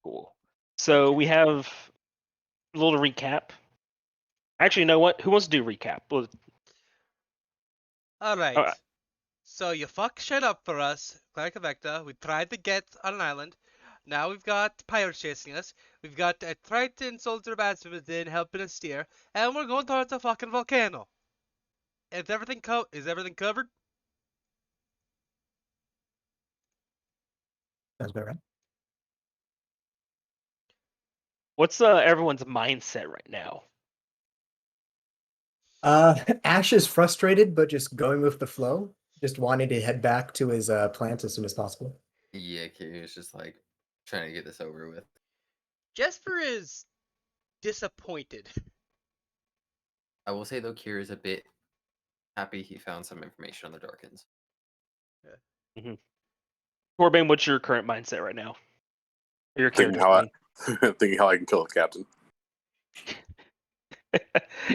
Cool. So we have a little recap. Actually, you know what? Who wants to do recap? Well, Alright. So you fuck shit up for us, Cleric Vecta. We tried to get on an island. Now we've got pirates chasing us. We've got a Triton soldier batsman helping us steer, and we're going towards a fucking volcano. Is everything covered? Sounds about right. what's everyone's mindset right now? Ash is frustrated, but just going with the flow. Just wanting to head back to his plant as soon as possible. Yeah, he was just like trying to get this over with. Jesper is disappointed. I will say though, Kier is a bit happy he found some information on the Darkins. Corbin, what's your current mindset right now? Or your Thinking character's thinking how I can kill the captain.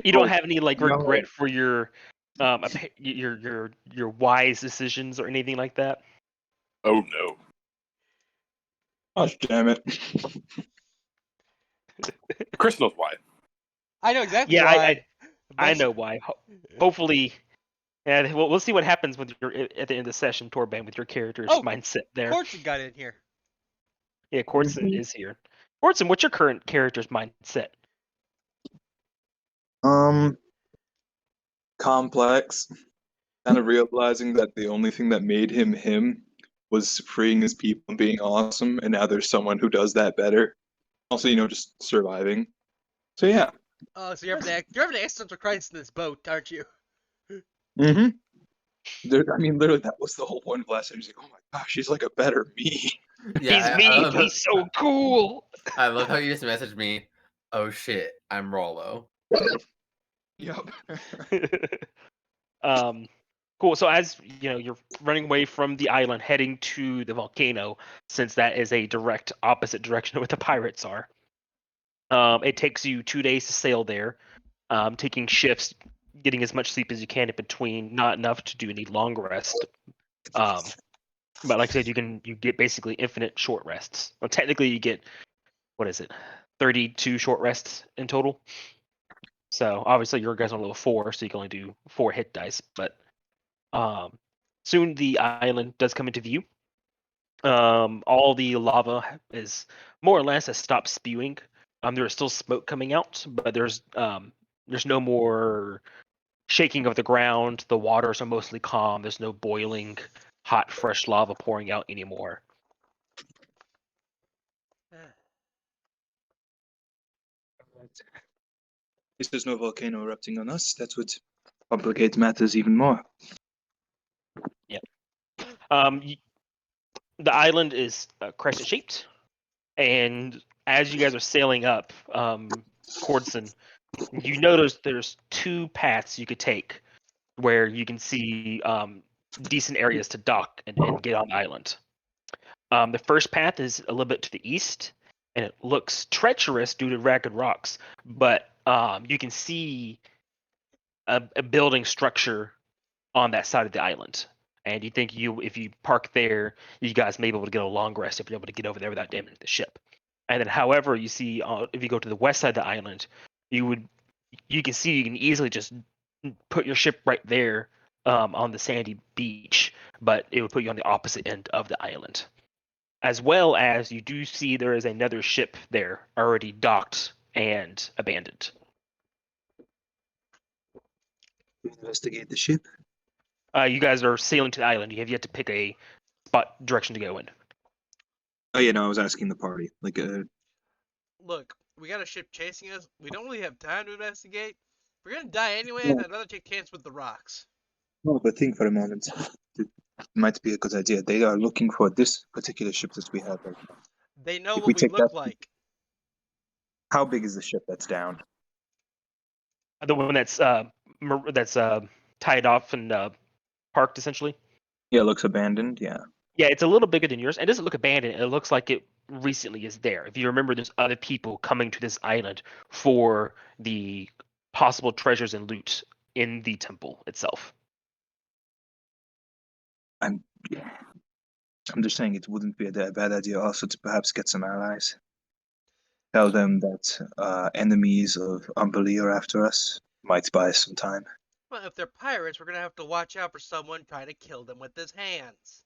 you don't have any like no. regret for your your wise decisions or anything like that? Oh no. Gosh damn it. Chris knows why. I know exactly Yeah, why. I know why. Hopefully, and we'll see what happens with your at the end of the session, Torban, with your character's Oh, mindset there. Corson got in here. Yeah, Corson is here. Corson, what's your current character's mindset? Complex. Kind of realizing that the only thing that made him him was freeing his people and being awesome, and now there's someone who does that better. Also, just surviving. So yeah. Oh, so you're having the existential crisis in this boat, aren't you? Mm-hmm. Literally, that was the whole point of last time. He's like, oh my gosh, he's like a better me. Yeah, He's me. He's so cool. I love how you just messaged me. Oh shit, I'm Rollo. Yep. Cool. So as you know, you're running away from the island, heading to the volcano, since that is a direct opposite direction of what the pirates are. It takes you 2 days to sail there, taking shifts, getting as much sleep as you can in between. Not enough to do any long rest. But like I said, you get basically infinite short rests. Well, technically, you get 32 short rests in total. So obviously, your guys on level 4, so you can only do 4 hit dice. But soon the island does come into view. All the lava is more or less has stopped spewing. There is still smoke coming out, but there's no more shaking of the ground. The waters are mostly calm. There's no boiling, hot, fresh lava pouring out anymore. At least there's no volcano erupting on us. That would complicate matters even more. The island is crescent shaped, and as you guys are sailing up, Cordson, you notice there's 2 paths you could take where you can see decent areas to dock and get on the island. The first path is a little bit to the east, and it looks treacherous due to ragged rocks, but you can see a building structure on that side of the island. And you think if you park there, you guys may be able to get a long rest if you're able to get over there without damaging the ship. And then, however, you see if you go to the west side of the island, you can easily just put your ship right there on the sandy beach, but it would put you on the opposite end of the island. As well as you do see there is another ship there already docked and abandoned. Investigate the ship. You guys are sailing to the island. You have yet to pick a spot direction to go in. Oh yeah, no, I was asking the party. Look, we got a ship chasing us. We don't really have time to investigate. If we're gonna die anyway, Yeah. I'd rather take chance with the rocks. No, but think for a moment. It might be a good idea. They are looking for this particular ship that we have right now. They know If what we we take look that- like. How big is the ship that's down? The one that's tied off and parked essentially. Yeah, it looks abandoned. Yeah. Yeah, it's a little bigger than yours. It doesn't look abandoned. It looks like it recently is there. If you remember, there's other people coming to this island for the possible treasures and loot in the temple itself. I'm just saying it wouldn't be a bad idea also to perhaps get some allies. Tell them that enemies of Umberlee are after us. Might buy us some time. Well, if they're pirates, we're gonna have to watch out for someone trying to kill them with his hands.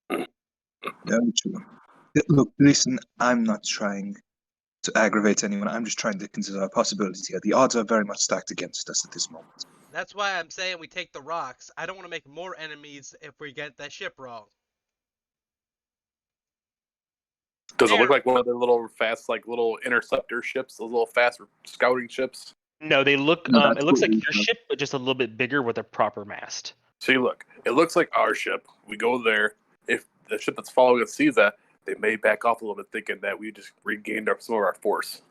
Very true. Look, listen, I'm not trying to aggravate anyone. I'm just trying to consider our possibilities here. The odds are very much stacked against us at this moment. That's why I'm saying we take the rocks. I don't want to make more enemies if we get that ship wrong. Does it look There. like one of the little fast, like little interceptor ships, those little fast scouting ships? No, they look. No, It that's looks what like we your have. ship, but just a little bit bigger with a proper mast. See, look, it looks like our ship. We go there. If the ship that's following us sees that, they may back off a little bit, thinking that we just regained some of our force,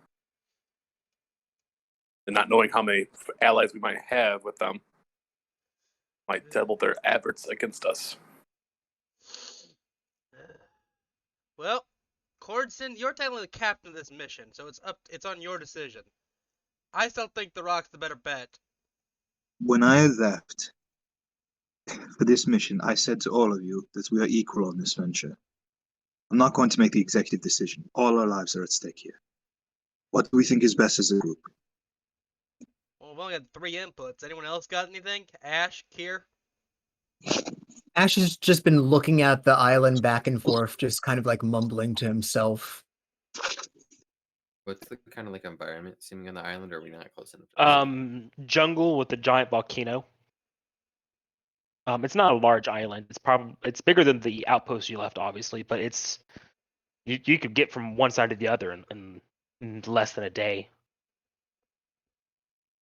and not knowing how many allies we might have with them, might double their efforts against us. Well, Cordson, you're technically the captain of this mission, so it's on your decision. I still think the rock's the better bet. When I left for this mission, I said to all of you that we are equal on this venture. I'm not going to make the executive decision. All our lives are at stake here. What do we think is best as a group? Well, we've only got 3 inputs. Anyone else got anything? Ash, Kier? Ash has just been looking at the island back and forth, just kind of like mumbling to himself. What's the kind of like environment seeming on the island, or are we not close enough? To see? Jungle with a giant volcano. It's not a large island. It's bigger than the outpost you left, obviously, but you could get from one side to the other in less than a day.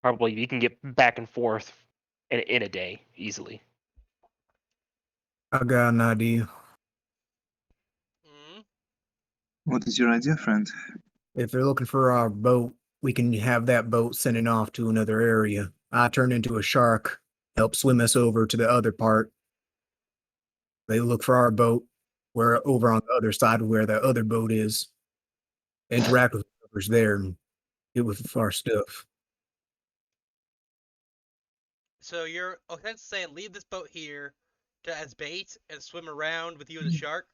Probably you can get back and forth in a day easily. I got an idea. Hmm? What is your idea, friend? If they're looking for our boat, we can have that boat sending off to another area. I turn into a shark, help swim us over to the other part. They look for our boat. We're over on the other side of where the other boat is. Interact with whoever's there and get with our stuff. So you're saying leave this boat here as bait and swim around with you as a shark?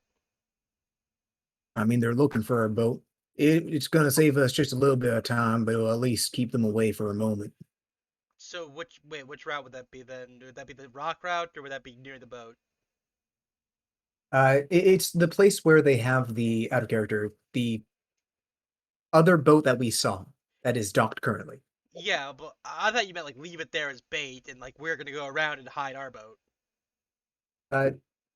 I mean, they're looking for our boat. It's going to save us just a little bit of time, but it'll at least keep them away for a moment. So which route would that be then? Would that be the rock route, or would that be near the boat? It's the place where they have the out of character, the other boat that we saw that is docked currently. Yeah, but I thought you meant like leave it there as bait, and like we're gonna go around and hide our boat.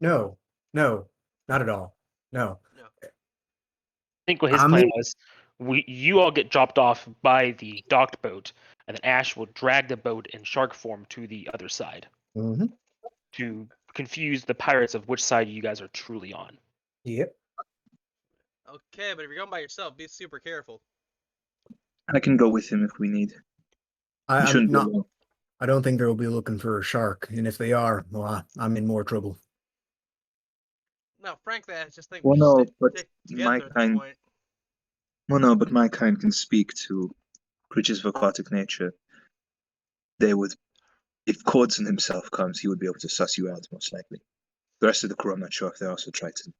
No, not at all. No. No. I think what his I'm plan in- was, you all get dropped off by the docked boat, and then Ash will drag the boat in shark form to the other side Mhm. to confuse the pirates of which side you guys are truly on. Yep. Okay, but if you're going by yourself, be super careful. I can go with him if we need. I, We I'm shouldn't be not. alone. I don't think they'll be looking for a shark, and if they are, well, I'm in more trouble. No, frankly, I just think Well, we no, should but stick my together at this kind- point. Well, no, but my kind can speak to creatures of aquatic nature. They would, if Cordson himself comes, he would be able to suss you out, most likely. The rest of the crew, I'm not sure if they also tried to.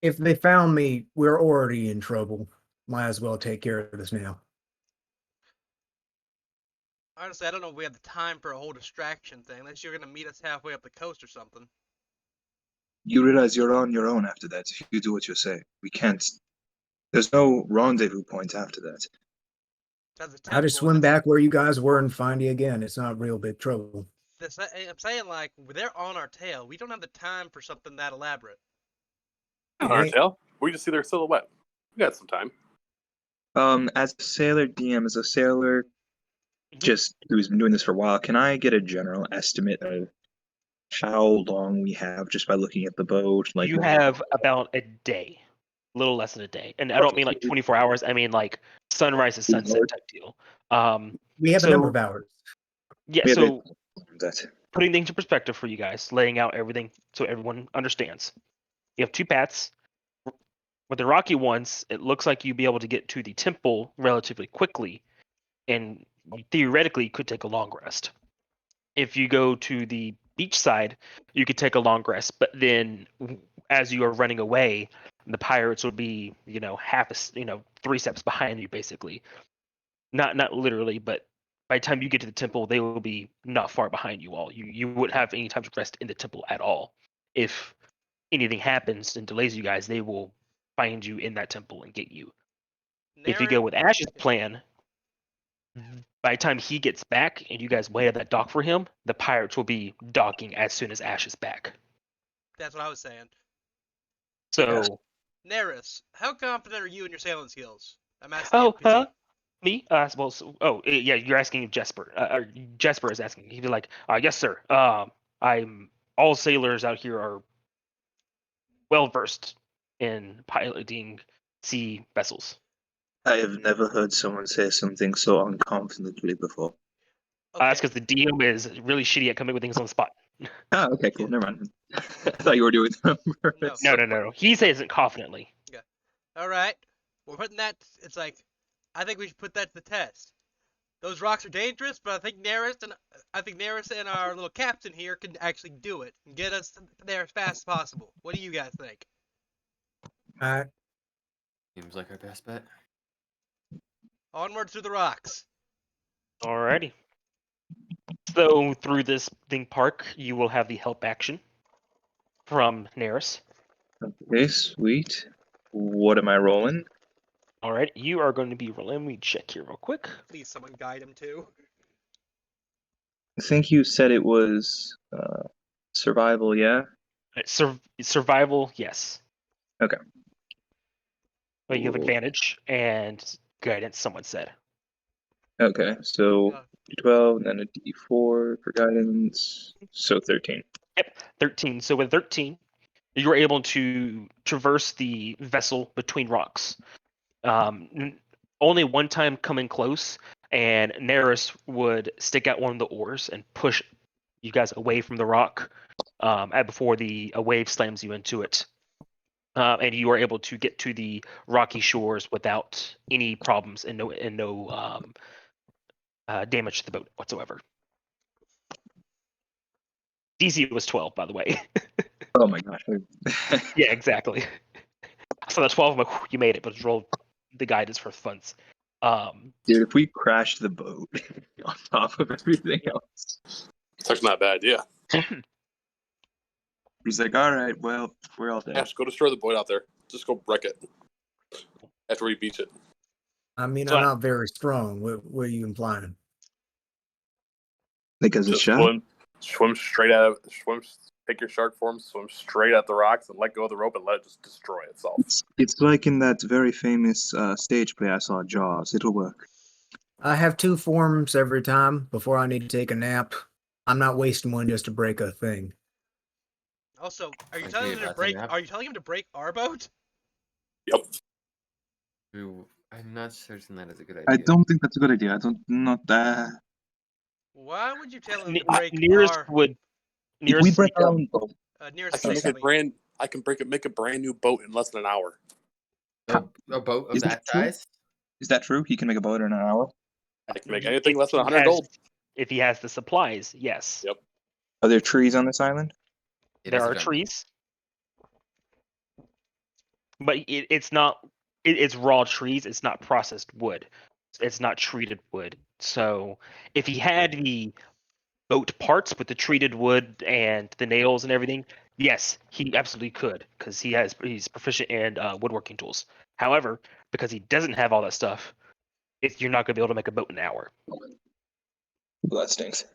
If they found me, we're already in trouble. Might as well take care of this now. Honestly, I don't know if we have the time for a whole distraction thing, unless you're gonna meet us halfway up the coast or something. You realize you're on your own after that if you do what you say. We can't. There's no rendezvous point after that. That's a I just temple, swim and back where you guys were and find you again. It's not real big trouble. I'm saying, like, they're on our tail. We don't have the time for something that elaborate. On our tail, we just see their silhouette. We got some time. As a sailor, DM, as a sailor, Mhm. just who's been doing this for a while, can I get a general estimate of how long we have just by looking at the boat? Like, You have about a day, a little less than a day, and I don't mean like 24 hours. I mean like sunrise to sunset type deal. We have a So- number of hours. Yeah. we have So that. putting things in perspective for you guys, laying out everything so everyone understands. You have 2 paths. With the rocky ones, it looks like you'd be able to get to the temple relatively quickly, and theoretically could take a long rest. If you go to the beach side, you could take a long rest, but then as you are running away, The pirates would be, half a, 3 steps behind you, basically. Not literally, but by the time you get to the temple, they will be not far behind you all. You wouldn't have any time to rest in the temple at all. If anything happens and delays you guys, they will find you in that temple and get you. If you go with Ash's plan, by the time he gets back and you guys wait at that dock for him, the pirates will be docking as soon as Ash is back. That's what I was saying. So, Neris, how confident are you in your sailing skills? I'm asking the NPC. Me? Yeah, you're asking Jesper. Or Jesper is asking. He'd be like, yes, sir. I'm all sailors out here are well versed in piloting sea vessels. I have never heard someone say something so unconfidently before. Okay. That's because the DM is really shitty at coming with things on the spot. Ah, okay, cool. Never mind. I thought you were doing numbers. No. He says it confidently. All right. We're putting that. It's like, I think we should put that to the test. Those rocks are dangerous, but I think Neris and our little captain here can actually do it and get us there as fast as possible. What do you guys think? Seems like our best bet. Onward through the rocks. Alrighty. So through this thing park, you will have the help action from Neris. Okay, sweet. What am I rolling? Alright, you are going to be rolling. Let me check here real quick. Please, someone guide him too. I think you said it was survival, yeah? Survival, yes. Okay. But you have Cool. advantage and guidance, someone said. Okay, so D12 and then a D4 for guidance. So 13. Yep, 13. So with 13, you were able to traverse the vessel between rocks. Only one time coming close, and Neris would stick out one of the oars and push you guys away from the rock before a wave slams you into it. And you are able to get to the rocky shores without any problems and no damage to the boat whatsoever. DC was 12, by the way. Oh my gosh. Yeah, exactly. So the 12, I'm like, you made it, but just roll the guidance for funds. Dude, if we crashed the boat on top of everything else. It's actually not a bad idea. He's like, all right, well, we're all dead. Ash, go destroy the boat out there. Just go wreck it. After we beach it. I mean, So I'm not very strong. What are you implying? Like as a Just shot? swim straight out of take your shark form, swim straight at the rocks and let go of the rope and let it just destroy itself. It's like in that very famous stage play I saw, Jaws. It'll work. I have 2 forms every time before I need to take a nap. I'm not wasting one just to break a thing. Also, are you Like telling me him to about break? that. Are you telling him to break our boat? Yep. Ooh, I'm not certain that is a good idea. I don't think that's a good idea. I don't, not that. Why would you tell him to Ne- break nearest our? would If nearest we break our own boat, Nearest I can make a basically. make a brand new boat in less than an hour. A boat of Is that that true? size? is that true? He can make a boat in an hour? I can make If anything less than he 100 has- gold. If he has the supplies, yes. Yep. Are there trees on this island? It There is a are jungle. trees, but it's not. It's raw trees. It's not processed wood. It's not treated wood. So if he had the boat parts with the treated wood and the nails and everything, yes, he absolutely could because he's proficient in woodworking tools. However, because he doesn't have all that stuff, you're not going to be able to make a boat in an hour. Well, that stinks.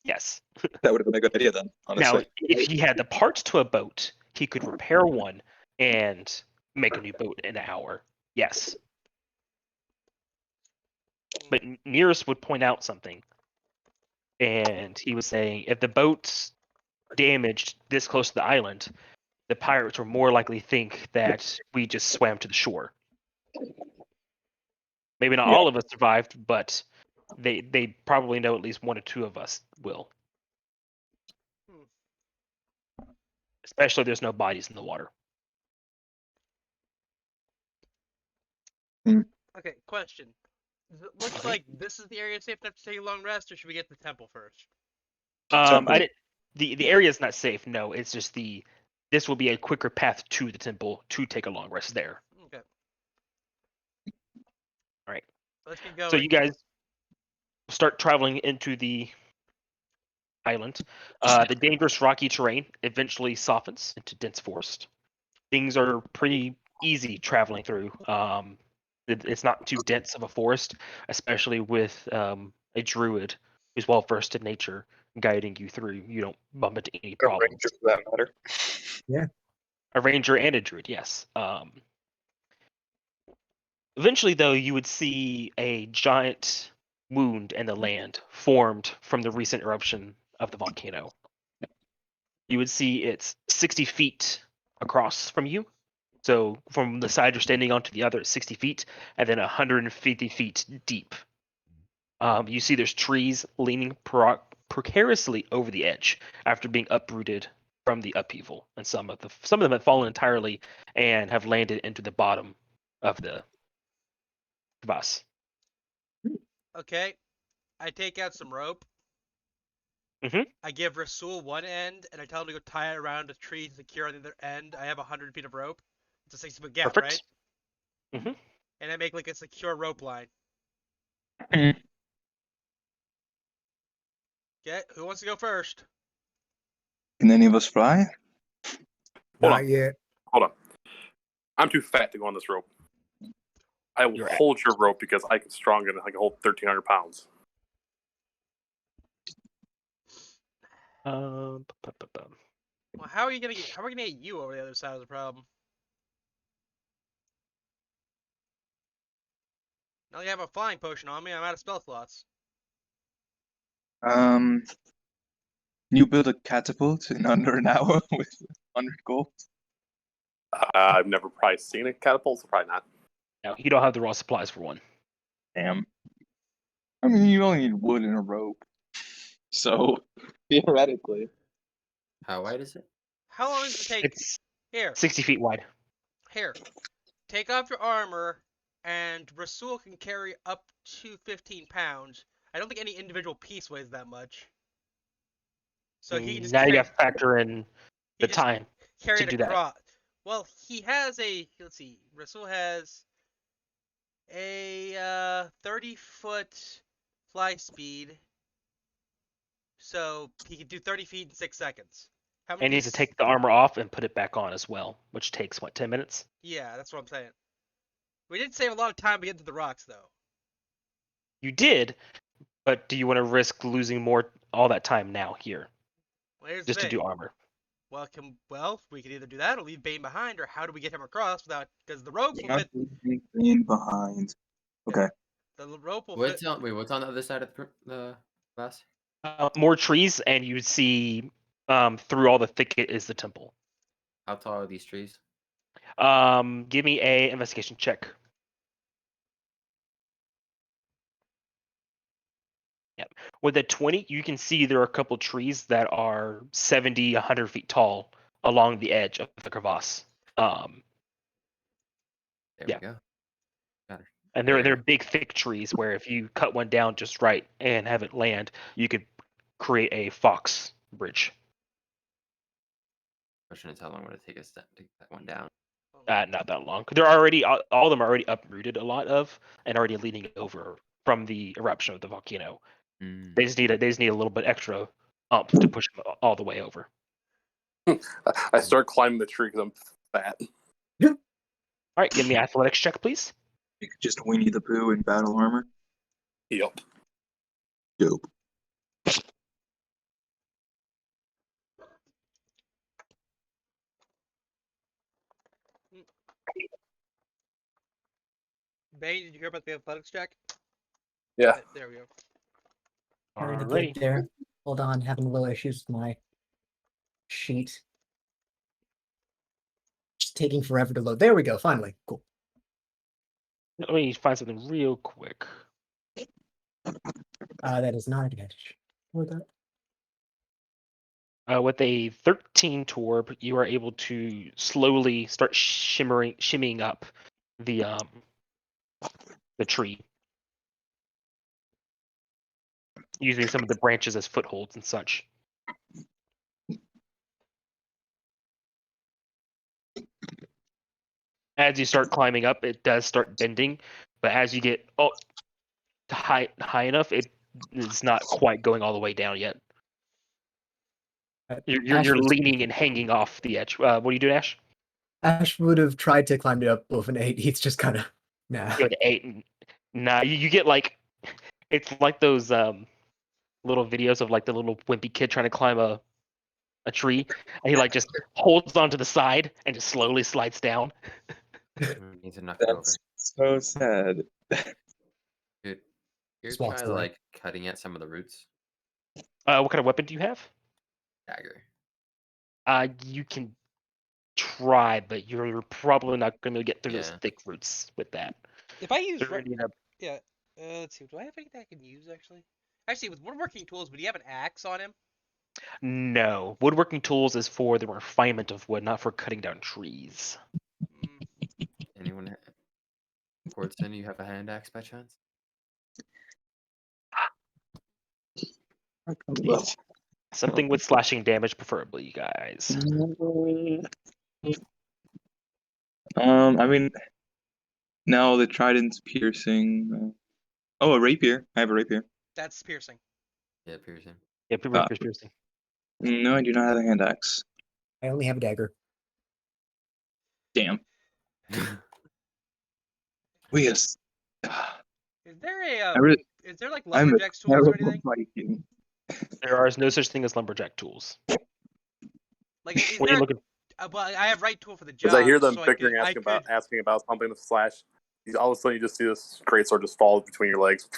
Yes. That would have been a good idea then, Now, honestly. if he had the parts to a boat, he could repair one and make a new boat in an hour. Yes. But Nearest would point out something. And he was saying if the boat's damaged this close to the island, the pirates will more likely think that we just swam to the shore. Maybe not Yeah. all of us survived, but they probably know at least 1 or 2 of us will. Especially if there's no bodies in the water. Okay, question. Does it look like this is the area safe enough to take a long rest, or should we get to the temple first? I didn't. The area is not safe. No, it's just the this will be a quicker path to the temple to take a long rest there. Okay. All right. Let's get going. So you guys start traveling into the island. The dangerous rocky terrain eventually softens into dense forest. Things are pretty easy traveling through. It's not too dense of a forest, especially with a druid who's well versed in nature guiding you through. You don't bump into any A problems. ranger for that matter. A ranger and a druid, yes. Eventually, though, you would see a giant wound in the land formed from the recent eruption of the volcano. You would see it's 60 feet across from you. So from the side you're standing on to the other, it's 60 feet, and then 150 feet deep. You see there's trees leaning precariously over the edge after being uprooted from the upheaval, and some of them have fallen entirely and have landed into the bottom of the crevasse. Okay. I take out some rope. Mhm. I give Rasul one end, and I tell him to go tie it around a tree to secure on the other end. I have 100 feet of rope. It's a 60-foot gap, Perfect. right? Mhm. And I make like a secure rope line. Mhm. Okay, who wants to go first? Can any of us fly? Hold Not on. yet. Hold on. I'm too fat to go on this rope. I will You're right. hold your rope because I can strong it. I can hold 1,300 pounds. Bum. Well, how are we gonna get you over the other side of the problem? Now I have a flying potion on me. I'm out of spell slots. You build a catapult in under an hour with 100 gold. I've never probably seen a catapult, so probably not. No, you don't have the raw supplies for one. Damn. I mean, you only need wood and a rope. So, theoretically. How wide is it? How long does it take? It's Here, 60 feet wide. here. Take off your armor, and Rasul can carry up to 15 pounds. I don't think any individual piece weighs that much. So he can just Now you carry, got to factor in he the just time. carry to it do that. across. Well, he has a. Let's see. Rasul has a 30-foot fly speed, so he can do 30 feet in 6 seconds. How many? And he needs to take the armor off and put it back on as well, which takes, what, 10 minutes? Yeah, that's what I'm saying. We did save a lot of time to get to the rocks, though. You did, but do you want to risk losing all that time now here Well, here's just the to thing. do armor? Well, we can either do that or leave Bane behind, or how do we get him across without? Because the rope will Not fit. leaving Bane behind. Okay. The rope will What's fit. on? Wait, what's on the other side of the glass? More trees, and you see through all the thicket is the temple. How tall are these trees? Give me a investigation check. Yep. With a 20, you can see there are a couple trees that are 70, 100 feet tall along the edge of the crevasse. There Yeah. we go. Got it. And they're big, thick trees where if you cut one down just right and have it land, you could create a fox bridge. Question is, how long would it take us to get that one down? Not that long. They're already all of them are already uprooted a lot of and already leaning over from the eruption of the volcano. Mm. They just need a little bit extra ump to push them all the way over. I start climbing the tree because I'm fat. All right, give me an athletics check, please. You could just Winnie the Pooh in battle armor. Yep. Dope. Bane, did you hear about the athletics check? Yeah. There we go. Trying to Alrighty. get there. Hold on, having a little issues with my sheet. Just taking forever to load. There we go, finally. Cool. Let me find something real quick. That is not advantage. What was that? With a 13 torb, you are able to slowly start shimmying up the tree, using some of the branches as footholds and such. As you start climbing up, it does start bending, but as you get high enough, it's not quite going all the way down yet. You're leaning and hanging off the edge. What are you doing, Ash? Ash would have tried to climb it up with an 8. He's just kind of nah. Go to 8. Nah, you get like it's like those little videos of like the little wimpy kid trying to climb a tree, and he like just holds onto the side and just slowly slides down. Need to knock it over. That's so sad. Dude, you're Just walks trying away. like cutting at some of the roots. What kind of weapon do you have? Dagger. You can try, but you're probably not going to get through those Yeah. thick roots with that. If I use, You're gonna need a- yeah. Let's see. Do I have anything I can use actually? Actually, with woodworking tools, would he have an axe on him? No, woodworking tools is for the refinement of wood, not for cutting down trees. Anyone? Cordson, you have a hand axe by chance? Something with slashing damage, preferably, you guys. I mean, no, the trident's piercing. Oh, a rapier. I have a rapier. That's piercing. Yeah, piercing. Yeah, piercing. No, I do not have a hand axe. I only have a dagger. Damn. We just. Is there a I really, is there like I'm a lumberjack's tools or terrible anything? Viking. There is no such thing as lumberjack tools. Like, is What are there? you looking? Well, I have right tool for the job. As I hear them so bickering, I could, asking about something to slash, all of a sudden you just see this greatsword just fall between your legs.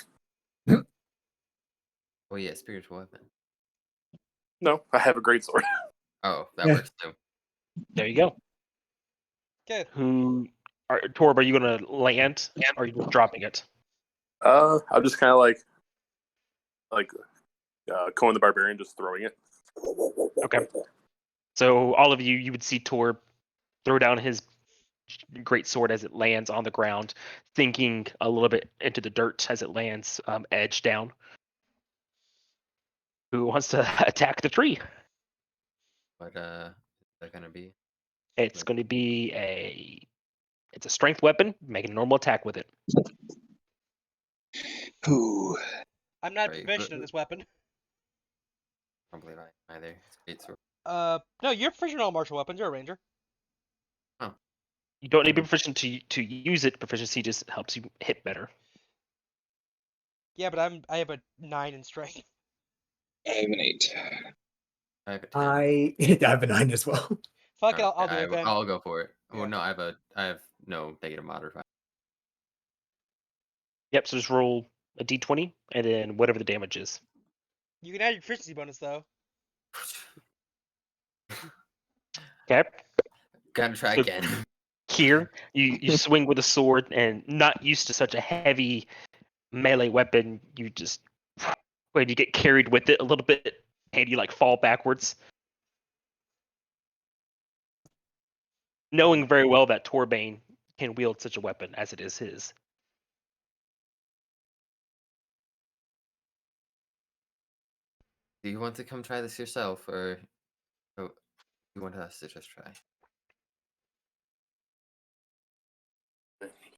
Oh yeah, spiritual weapon. No, I have a greatsword. Oh, that Yeah. works too. There you go. Good. Torb, are you gonna land, or are you just dropping it? I'm just kind of like Conan the Barbarian, just throwing it. Okay. So all of you would see Torb throw down his great sword as it lands on the ground, sinking a little bit into the dirt as it lands, edge down. Who wants to attack the tree? What is that gonna be? It's going to be it's a strength weapon. Make a normal attack with it. Ooh. I'm not Right, proficient in but- this weapon. I don't believe I either. It's a great sword. No, you're proficient in all martial weapons. You're a ranger. You don't need to be proficient to use it. Proficiency just helps you hit better. Yeah, but I have a 9 in strength. I have an 8. I have a 10. I have a 9 as well. Fuck it, Alright, I'll do it then. I'll go for it. Yeah. Well, no, I have no negative modifier. Yep. So just roll a d20 and then whatever the damage is. You can add your proficiency bonus though. Okay. Gotta try So- again. Here, you swing with a sword, and not used to such a heavy melee weapon, you just when you get carried with it a little bit, and you like fall backwards. Knowing very well that Torbane can wield such a weapon as it is his. Do you want to come try this yourself, or you want us to just try?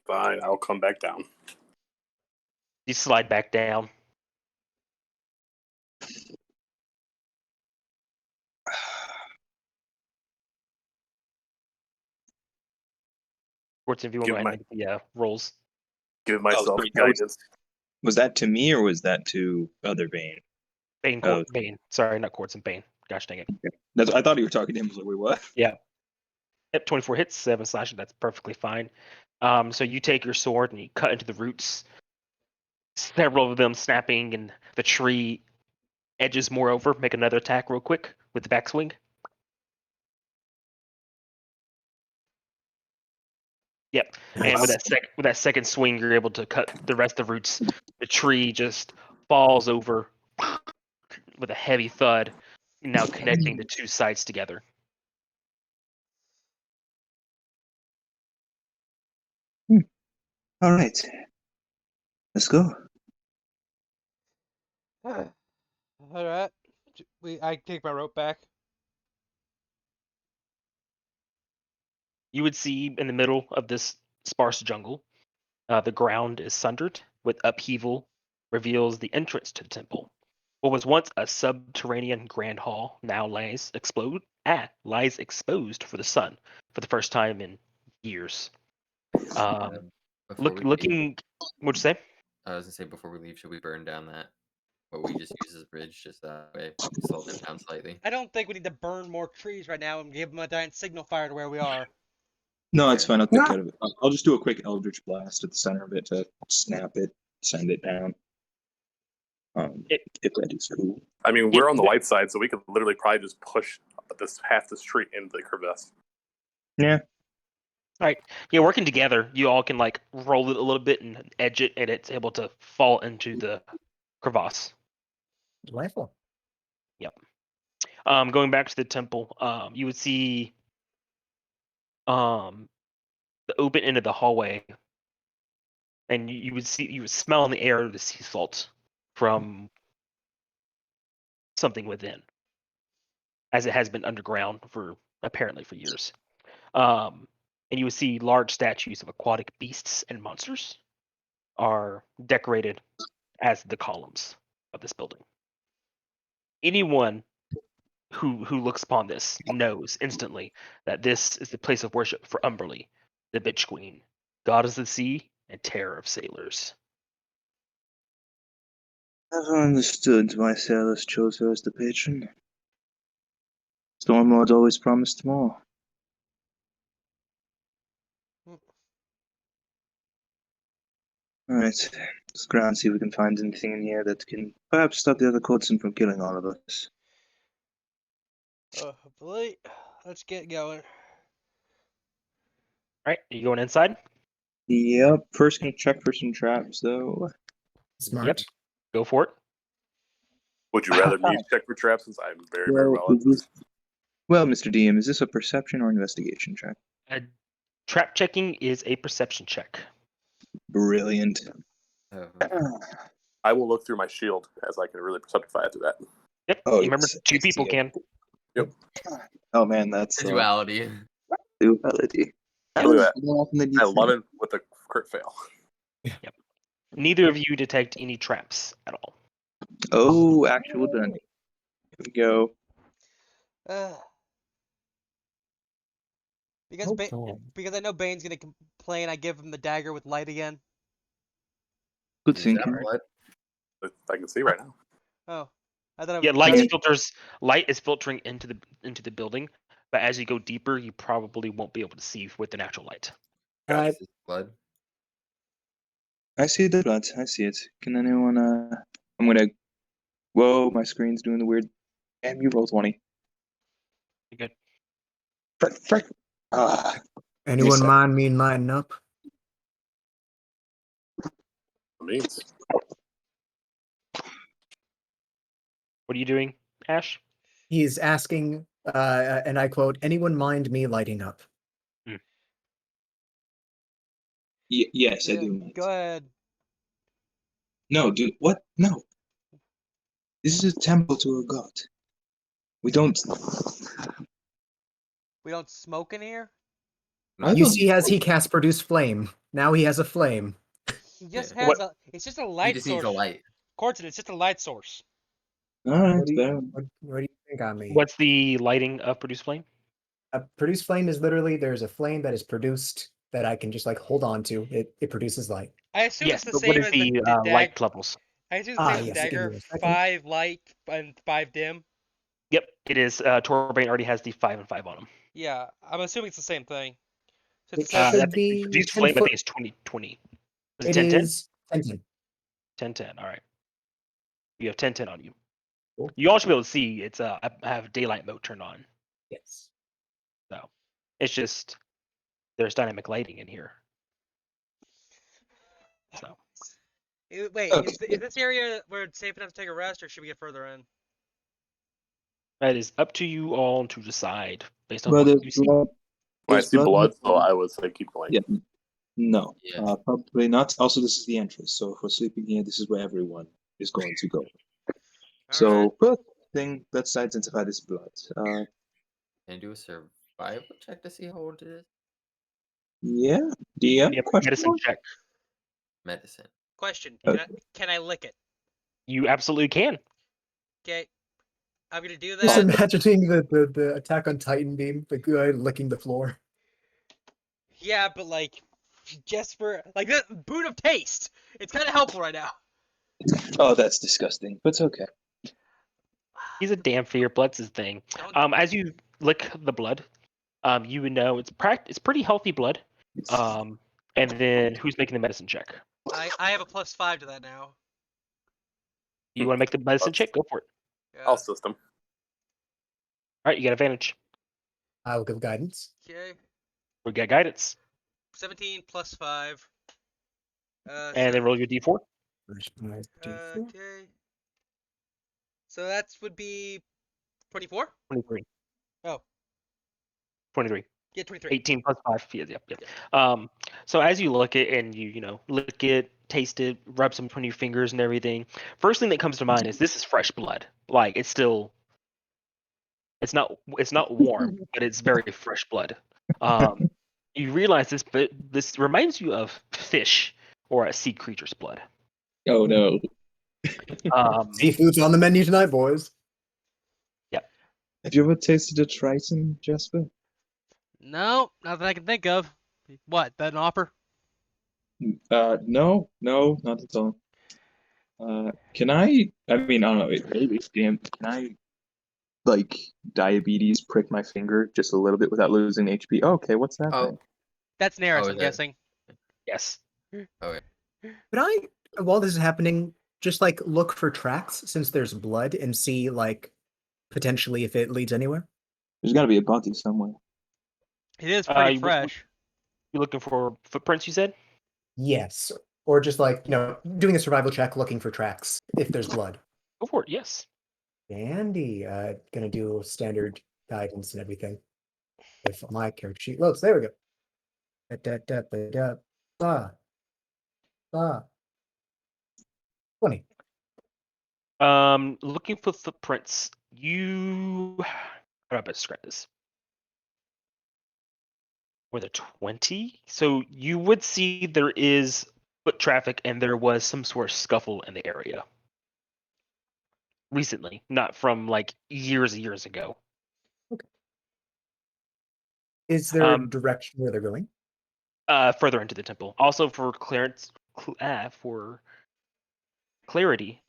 Fine, I'll come back down. You slide back down. Fortune, if you want to Give go ahead and make the rolls. Give myself sorry, that was- guidance. Was that to me or was that to other Bane? Bane, Oh. Bane. Sorry, not Quartz and Bane. Gosh dang it. That's, I thought you were talking to him. I was like, wait, what? Yep, 24 hits, 7 slashing. That's perfectly fine. So you take your sword and you cut into the roots. Several of them snapping, and the tree edges moreover. Make another attack real quick with the backswing. Yep. And with that second swing, you're able to cut the rest of the roots. The tree just falls over with a heavy thud, now connecting the two sides together. All right. Let's go. All right. I take my rope back. You would see in the middle of this sparse jungle, the ground is sundered with upheaval, reveals the entrance to the temple. What was once a subterranean grand hall now lies exposed for the sun for the first time in years. Before we leave, Looking, what'd you say? I was gonna say before we leave, should we burn down that what we just use as a bridge, just that way, slow them down slightly? I don't think we need to burn more trees right now and give them a giant signal fire to where we are. No, it's Okay. fine. I'll take care of it. I'll just do a quick Eldritch Blast at the center of it to snap it, send it down. If that is cool. I mean, we're on the light side, so we could literally probably just push this half the street into the crevasse. Yeah. All right. Yeah, working together, you all can like roll it a little bit and edge it, and it's able to fall into the crevasse. Delightful. Going back to the temple, you would see the open end of the hallway, and you would smell in the air the sea salt from something within, as it has been underground for apparently for years. And you would see large statues of aquatic beasts and monsters are decorated as the columns of this building. Anyone who looks upon this knows instantly that this is the place of worship for Umberlee, the bitch queen, goddess of the sea and terror of sailors. Never understood why sailors chose her as the patron. Stormlords always promised more. Alright, let's go around and see if we can find anything in here that can perhaps stop the other courtesan from killing all of us. Hopefully, let's get going. All right, are you going inside? Yep, first gonna check for some traps though. Smart. Go for it. Would you rather me check for traps, since I'm very well at this? Well, Mr. DM, is this a perception or investigation check? Trap checking is a perception check. Brilliant. I will look through my shield, as I can really perceptify through that. Yep. Oh, Remember, yes, 2 I people see can. Yep. Oh man, that's Duality. duality. Look at that. More often than you I think. 11 with a crit fail. Neither of you detect any traps at all. Oh, actual done. Here we go. Because Oh, because I know Bane's gonna complain, I give him the dagger with light again. Good Is that thinking. what? I can see right now. Oh, I thought. Yeah, I light is filtering into the building, but as you go deeper, you probably won't be able to see with the natural light. I- Is this blood? I see the blood. I see it. Can anyone? I'm gonna. Whoa, my screen's doing the weird. Damn, you roll 20. You good? Frick. Ah. anyone Yes, mind me lighting up? Means. What are you doing, Ash? He's asking, and I quote, anyone mind me lighting up? Yes, I do. Mind. Go ahead. No, dude. What? No. This is a temple to a god. We don't. We don't smoke in here. I You don't- see, as he cast produce flame, now he has a flame. He just Yeah. has a. It's just a He light just source. needs a light. Corton, it's just a light source. All right, What do fair. what do you think I mean? What's the lighting of produce flame? A produce flame is literally there's a flame that is produced that I can just like hold on to. It produces light. I assume Yes, it's the but same what is as the dagger. light levels? I assume it's the same as Yes, the give me dagger. a second. 5 light and 5 dim. Yep, it is. Torbane already has the 5 and 5 on them. Yeah, I'm assuming it's the same thing. So It it's the same. should That's be produce 10 flame. I foot. think it's 2020. Is it It 1010? is 10. 1010. All right. You have 1010 on you. Cool. You all should be able to see. It's I have daylight mode turned on, Yes. so it's just there's dynamic lighting in here. So Wait, Okay. is this area where it's safe enough to take a rest, or should we get further in? that is up to you all to decide based on Well, what there's you see. blood. When I There's see blood in blood, the- so I would say keep going. Yeah. No, Yeah. probably not. Also, this is the entrance, so if we're sleeping here, this is where everyone is going to go. So, first thing, let's identify this blood. Can I do a survival check to see how old it is? Yeah. DM? Yep, Question medicine mark? check. Medicine. Question: Okay. Can I lick it? You absolutely can. Okay, I'm gonna do Just that. imagining the Attack on Titan beam, the guy licking the floor. Yeah, but like, just for like the boon of taste, it's kind of helpful right now. Oh, that's disgusting, but it's okay. He's a damn fear. Blood's his thing. Don't- As you lick the blood, you would know it's pretty healthy blood. And then who's making the medicine check? I have a +5 to that now. You want to make the medicine check? Go for it. Yeah. All system. All right, you got advantage. I will give guidance. Okay. We got guidance. 17 +5. And then roll your d4. Okay. So that would be 24. 23. Oh. 23. Yeah, 23. 18 plus 5. Yep. So as you look it and you lick it, taste it, rub some between your fingers and everything, first thing that comes to mind is this is fresh blood. Like it's not warm, but it's very fresh blood. You realize this reminds you of fish or a sea creature's blood. Oh no. Seafood's on the menu tonight, boys. Have you ever tasted a Triton, Jasper? No, not that I can think of. What? That an offer? No, not at all. Can I mean, I don't know, maybe, damn, can I, like, diabetes prick my finger just a little bit without losing HP? Oh, okay, what's that Oh, then? That's Neris, Oh, I'm that- guessing. Yes. okay. Could I, while this is happening, just like look for tracks since there's blood and see like potentially if it leads anywhere? There's gotta be a body somewhere. It is pretty You- fresh. You looking for footprints? You said. Yes. Or just like, doing a survival check looking for tracks if there's blood. Go for it. Yes. Andy, gonna do standard guidance and everything. If my character sheet loads, there we go. Da, da, 20. Looking for footprints. How do I best describe this? With a 20, so you would see there is foot traffic and there was some sort of scuffle in the area recently, not from like years ago. Is there a direction where they're going? Further into the temple. Also for for clarity,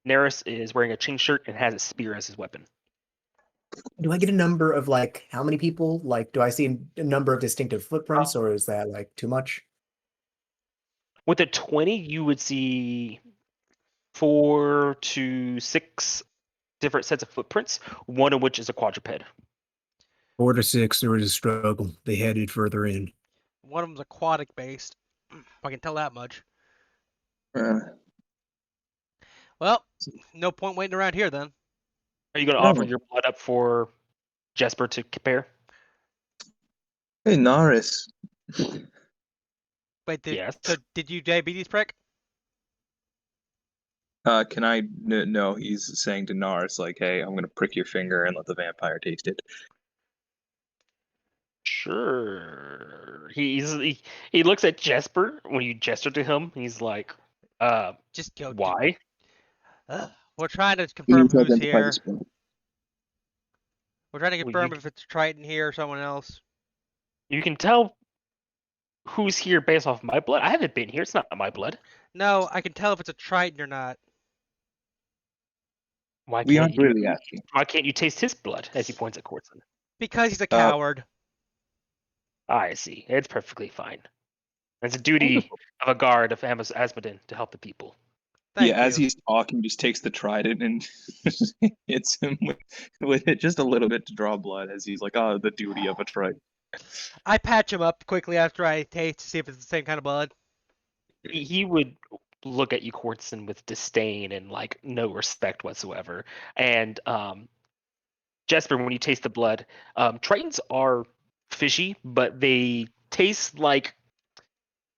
Neris is wearing a chain shirt and has a spear as his weapon. Do I get a number of like how many people? Like, do I see a number of distinctive footprints, or is that like too much? With a 20, you would see 4 to 6 different sets of footprints, one of which is a quadruped. 4 to 6, there was a struggle. They headed further in. One of them's aquatic based. I can tell that much. Uh, Well, no point waiting around here then. Are you going to No. offer your blood up for Jesper to compare? hey, Norris. Wait, Yes. so did you diabetes prick? Can I? No, he's saying to Norris, like, hey, I'm gonna prick your finger and let the vampire taste it. Sure. He looks at Jesper when you gesture to him. He's like, Just go. why? We're trying to We confirm need to who's identify here. the spell. We're trying to Well, confirm you- if it's Triton here or someone else. You can tell who's here based off my blood. I haven't been here. It's not my blood. No, I can tell if it's a Triton or not. Why We can't aren't you? really asking. Why can't you taste his blood? As he points at Courtson. Because he's a coward. I see. It's perfectly fine. It's a duty Wonderful. of a guard of Asmodin to help the people. Thank Yeah, as you. he's talking, just takes the trident and hits him with it just a little bit to draw blood. As he's like, "Oh, the duty of a trident." I patch him up quickly after I taste to see if it's the same kind of blood. He would look at you, Courtson, with disdain and like no respect whatsoever. And Jesper, when you taste the blood, Tritons are fishy, but they taste like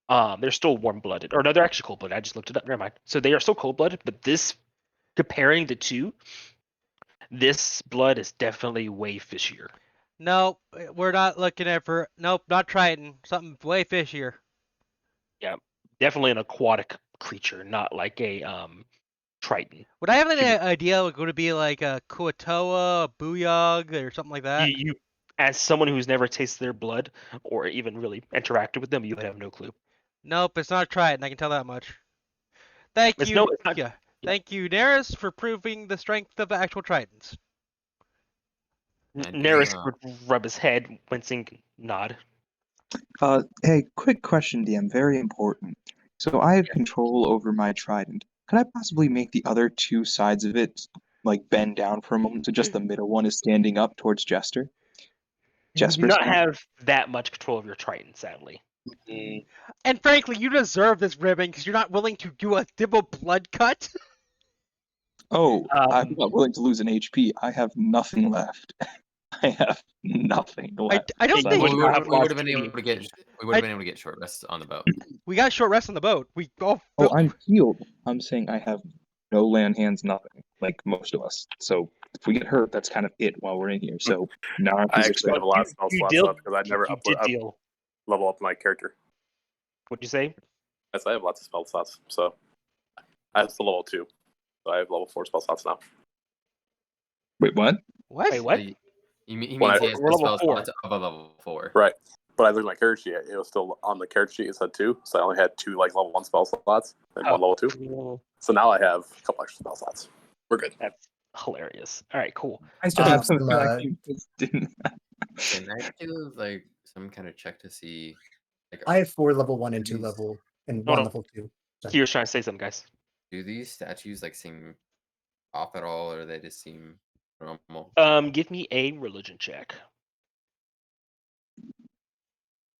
they're still warm-blooded. Or no, they're actually cold-blooded. I just looked it up. Never mind. So they are still cold-blooded, but comparing the two, this blood is definitely way fishier. Nope, we're not looking at for. Nope, not Triton. Something way fishier. Yeah, definitely an aquatic creature, not like a Triton. Would I have any Should idea what would it be like a Kuatoa, a Booyog, or something like that? You, as someone who's never tasted their blood or even really interacted with them, you would have no clue. Nope, it's not Triton. I can tell that much. Thank It's you. no, it's not. Yeah. Thank you, Neris, for proving the strength of actual Tritons. And Neris yeah. would rub his head, wincing, nod. Hey, quick question, DM. Very important. So I have control over my trident. Could I possibly make the other two sides of it like bend down for a moment so just the middle one is standing up towards Jester? You do Jesper's not hand. have that much control of your Triton, sadly. And frankly, you deserve this ribbon because you're not willing to do a double blood cut. Oh, I'm Um, not willing to lose an HP. I have nothing left. I have nothing left. I don't Yeah, think you we would not have would lost have been any able to get HP. we would have been able to get short rests on the boat. we got short rest on the boat. We all Oh, I'm healed. I'm saying I have no land hands, nothing, like most of us. So if we get hurt, that's kind of it while we're in here. So now I he's actually have a lot of spell You slots did- left because I never you did deal. level up my character. What'd you say? Yes, I have lots of spell slots. So I have still level 2. So I have level 4 spell slots now. Wait, what? what? Wait, what? He means When I- he has We're the level spell 4. slots above level 4. Right. But I looked at my character sheet. It was still on the character sheet. It said 2. So I only had 2 like level 1 spell slots and Oh. 1 level 2. Well, So now I have a couple extra spell slots. We're good. that's hilarious. All right, cool. I still Um, have some. I just didn't. Can I do like some kind of check to see? Like, I have 4 level 1 and 2 These- level and No, 1 no. level 2. So- Kier's trying to say something, guys. do these statues like seem off at all, or they just seem normal? Give me a religion check.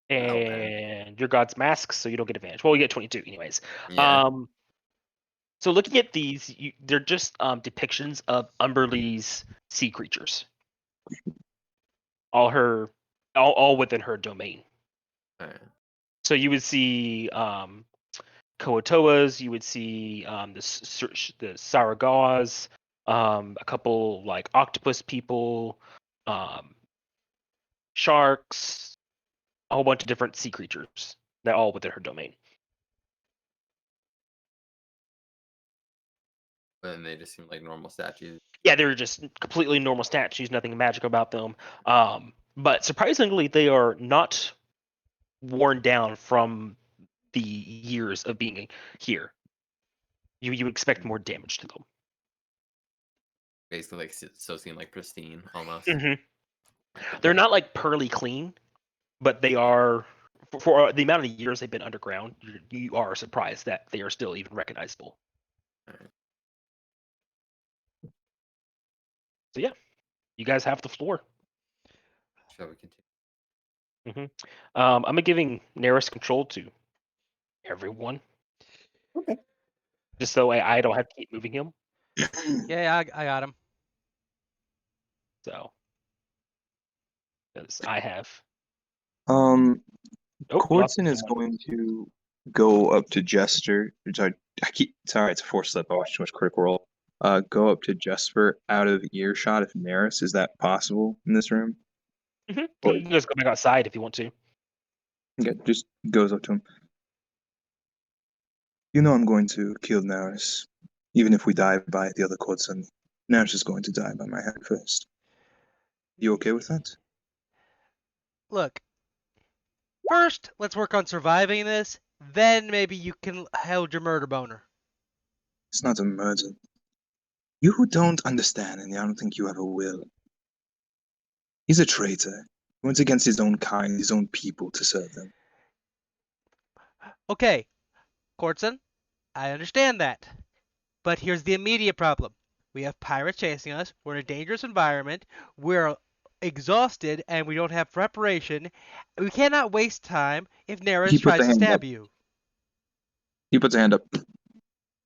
man. And your god's masks, so you don't get advantage. Well, you get 22 anyways. Yeah. So looking at these, they're just depictions of Umberlee's sea creatures. All within her domain. Alright. So you would see Koatoas, you would see the Saragawas, a couple like octopus people, sharks, a whole bunch of different sea creatures that all within her domain. And they just seem like normal statues. Yeah, they're just completely normal statues, nothing magical about them. But surprisingly, they are not worn down from the years of being here. You expect more damage to them. Basically, like so seem like pristine almost. They're not like pearly clean, but they are for the amount of years they've been underground. You are surprised that they are still even recognizable. Alright. So yeah, you guys have the floor. Shall we continue? I'm giving Neris control to everyone. Okay. Just so I don't have to keep moving him. Yeah, I got him. So, because I have. Oh, lost Cordson is someone. going to go up to Jester. Sorry, it's a 4-slip. I watched too much Critical Role. Go up to Jesper out of earshot of Neris. Is that possible in this room? You can just go back outside if you want to. Okay, just goes up to him. You know I'm going to kill Neris. Even if we die by the other Cordson, Neris is going to die by my hand first. You okay with that? Look, first, let's work on surviving this. Then maybe you can hold your murder boner. It's not a murder. You don't understand, and I don't think you ever will. He's a traitor. He went against his own kind, his own people to serve them. Okay, Courtson, I understand that. But here's the immediate problem. We have pirates chasing us, we're in a dangerous environment, we're exhausted, and we don't have preparation. We cannot waste time if Neris He put tries the to hand stab up. you. He puts a hand up.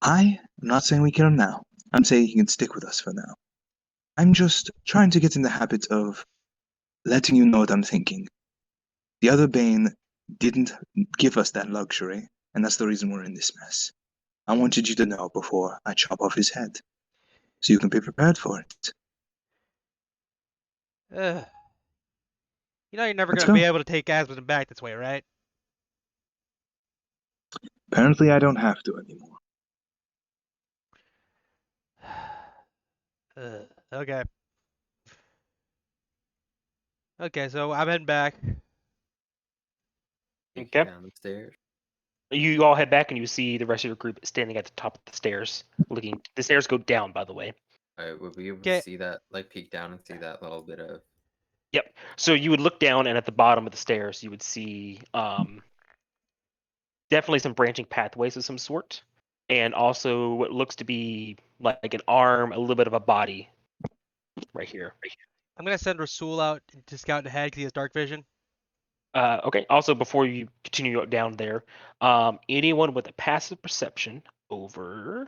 I am not saying we kill him now. I'm saying he can stick with us for now. I'm just trying to get in the habit of letting you know what I'm thinking. The other Bane didn't give us that luxury, and that's the reason we're in this mess. I wanted you to know before I chop off his head, so you can be prepared for it. Ugh. You know you're never Let's gonna be go. able to take Asmodee back this way, right? Apparently, I don't have to anymore. Okay. Okay, so I'm heading back. Take you Okay. down the stairs. You all head back and you see the rest of your group standing at the top of the stairs, looking. The stairs go down, by the way. Alright, would we be able Okay. to see that, like, peek down and see that little bit of... Yep. So you would look down, and at the bottom of the stairs, you would see definitely some branching pathways of some sort, and also what looks to be like an arm, a little bit of a body, right here. I'm gonna send Rasul out to scout ahead because he has dark vision. Okay. Also, before you continue down there, anyone with a passive perception over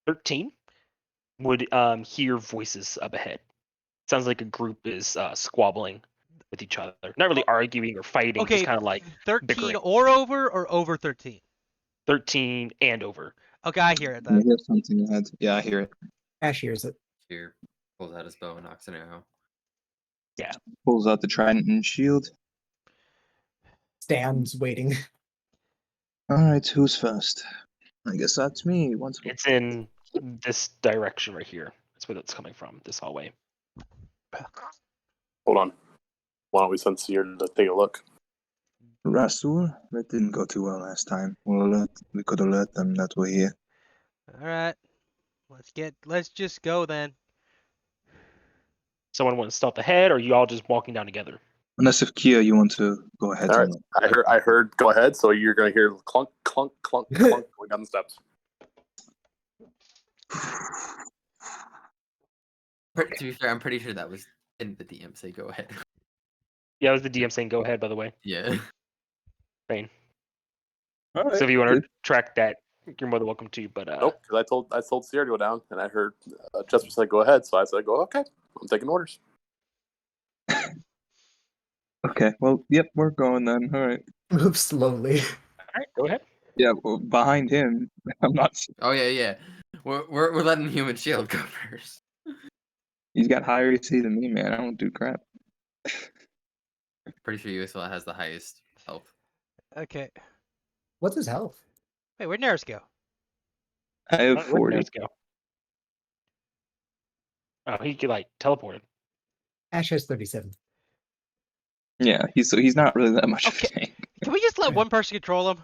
13 would hear voices up ahead. Sounds like a group is squabbling with each other. Not really arguing or fighting, Okay, just kind of like 13 bickering. or over 13. 13 and over. Okay, I hear it I then. hear something ahead. Yeah, I hear it. Ash hears it. Here, pulls out his bow and knocks an arrow. Pulls out the trident and shield. Stands waiting. All right, who's first? I guess that's me. Once It's in this direction right here. That's where it's coming from, this hallway. Hold on. Why don't we send Seer to take a look? Rasul, that didn't go too well last time. We could alert them that we're here. All right, let's just go then. Someone wants to stealth ahead, or are you all just walking down together? Unless if Kia, you want to go ahead. All right. and- I heard. Go ahead. So you're gonna hear clunk, clunk, clunk, clunk going down the steps. To be fair, I'm pretty sure that was in the DM say go ahead. Yeah, it was the DM saying go ahead, by the way. Yeah. Bane. All right. So if you want to track that, you're more than welcome to. But Nope, because I told Seer to go down, and I heard Jesper said go ahead, so I said go. Okay, I'm taking orders. Okay. Well, yep, we're going then. All right. Move slowly. all right, go ahead. Yeah, well, behind him. I'm not. Oh yeah. We're letting human shield go first. He's got higher AC than me, man. I don't do crap. Pretty sure USL has the highest health. Okay. What's his health? Wait, where'd Neris go? I have Where'd 40. Nose go? Oh, he could like teleported. Ash has 37. Yeah, he's not really that much of a Okay. tank. Can we just let one person control him?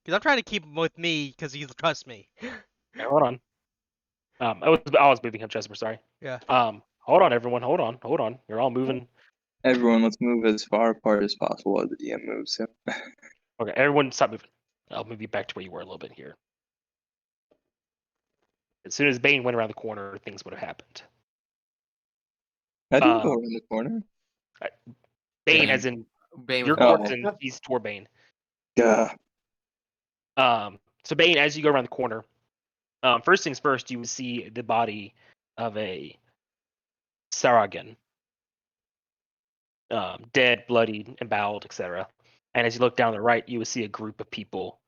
Because I'm trying to keep him with me because he trusts me. Yeah, hold on. I was moving him, Jesper. Sorry. Yeah. Hold on, everyone. Hold on. You're all moving. Everyone, let's move as far apart as possible while the DM moves. Yeah. Okay, everyone, stop moving. I'll move you back to where you were a little bit here. As soon as Bane went around the corner, things would have happened. I didn't go around the corner. Bane, Bane. as in Bane your with all- Courtson, he's toward Bane. Yeah. So Bane, as you go around the corner, first things first, you would see the body of a Saragan. Dead, bloodied, emboweled, etc. And as you look down the right, you would see a group of people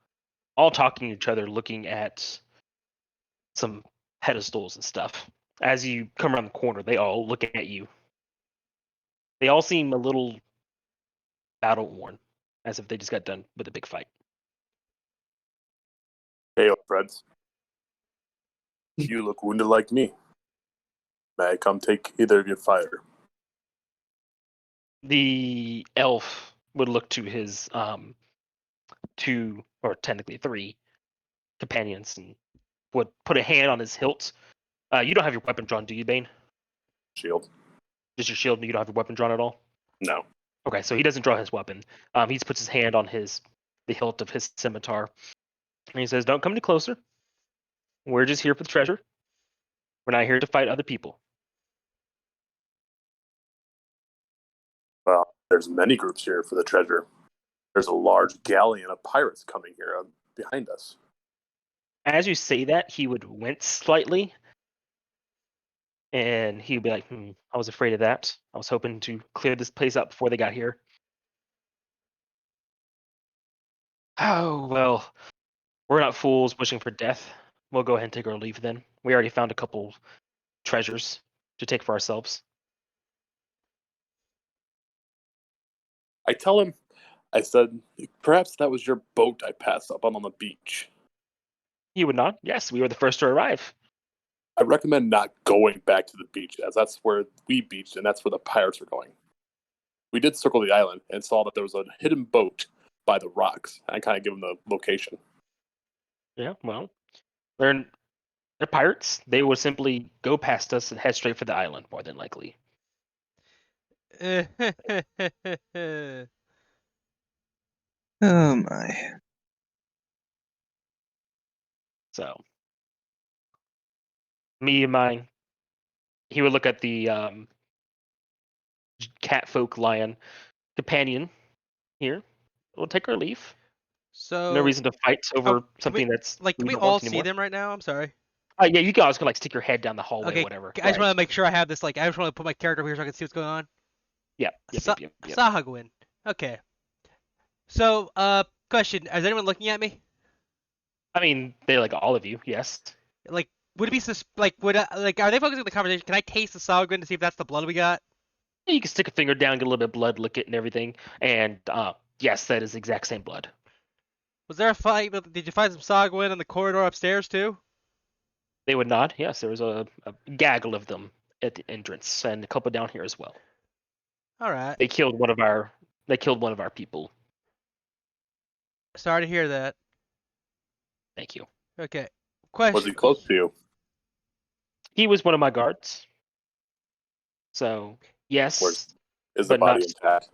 all talking to each other, looking at some pedestals and stuff. As you come around the corner, they all looking at you. They all seem a little battle worn, as if they just got done with a big fight. Hey, old friends. You look wounded like me. May I come take either of your fire? The elf would look to his two, or technically three, companions and would put a hand on his hilt. You don't have your weapon drawn, do you, Bane? Shield? Just your shield, and you don't have your weapon drawn at all? No. Okay, so he doesn't draw his weapon. He just puts his hand on the hilt of his scimitar. And he says, don't come any closer. We're just here for the treasure. We're not here to fight other people. Well, there's many groups here for the treasure. There's a large galleon of pirates coming here behind us. As you say that, he would wince slightly. And he'd be like, I was afraid of that. I was hoping to clear this place up before they got here. Oh, well, we're not fools wishing for death. We'll go ahead and take our leave then. We already found a couple treasures to take for ourselves. I tell him, I said, perhaps that was your boat I passed up on the beach. He would nod. Yes, we were the first to arrive. I recommend not going back to the beach, as that's where we beached, and that's where the pirates are going. We did circle the island and saw that there was a hidden boat by the rocks. I kind of give them the location. Yeah, well, they're pirates. They will simply go past us and head straight for the island, more than likely. Oh my. So, me and my, he would look at the catfolk lion companion here. We'll take our leave. So No reason to fight over can something that's can we we don't all want see anymore. them right now? I'm sorry. Yeah, you guys can like stick your head down the hallway, Okay, whatever. I just want Right. to make sure I have this. I just want to put my character over here so I can see what's going on. Yep. Sahagwin. Okay. So, question: is anyone looking at me? I mean, they like all of you. Yes. Would it be are they focusing on the conversation? Can I taste the Sahagwin to see if that's the blood we got? You can stick a finger down, get a little bit of blood, lick it, and everything. And yes, that is the exact same blood. Was there a fight? Did you find some Sahagwin in the corridor upstairs too? They would nod. Yes, there was a gaggle of them at the entrance, and a couple down here as well. All right. They killed one of our. They killed one of our people. Sorry to hear that. Thank you. Okay. Was Question. he close to you? He was one of my guards. So yes, Is the but body not- intact?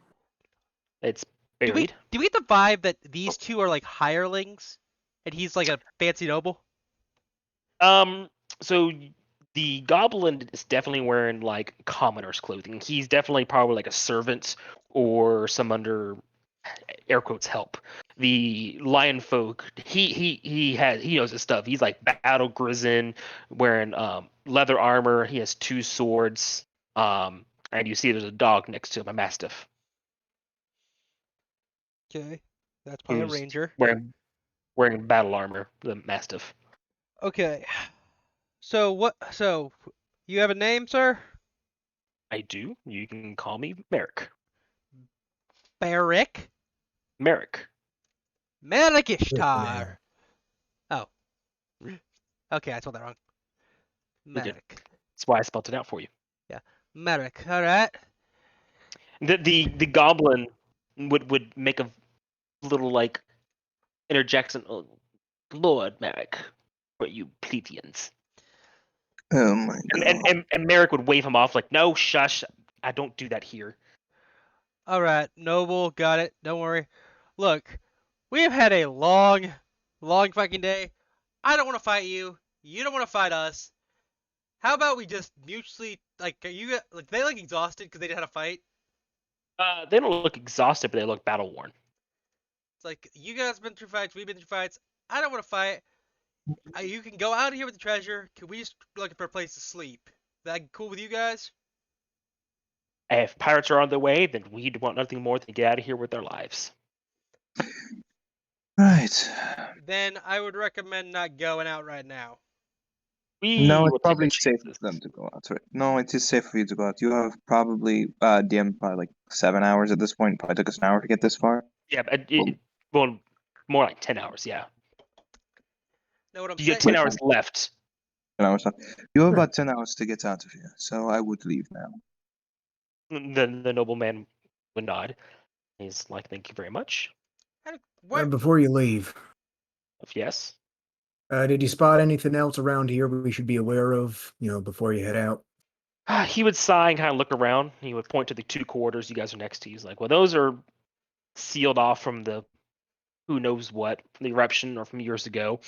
it's Do buried. we get the vibe that these two are like hirelings, and he's like a fancy noble? So the goblin is definitely wearing like commoner's clothing. He's definitely probably like a servant or some under air quotes help. The lion folk, he knows his stuff. He's like battle grizzin, wearing leather armor. He has 2 swords. And you see there's a dog next to him, a mastiff. Okay. That's probably a who's ranger. wearing battle armor, the mastiff. Okay. So what? So you have a name, sir? I do. You can call me Merrick. Barrick? Merrick. Malik Good Ishtar. Oh. Okay, I spelled that wrong. You did. Merrick. That's why I spelled it out for you. Merrick. All right. The goblin would make a little like interjection. Oh, Lord Merrick, for you plebeians. Oh my god. And Merrick would wave him off like, no, shush, I don't do that here. All right. Noble. Got it. Don't worry. Look, we have had a long fucking day. I don't want to fight you. You don't want to fight us. How about we just mutually they look exhausted because they didn't have a fight? They don't look exhausted, but they look battle worn. It's like you guys have been through fights, we've been through fights. I don't want to fight. You can go out of here with the treasure. Can we just looking for a place to sleep? Is that cool with you guys? If pirates are on their way, then we'd want nothing more than to get out of here with our lives. Right. Then I would recommend not going out right now. We No, will it's take probably our safe for chances. them to go out. Sorry. No, it is safe for you to go out. You have probably DM probably like 7 hours at this point. Probably took us an hour to get this far. Yeah, but well, more like 10 hours, yeah. Know what I'm You saying? get 10 hours left. 10 hours left. You have Sure. about 10 hours to get out of here, so I would leave now. The nobleman would nod. He's like, thank you very much. What? Before you leave, Yes. did you spot anything else around here we should be aware of, before you head out? He would sigh and kind of look around. He would point to the 2 corridors you guys are next to. He's like, well, those are sealed off from the who knows what, from the eruption or from years ago.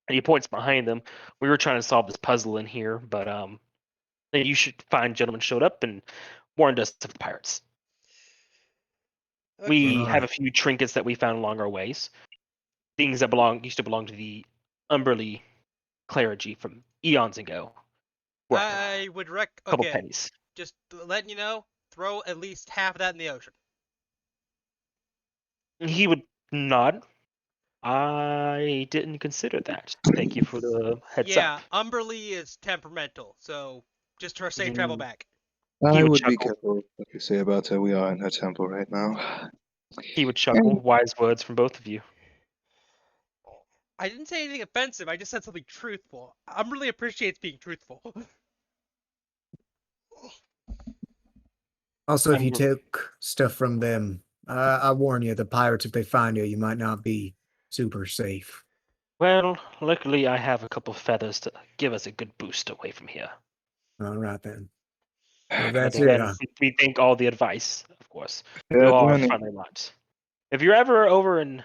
And he points behind them. We were trying to solve this puzzle in here, but then you should find gentlemen showed up and warned us of the pirates. We Okay. have a few trinkets that we found along our ways. Things that used to belong to the Umberlee clergy from eons ago. Worth I would a couple okay, pennies. just letting you know, throw at least half of that in the ocean. He would nod. I didn't consider that. Thank you for the heads Yeah, up. Umberlee is temperamental, so just for safe travel Mm. back. I would would be chuckle. careful what you say about her. We are in her temple right now. He would chuckle. Wise words from both of you. I didn't say anything offensive. I just said something truthful. Umberlee appreciates being truthful. Also, if And you we're- took stuff from them, I warn you, the pirates, if they find you, you might not be super safe. Well, luckily I have a couple feathers to give us a good boost away from here. All right then. Well, But that's it. again, we think all the advice, of course. Yeah, You all are Granny. friendly lot. If you're ever over in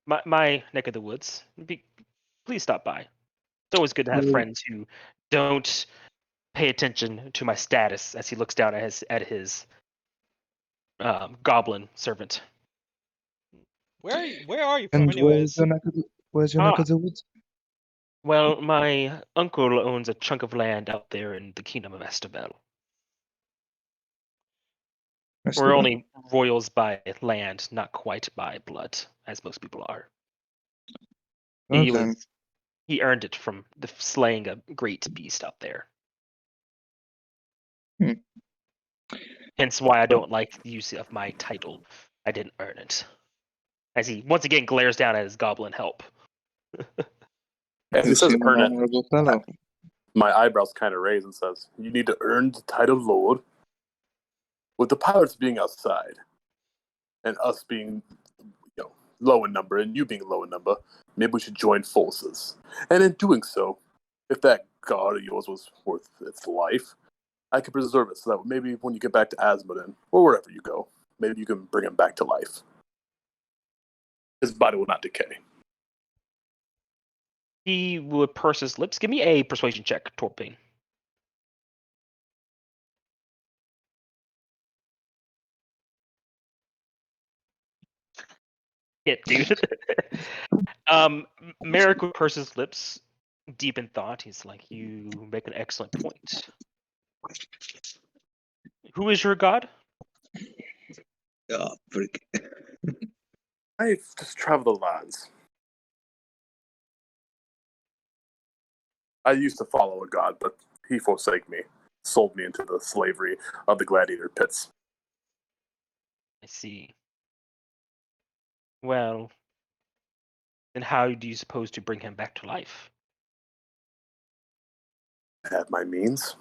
my neck of the woods, please stop by. It's always good to have Well- friends who don't pay attention to my status as he looks down at his goblin servant. Where are you from, And anyways? where's your neck of the woods? Well, my uncle owns a chunk of land out there in the kingdom of Estabel. We're only royals by land, not quite by blood, as most people are. Okay. He earned it from slaying a great beast out there. Hmm. Hence why I don't like the use of my title. I didn't earn it. As he once again glares down at his goblin help. As he You says seem an earn it, honorable fellow. my eyebrows kind of raise and says, "You need to earn the title Lord. With the pirates being outside, and us being, low in number, and you being low in number, maybe we should join forces. And in doing so, if that god of yours was worth its life, I could preserve it so that maybe when you get back to Asmodin, or wherever you go, maybe you can bring him back to life. His body will not decay." He would purse his lips. Give me a persuasion check, Torpine. Yeah, dude. Merrick would purse his lips, deep in thought. He's like, "You make an excellent point. Who is your god?" Oh, freak. I just travel the lands. I used to follow a god, but he forsake me, sold me into the slavery of the gladiator pits. I see. Well, then how do you suppose to bring him back to life? I have my means.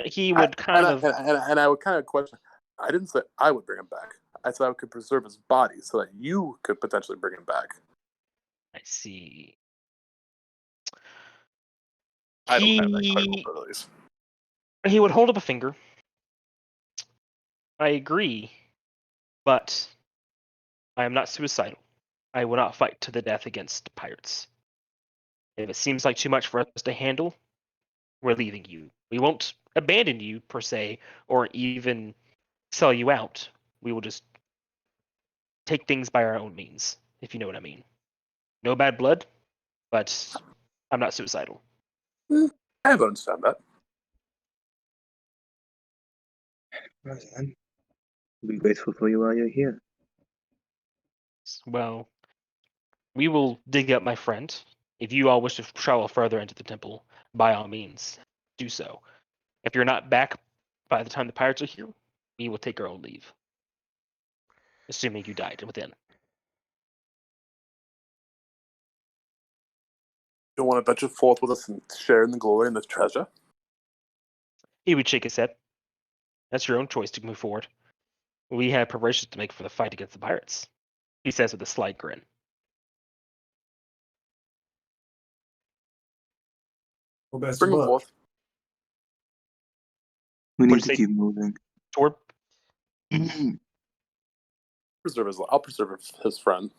He would And I would kind of question. I didn't say I would bring him back. I said I could preserve his body so that you could potentially bring him back. I see. I don't have that kind of abilities. He would hold up a finger. I agree, but I am not suicidal. I will not fight to the death against pirates. If it seems like too much for us to handle, we're leaving you. We won't abandon you, per se, or even sell you out. We will just take things by our own means, if you know what I mean. No bad blood, but I'm not suicidal. I understand that. Right, then. We'll be grateful for you while you're here. Well, we will dig up my friend. If you all wish to travel further into the temple, by all means, do so. If you're not back by the time the pirates are here, we will take our own leave. Assuming you died within. You want to venture forth with us and share in the glory and the treasure? He would shake his head. That's your own choice to move forward. We have preparations to make for the fight against the pirates, he says with a slight grin. Well, best Bring of him luck. forth. We What need do to you say? keep moving. Torb? I'll preserve his friend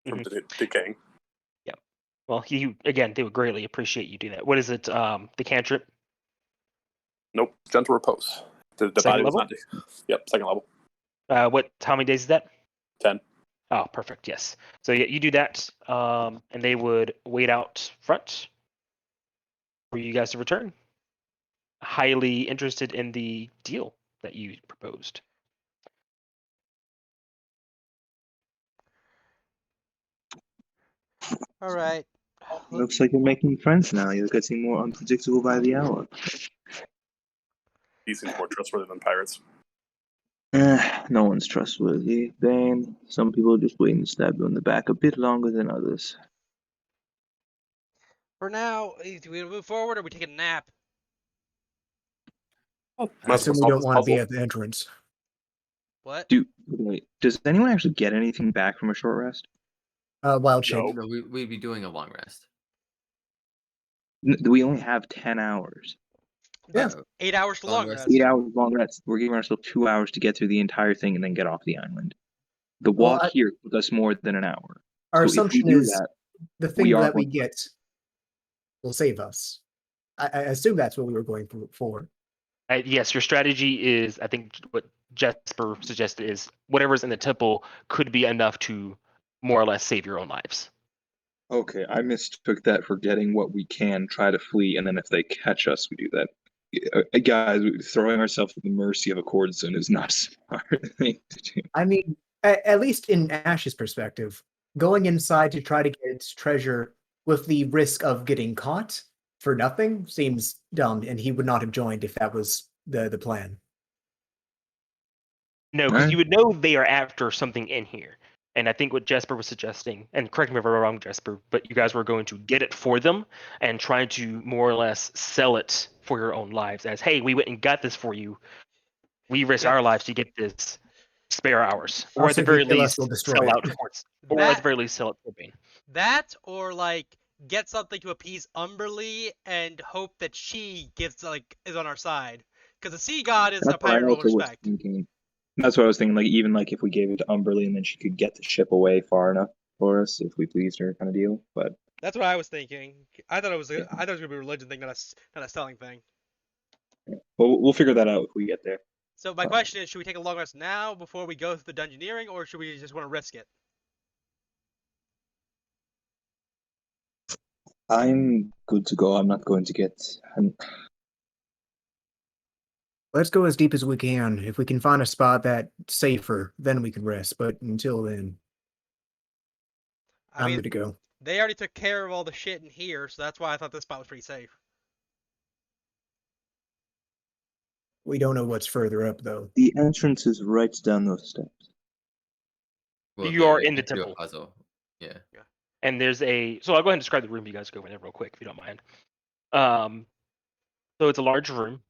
from Mhm. decaying. Well, they would greatly appreciate you doing that. What is it? The cantrip? Nope, gentle repose. The Second body was level? not. Yep, second level. How many days is that? 10. Oh, perfect. Yes. So yeah, you do that, and they would wait out front for you guys to return. Highly interested in the deal that you proposed. All right. Looks like you're making friends now. You're getting more unpredictable by the hour. He seems more trustworthy than pirates. No one's trustworthy, Bane. Some people just wait and stab you in the back a bit longer than others. For now, do we move forward or we take a nap? I Might as well assume we solve don't this want to be puzzle. at the entrance. What? Wait, does anyone actually get anything back from a short rest? Wild shape. No. No, we'd be doing a long rest. We only have 10 hours. That's Uh, 8 hours to long long rest. rest. 8 hours long rest. We're giving ourselves 2 hours to get through the entire thing and then get off the island. The Well, walk here took us more than an hour. Our So if we assumption do is that, the thing we are that we going- get will save us. I assume that's what we were going for. Yes, your strategy is, I think, what Jesper suggested is whatever's in the temple could be enough to more or less save your own lives. Okay, I mistook that for getting what we can, try to flee, and then if they catch us, we do that. Guys, throwing ourselves at the mercy of a courtesan is not a smart thing to do. I mean, at least in Ash's perspective, going inside to try to get treasure with the risk of getting caught for nothing seems dumb, and he would not have joined if that was the plan. No, because Alright. you would know they are after something in here. And I think what Jesper was suggesting, and correct me if I'm wrong, Jesper, but you guys were going to get it for them and try to more or less sell it for your own lives as, hey, we went and got this for you. We risk Yeah. our lives to get this. Spare ours, or Also, at if the you very kill us, least, we'll destroy sell it. out Quartz, or at That- the very least, sell it for Bane. That or like get something to appease Umberlee and hope that she gives is on our side. Because the sea god is a That's what I pirate we'll also was respect. thinking. That's what I was thinking. Like even like if we gave it to Umberlee and then she could get the ship away far enough for us if we pleased her, kind of deal. But That's what I was thinking. I thought it was gonna be a religion thing, not a selling thing. we'll figure that out if we get there. So my question is, should we take a long rest now before we go through the dungeoneering, or should we just want to risk it? I'm good to go. I'm not going to get. Let's go as deep as we can. If we can find a spot that's safer, then we can rest. But until then, I I'm mean, good to go. they already took care of all the shit in here, so that's why I thought this spot was pretty safe. We don't know what's further up, though. The entrance is right down those steps. You are they're in the into a temple. puzzle. Yeah. And there's a, so I'll go ahead and describe the room. You guys go in there real quick if you don't mind. So it's a large room,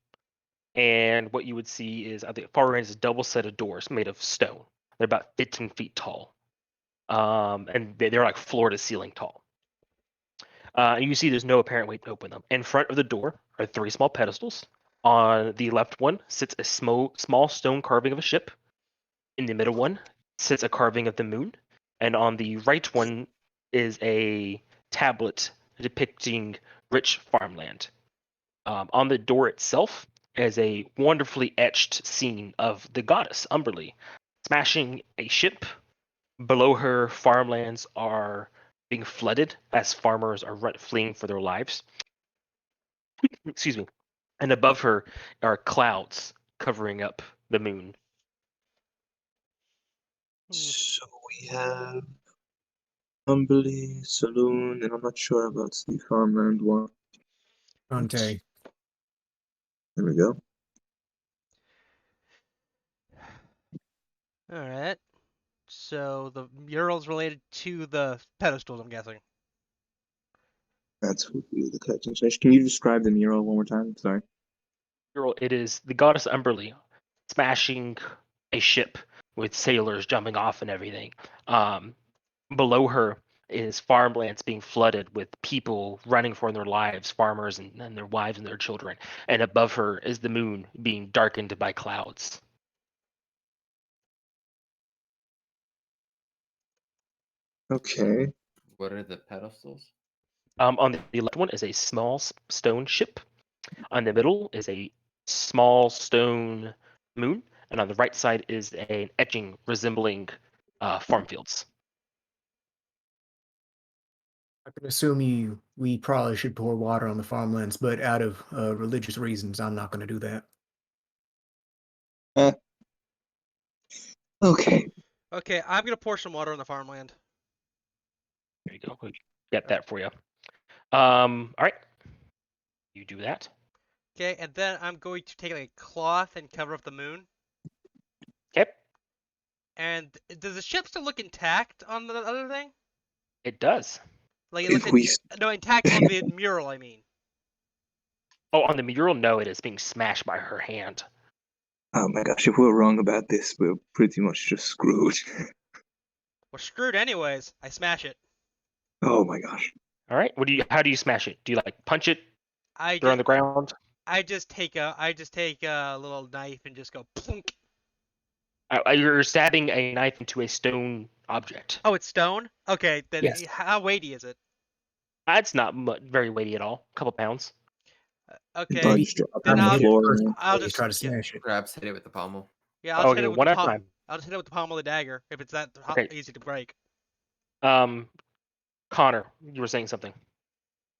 and what you would see is at the far end is a double set of doors made of stone. They're about 15 feet tall, and they're like floor to ceiling tall. And you see there's no apparent way to open them. In front of the door are 3 small pedestals. On the left one sits a small stone carving of a ship. In the middle one sits a carving of the moon, and on the right one is a tablet depicting rich farmland. On the door itself is a wonderfully etched scene of the goddess Umberlee smashing a ship. Below her, farmlands are being flooded as farmers are fleeing for their lives. Excuse me. And above her are clouds covering up the moon. So we have Umberlee, Saloon, and I'm not sure about the farmland one. Conte. There we go. Alright. So the mural's related to the pedestals, I'm guessing. That's what we the collection station. Can you describe the mural one more time? Sorry. Girl, it is the goddess Umberlee smashing a ship with sailors jumping off and everything. Below her is farmlands being flooded with people running for their lives, farmers and their wives and their children. And above her is the moon being darkened by clouds. Okay. What are the pedestals? On the left one is a small stone ship. On the middle is a small stone moon, and on the right side is an etching resembling farm fields. I can assume we probably should pour water on the farmlands, but out of religious reasons, I'm not going to do that. Okay. Okay, I'm gonna pour some water on the farmland. There you go. We got that for you. All right. You do that. Okay, and then I'm going to take like a cloth and cover up the moon. Okay. And does the ship still look intact on the other thing? It does. Like it If looks we no intact on the mural. I mean. Oh, on the mural, no, it is being smashed by her hand. Oh my gosh, if we're wrong about this, we're pretty much just screwed. We're screwed anyways. I smash it. Oh my gosh. All right. How do you smash it? Do you like punch it, I throw it on just, the ground? I just take a little knife and just go plunk. You're stabbing a knife into a stone object. Oh, it's stone. Okay, then Yes. how weighty is it? That's not very weighty at all. A couple pounds. Okay, Oh, Maybe just drop it then on the hit it floor. first and- I'll before you just try to smash it. Grabs, hit it with the pommel. yeah, I'll just hit Okay, it with one the at a palm. time. I'll just hit it with the pommel of the dagger if it's that Okay. easy to break. Connor, you were saying something.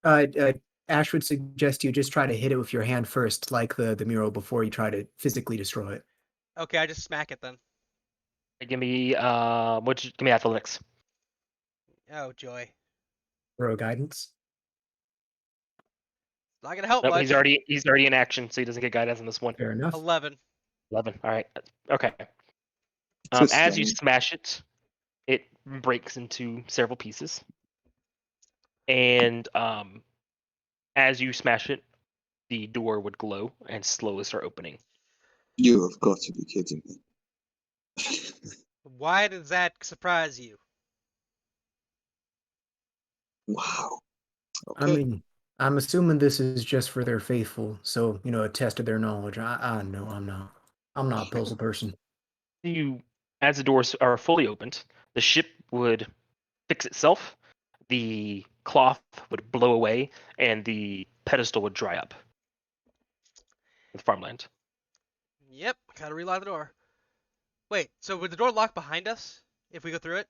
Ash would suggest you just try to hit it with your hand first, like the mural, before you try to physically destroy it. Okay, I just smack it then. Give me give me athletics. Oh joy, Throw guidance. not gonna help Nope, much. he's already in action, so he doesn't get guidance on this one. Fair enough. 11. 11. All right. Okay. Just As you stunning. smash it, it breaks into several pieces. And as you smash it, the door would glow and slowly start opening. You have got to be kidding me. Why does that surprise you? Wow. I Okay. mean, I'm assuming this is just for their faithful, so a test of their knowledge. I know I'm not. I'm not a puzzle person. As the doors are fully opened, the ship would fix itself, the cloth would blow away, and the pedestal would dry up with farmland. Yep, gotta relock the door. Wait, so would the door lock behind us if we go through it?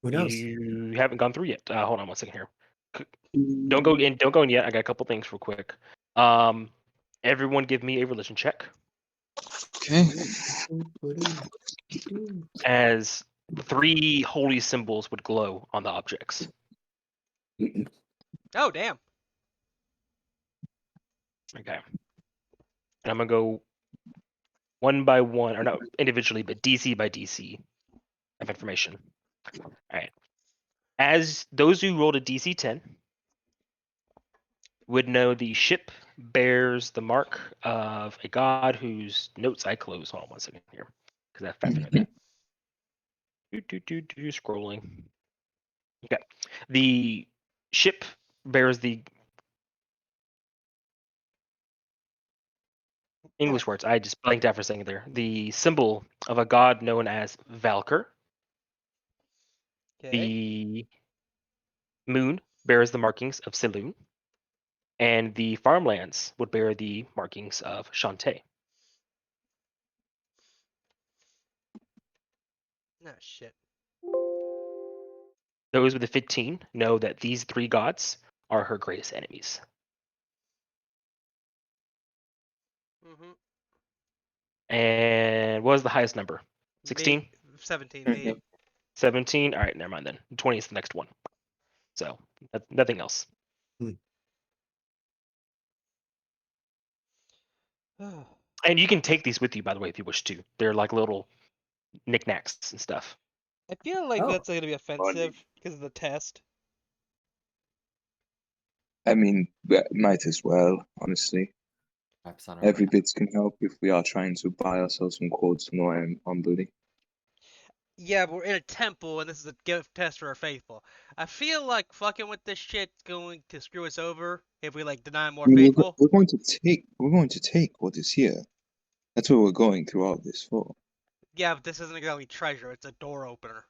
Who knows? You haven't gone through yet. Hold on one second here. Don't go in. Don't go in yet. I got a couple things real quick. Everyone, give me a religion check. Okay. As 3 holy symbols would glow on the objects. Oh damn. Okay. And I'm gonna go one by one, or not individually, but DC by DC of information. All right. As those who rolled a DC 10 would know, the ship bears the mark of a god whose notes I close. Hold on one second here, because that factored in there. Scrolling. Okay. The ship bears the English words. I just blanked out for a second there. The symbol of a god known as Valkyr. Okay. The moon bears the markings of Saloon. And the farmlands would bear the markings of Shantae. No shit. Those with the 15 know that these 3 gods are her greatest enemies. And what was the highest number? 16? 17. Mhm. Me. 17? All right, never mind then. 20 is the next one. So, nothing else. And you can take these with you, by the way, if you wish to. They're like little knickknacks and stuff. I feel like Oh, that's gonna be offensive because of the test. I mean, might as well, honestly. Perhaps on our Every way. bit can help if we are trying to buy ourselves some quotes from Umberlee. Yeah, but we're in a temple and this is a gift test for our faithful. I feel like fucking with this shit's going to screw us over if we like deny more I mean, faithful. we're going to take what is here. That's what we're going through all this for. Yeah, but this isn't exactly treasure, it's a door opener.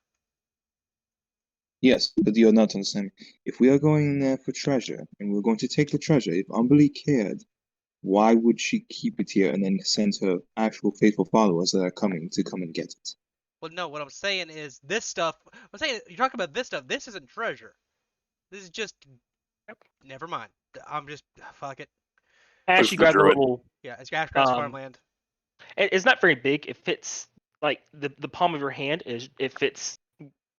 Yes, but you're not understanding. If we are going there for treasure, and we're going to take the treasure, if Umberlee cared, why would she keep it here and then send her actual faithful followers that are coming to come and get it? Well, no, what I'm saying is this stuff. I'm saying you're talking about this stuff. This isn't treasure. This is just. Never mind. I'm just fuck it. Ash, you grab the little. Yeah, it's Ash grabs Um, farmland. It's not very big. It fits like the palm of your hand. It fits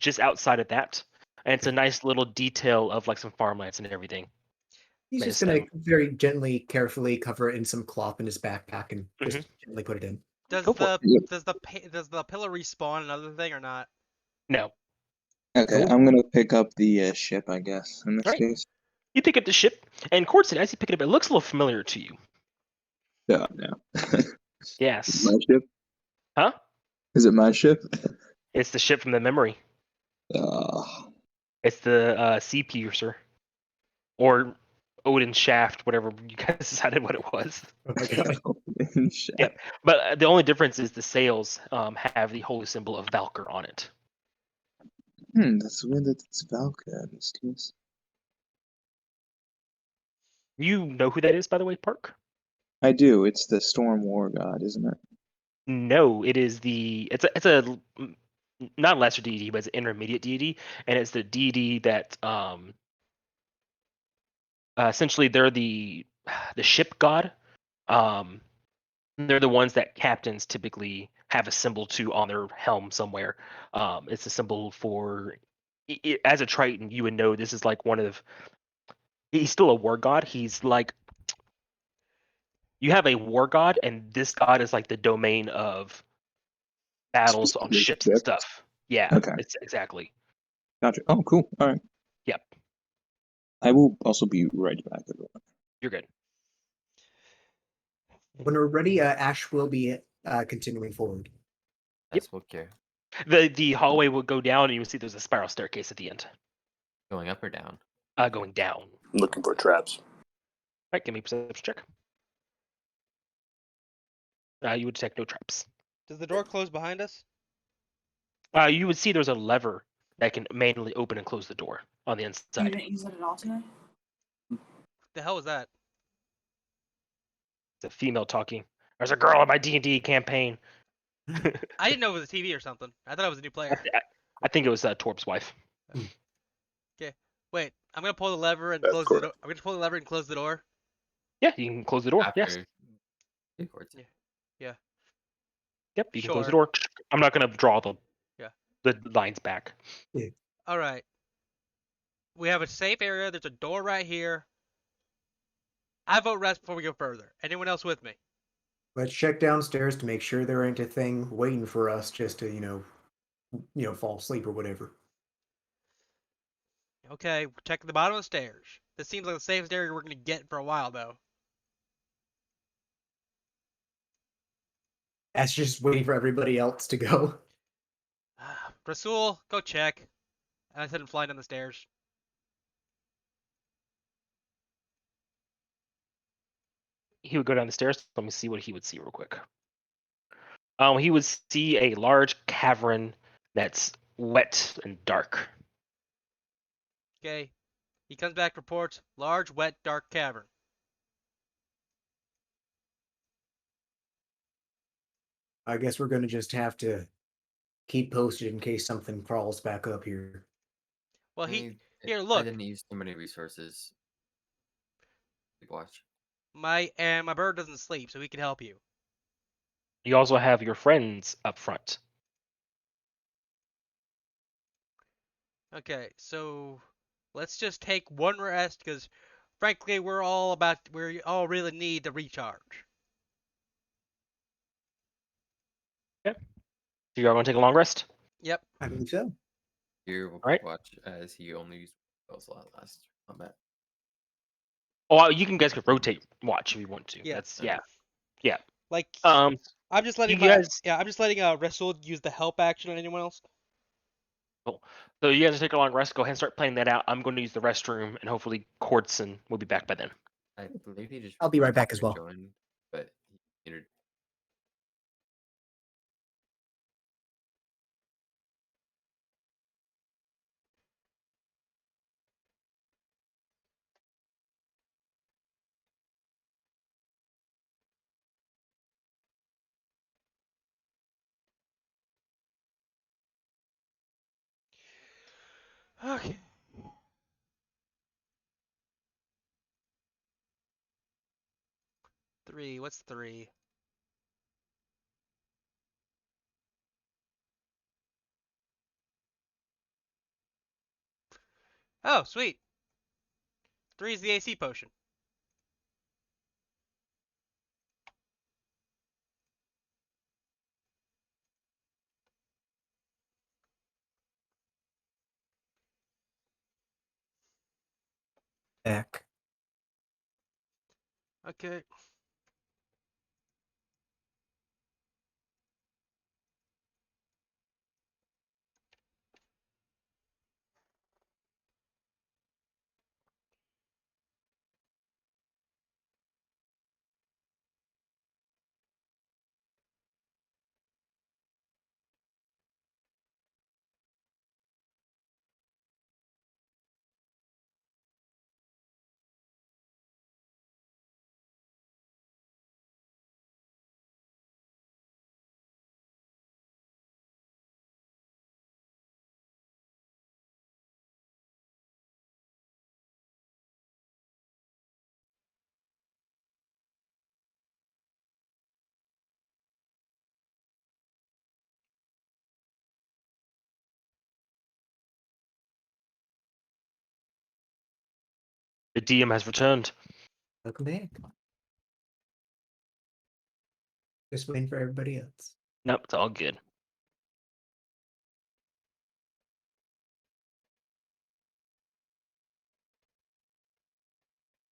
just outside of that, and it's a nice little detail of like some farmlands and everything. He's just Medicine. gonna very gently, carefully cover it in some cloth in his backpack and just gently put it in. Does Go for the it. does the pillar respawn another thing or not? No. Okay, Cool. I'm gonna pick up the ship, I guess, in this Right. case. You pick up the ship, and Courtson, as you pick it up, it looks a little familiar to you. Yeah, yeah. Yes. My ship? Huh? Is it my ship? It's the ship from the memory. Uh, It's the Sea Piercer. Or Odin Shaft, whatever you guys decided what it was. Oh my god. shit. Yep. But the only difference is the sails have the holy symbol of Valkyr on it. That's weird that it's Valkyrie in this case. You know who that is, by the way, Park? I do. It's the Storm War God, isn't it? No, it is it's a not lesser deity, but it's an intermediate deity, and it's the deity that essentially they're the ship god. They're the ones that captains typically have a symbol to on their helm somewhere. It's a symbol for as a Triton, you would know this is like one of he's still a war god. He's like you have a war god, and this god is like the domain of battles on Specific ships and ship? stuff. Yeah, Okay. it's exactly. Gotcha. Oh, cool. All right. Yep, I will also be right back, everyone. you're good. When we're ready, Ash will be continuing forward. That's okay. The hallway will go down, and you will see there's a spiral staircase at the end, Going up or down? going down. I'm looking for traps. Right, give me a perception check. You would detect no traps. Does the door close behind us? You would see there's a lever that can manually open and close the door on the You inside. didn't use it at all today? The hell was that? It's a female talking. There's a girl in my D&D campaign. I didn't know it was a TV or something. I thought it was a new player. I think it was Torp's wife. Wait, I'm gonna pull the lever and That's close the correct. door. I'm gonna pull the lever and close the door. Yeah, you can close the door. Yes. After Courtson. Yep, you can close the Sure. door. I'm not going to draw the Yeah. the lines back. All right. We have a safe area. There's a door right here. I vote rest before we go further. Anyone else with me? Let's check downstairs to make sure there ain't a thing waiting for us just to, fall asleep or whatever. Okay, check the bottom of the stairs. This seems like the safest area we're gonna get for a while, though. Ash just waiting for everybody else to go. Rasul, go check. And I said him flying down the stairs. He would go down the stairs. Let me see what he would see real quick. He would see a large cavern that's wet and dark. Okay. He comes back, reports large, wet, dark cavern. I guess we're gonna just have to keep posted in case something crawls back up here. Well, I here, look. didn't use too many resources. Watch. My bird doesn't sleep, so he can help you. You also have your friends up front. Okay, so let's just take one rest, because frankly, we all really need to recharge. So you're all going to take a long rest? Yep. I believe so. Here we'll Alright. watch as he only used spells a lot last combat. Oh, you guys could rotate watch if you want to. Yeah. That's yeah. Like, Um, I'm just letting you guys. I'm just letting Rasul use the help action on anyone else. So you guys take a long rest. Go ahead and start playing that out. I'm going to use the restroom, and hopefully Courtson will be back by then. I believe he just. I'll be right back as well. Joined, but he entered. Okay. Three. What's three? Oh, sweet. Three is the AC potion. back. Okay. The DM has returned. Welcome back. Just waiting for everybody else. Nope, it's all good. I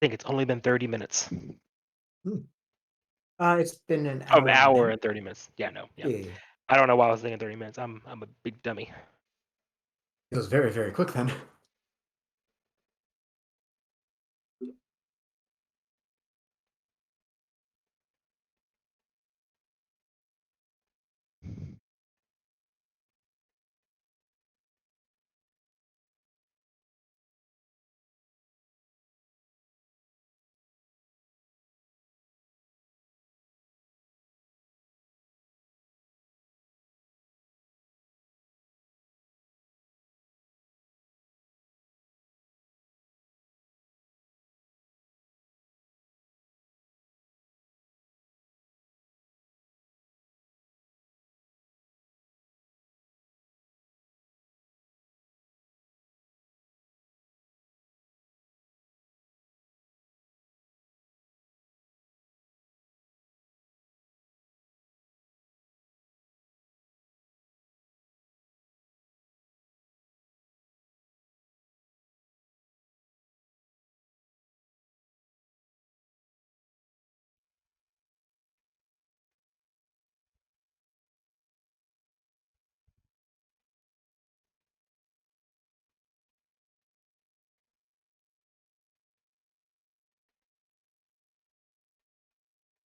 think it's only been 30 minutes. It's been an Oh, hour. an hour and 30 minutes. Yeah, no. Yeah. Yeah. I don't know why I was thinking 30 minutes. I'm a big dummy. It was very, very quick then.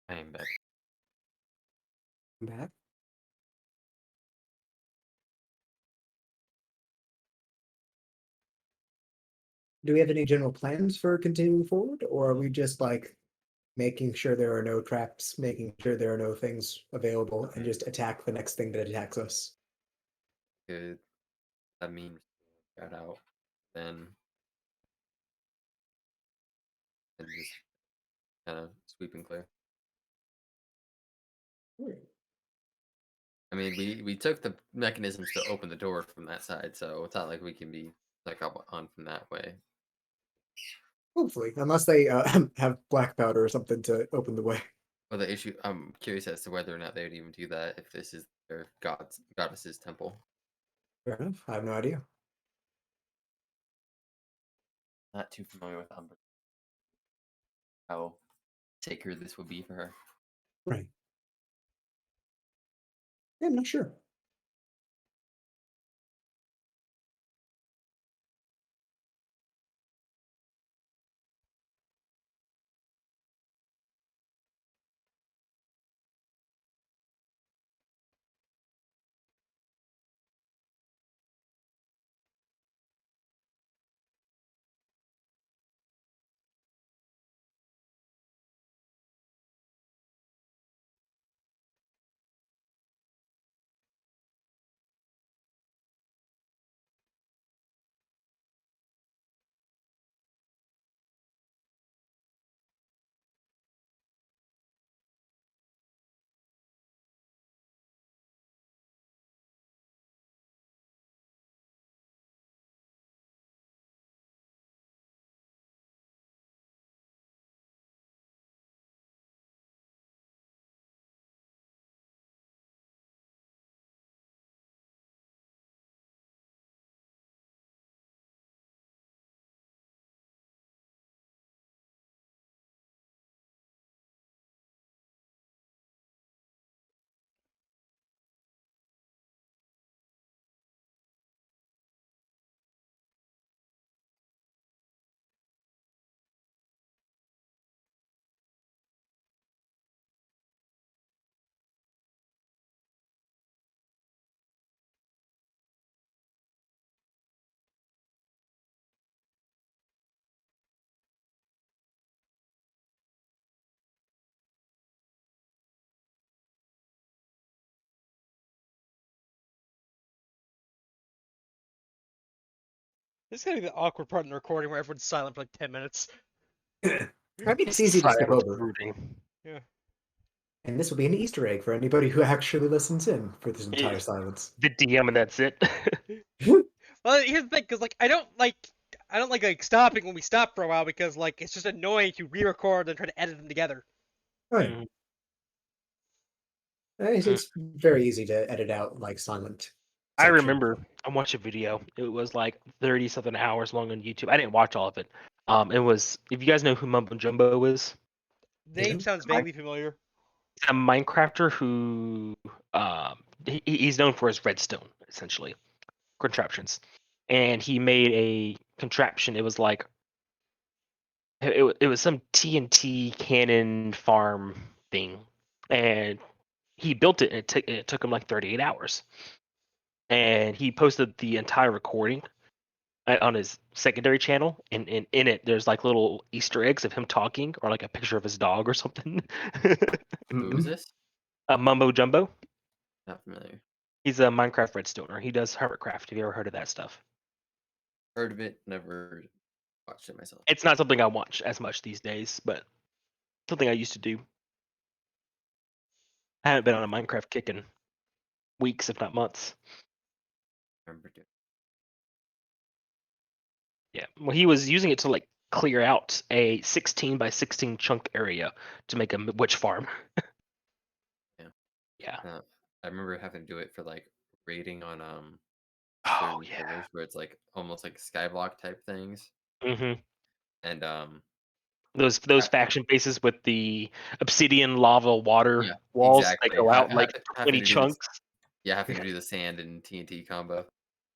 I am back. Back. Do we have any general plans for continuing forward, or are we just like making sure there are no traps, making sure there are no things available, and just attack the next thing that attacks us? Good. That means got out. Then and just kind of sweep and clear. I mean, we took the mechanisms to open the door from that side, so it's not like we can be like up on from that way. Hopefully, unless they have black powder or something to open the way. Well, the issue, I'm curious as to whether or not they would even do that if this is their goddess's temple. Fair enough. I have no idea. Not too familiar with Umber. How sacred this would be for her. Right. Yeah, I'm not sure. This is gonna be the awkward part in the recording where everyone's silent for like 10 minutes. I mean, it's easy to skip Silence over. brooding. Yeah. And this will be an Easter egg for anybody who actually listens in for this entire Yeah. silence. The DM and that's it. Well, here's the thing, because like I don't like stopping when we stop for a while because like it's just annoying to re-record and try to edit them together. Right. Mhm. It's very easy to edit out like silent. I sections. remember I watched a video. It was like 30 something hours long on YouTube. I didn't watch all of it. It was, if you guys know who Mumbo Jumbo is, Name Yeah. sounds vaguely familiar. he's a Minecrafter who he's known for his redstone essentially contraptions, and he made a contraption. It was like it was some TNT cannon farm thing, and he built it. And it took him like 38 hours, and he posted the entire recording on his secondary channel, and in it there's like little Easter eggs of him talking or like a picture of his dog or something. Who is this? Mumbo Jumbo. Not familiar. He's a Minecraft redstoner. He does Hermitcraft. Have you ever heard of that stuff? Heard of it, never watched it myself. It's not something I watch as much these days, but something I used to do. I haven't been on a Minecraft kick in weeks, if not months. Remember doing. Yeah. Well, he was using it to like clear out a 16 by 16 chunk area to make a witch farm. Yeah. Yeah. I remember having to do it for like raiding on Oh certain yeah. servers where it's like almost like skyblock type things, hmm and Those I- faction bases with the obsidian lava water yeah, walls that exactly. go out like Having 20 to do this, chunks. yeah, having to do the sand and TNT combo.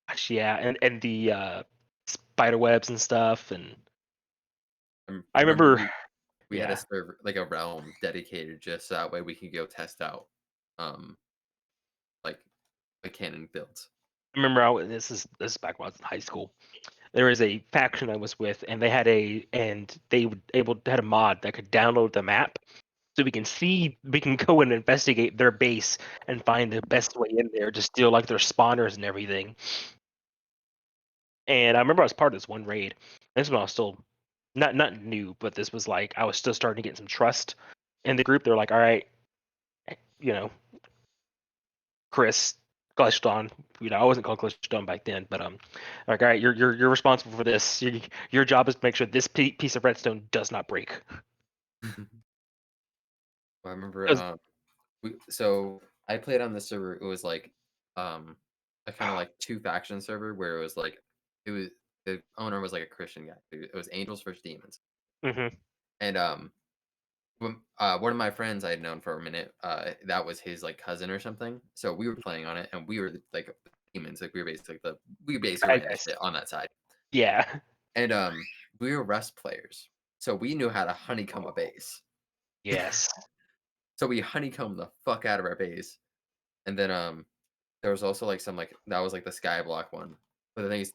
Gosh, yeah, and the spider webs and stuff, and I remember, we had a yeah, server like a realm dedicated just so that way we could go test out um like the cannon builds. I remember this is back when I was in high school. There was a faction I was with, and they had had a mod that could download the map, so we can go and investigate their base and find the best way in there to steal like their spawners and everything. And I remember I was part of this one raid. This was when I was still not new, but this was like I was still starting to get some trust in the group. They're like, all right, you know, Chris Gleshton. I wasn't called Gleshton back then, but like, all right, you're responsible for this. Your job is to make sure this piece of redstone does not break. I remember 'Cause- so I played on the server. It was like a kind of like two faction server where it was like it was the owner was like a Christian guy. It was Angels versus Demons, Mhm. and one of my friends I had known for a minute, that was his like cousin or something. So we were playing on it, and we were like demons. Like we basically Bad ran guys. shit on that side, Yeah. and we were rest players, so we knew how to honeycomb a base. Yes. So we honeycombed the fuck out of our base, and then there was also like some like that was like the skyblock one. But the thing is,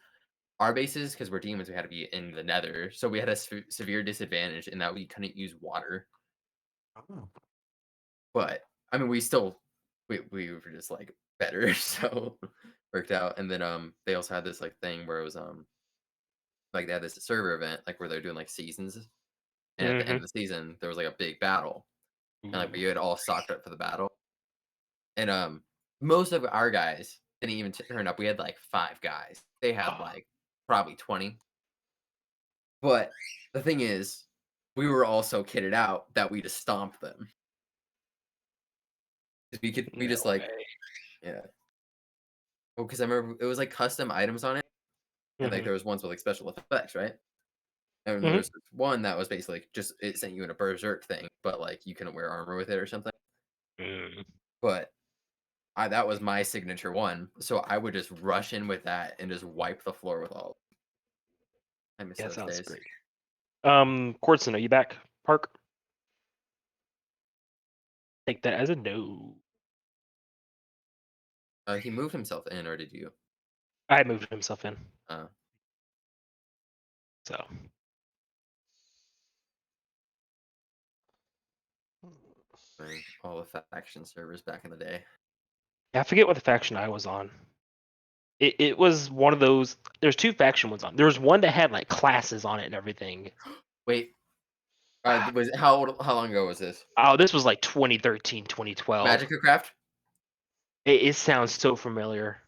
our bases because we're demons, we had to be in the Nether, so we had a severe disadvantage in that we couldn't use water. Oh. But I mean, we were just like better, so worked out. And then they also had this like thing where it was like they had this server event like where they're doing like seasons, and at the end Mhm. of the season there was like a big battle, and like we had all stocked up for the battle, and most of our guys didn't even turn up. We had like 5 guys. They had like probably 20. But the thing is, we were all so kitted out that we just stomped them. 'Cause we No just like way. yeah. Well, because I remember it was like custom items on it, and like Mhm. there was ones with like special effects, right? And there Mhm. was one that was basically just it sent you in a berserk thing, but like you couldn't wear armor with it or something. Mm. But that was my signature one, so I would just rush in with that and just wipe the floor with all. I miss Yeah, those sounds days. great. Courtson, are you back? Park. Take that as a no. He moved himself in, or did you? I moved himself in, Uh, so all the faction servers back in the day. yeah, I forget what the faction I was on. It was one of those. There's two faction ones on. There was one that had like classes on it and everything. Wait. Was how long ago was this? Oh, this was like 2013, 2012. Magic Craft? It sounds so familiar.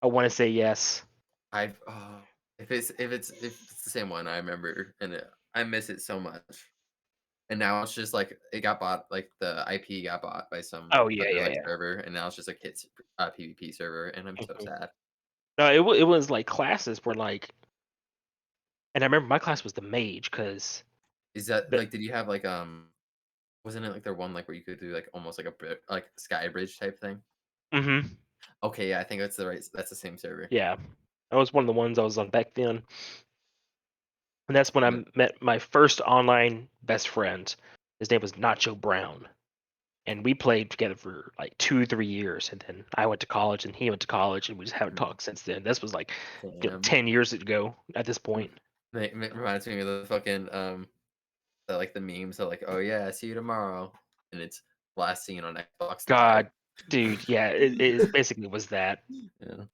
I want to say yes. I've if it's the same one, I remember, and I miss it so much. And now it's just like it got bought, like the IP got bought by some Oh yeah, other yeah, like yeah. server, and now it's just like hits PvP server, and I'm so Mhm. sad. No, it was like classes were like, and I remember my class was the mage because Is that the like? Did you have like wasn't it like there one like where you could do like almost like like sky bridge type thing? mm-hmm. Okay, yeah, I think that's the same server. Yeah, that was one of the ones I was on back then, and that's when I met my first online best friend. His name was Nacho Brown, and we played together for like 2-3 years, and then I went to college and he went to college, and we just haven't talked since then. This was like Damn. 10 years ago at this point. Reminds me of the fucking the memes of like, oh yeah, see you tomorrow, and it's last seen on Xbox Live. God, dude, yeah, it basically was that. Yeah.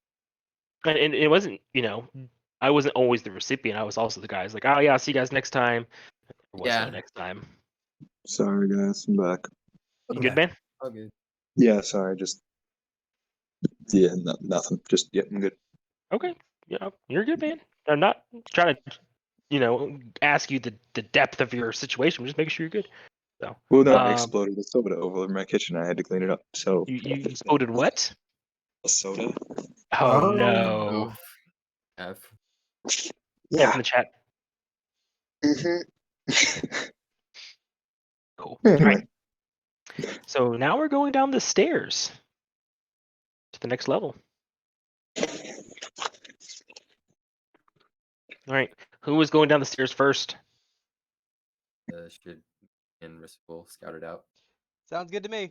And it wasn't, I wasn't always the recipient. I was also the guy who's like, oh yeah, I'll see you guys next time. There was no Yeah. next time. Sorry, guys, I'm back. You Welcome good, back. man? Oh, good. Yeah, sorry, just nothing. Just I'm good. Okay, yeah, you're good, man. I'm not trying to, ask you the depth of your situation. Just make sure you're good. So, Well, no, I exploded a soda over my kitchen. I had to clean it up. So you exploded what? a soda. Oh Oh. no! Oof. F. F Yeah. in the chat. Mm-hmm. Cool. Anyway. All right. So now we're going down the stairs to the next level. All right. Who is going down the stairs first? Should and will scout it out. Sounds good to me.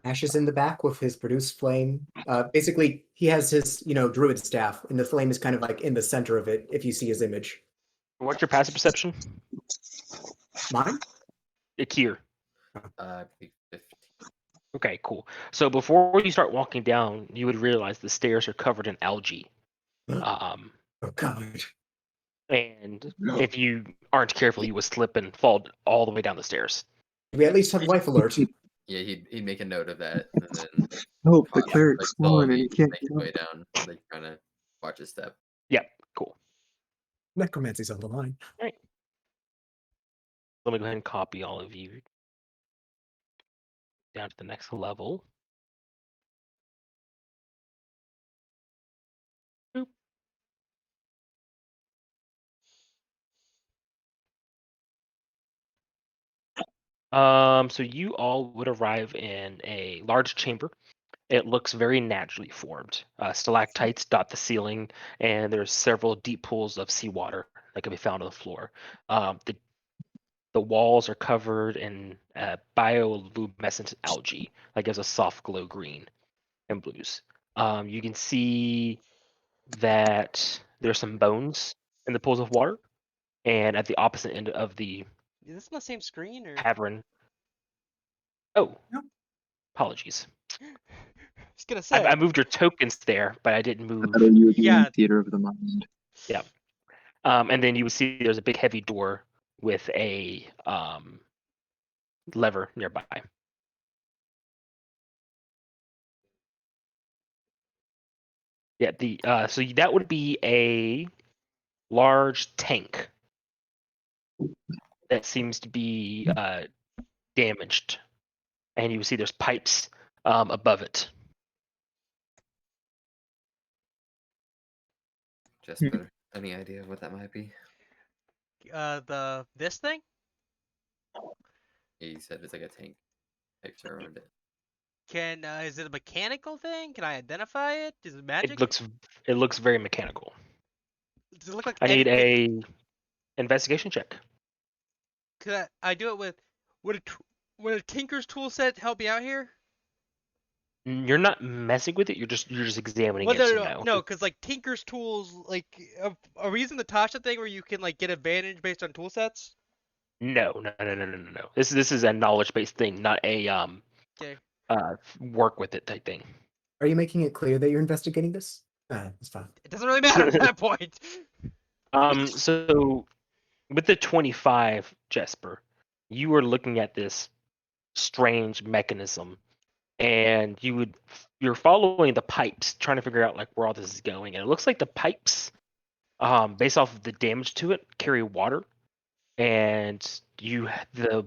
Ash is in the back with his produce flame. Basically, he has his, druid staff, and the flame is kind of like in the center of it, if you see his image. What's your passive perception? Mine? Akir. Big 15. Okay, cool. So before you start walking down, you would realize the stairs are covered in algae. Um, Oh, God. and No. if you aren't careful, you would slip and fall all the way down the stairs. We at least have life alert. Yeah, he'd make a note of that, and then No, the like cleric's all of fallen and you he can't make get his way up. down, like trying to watch his step. Yeah, cool. Necromancy's on the line. Let me go ahead and copy all of you down to the next level. Boop. So you all would arrive in a large chamber. It looks very naturally formed. Stalactites dot the ceiling, and there's several deep pools of seawater that can be found on the floor. The walls are covered in bioluminescent algae that gives a soft glow green and blues. You can see that there's some bones in the pools of water, and at the opposite end of the Is this on the same screen or? cavern. Oh, No. apologies. Just gonna say. I moved your tokens there, but I didn't move. I thought you were doing Yeah. theater of the mind. Yeah. And then you would see there's a big heavy door with a lever nearby. Yeah, so that would be a large tank that seems to be damaged, and you will see there's pipes above it. Jesper, any idea what that might be? This thing? Yeah, you said it's like a tank type around it. Is it a mechanical thing? Can I identify it? Is it magic? It looks very mechanical. Does it look like I need anything? a investigation check. Could I do it with? Would a tinker's tool set help me out here? You're not messing with it. You're just examining Well, it. no, So no, no. no, because like tinker's tools, like, are we using the Tasha thing where you can like get advantage based on tool sets? No. This is a knowledge based thing, not a Okay. work with it type thing. Are you making it clear that you're investigating this? It's fine. It doesn't really matter at that point. So with the 25, Jesper, you were looking at this strange mechanism, and you're following the pipes, trying to figure out like where all this is going. And it looks like the pipes, based off of the damage to it, carry water, and the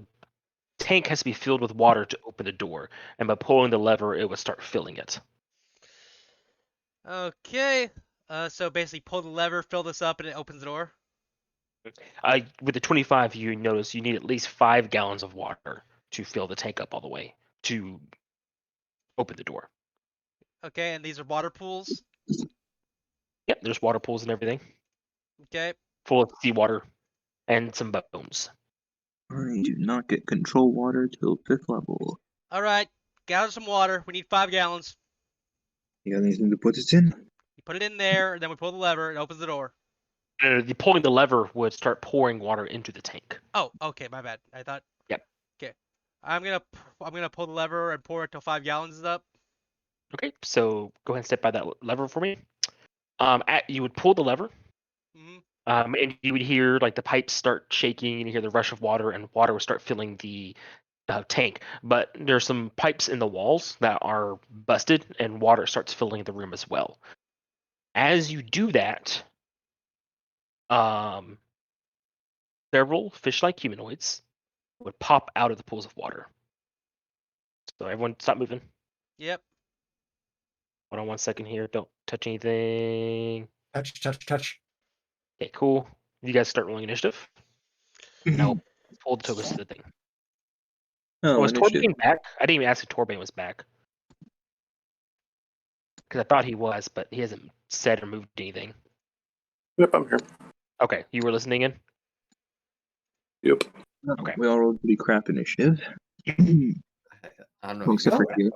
tank has to be filled with water to open the door. And by pulling the lever, it would start filling it. Okay. So basically, pull the lever, fill this up, and it opens the door. With the 25, you notice you need at least 5 gallons of water to fill the tank up all the way to open the door. Okay, and these are water pools. Yep, there's water pools and everything, Okay. full of seawater and some bones. I do not get control water till 5th level. All right. Gather some water. We need 5 gallons. You got anything to put it in? You put it in there, and then we pull the lever. It opens the door. Pulling the lever would start pouring water into the tank. Oh, okay. My bad. I thought. Yep. Okay. I'm gonna pull the lever and pour it till 5 gallons is up. Okay, so go ahead and step by that lever for me. You would pull the lever, Hmm. and you would hear like the pipes start shaking, and you hear the rush of water, and water would start filling the tank. But there's some pipes in the walls that are busted, and water starts filling the room as well. As you do that, several fish-like humanoids would pop out of the pools of water. So everyone, stop moving. Yep. Hold on 1 second here. Don't touch anything. Touch. Okay, cool. You guys start rolling initiative. Now pull the tokens to the thing. Oh, Was initiative. Torbane back? I didn't even ask if Torbane was back. Because I thought he was, but he hasn't said or moved anything. Yep, I'm here. Okay, you were listening in? Yep. Okay. We all rolled pretty crap initiative. I don't know. Except for you.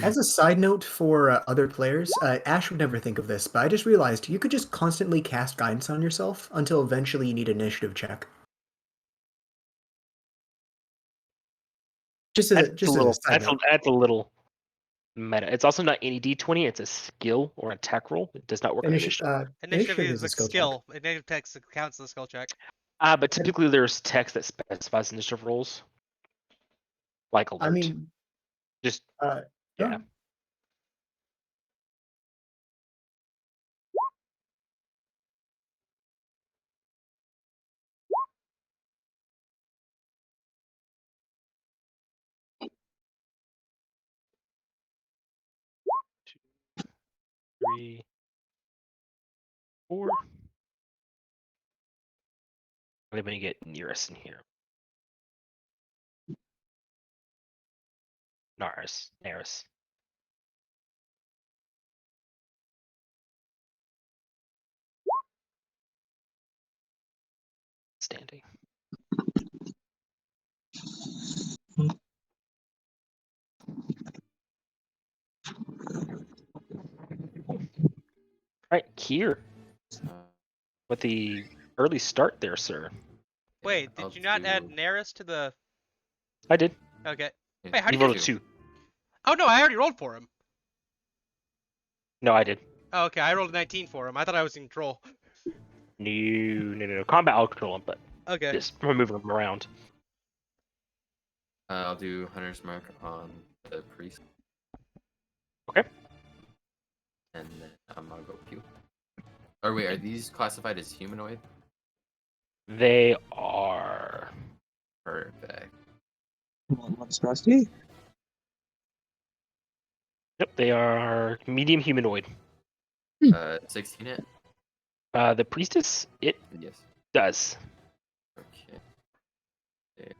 As a side note for other players, Ash would never think of this, but I just realized you could just constantly cast guidance on yourself until eventually you need an initiative check. Just as a side note. That's a little meta. It's also not any D20. It's a skill or attack roll. It does not work on initiative. Initiative is a skill skill. Initiative text counts as a skill check. But typically there's text that specifies initiative rolls, like alert. I mean, just yeah. yeah. Two, 3, 4. Let me get nearest in here. Naris. Standing. Right, Kier. With the early start there, sir. Wait, I'll did you not add do- Neris to the? I did. Okay. Yeah, Wait, how do You you rolled a get? 2. Oh no, I already rolled for him. No, I did. Oh, okay, I rolled a 19 for him. I thought I was in control. No. Combat, I'll control him, but Okay. just moving him around. I'll do Hunter's Mark on the priest. Okay. And then I'm gonna go Pew. Or wait, are these classified as humanoid? They are. Perfect. What's Rusty? Yep, they are medium humanoid. 16 it? The priestess, it Yes. does. Okay. Okay.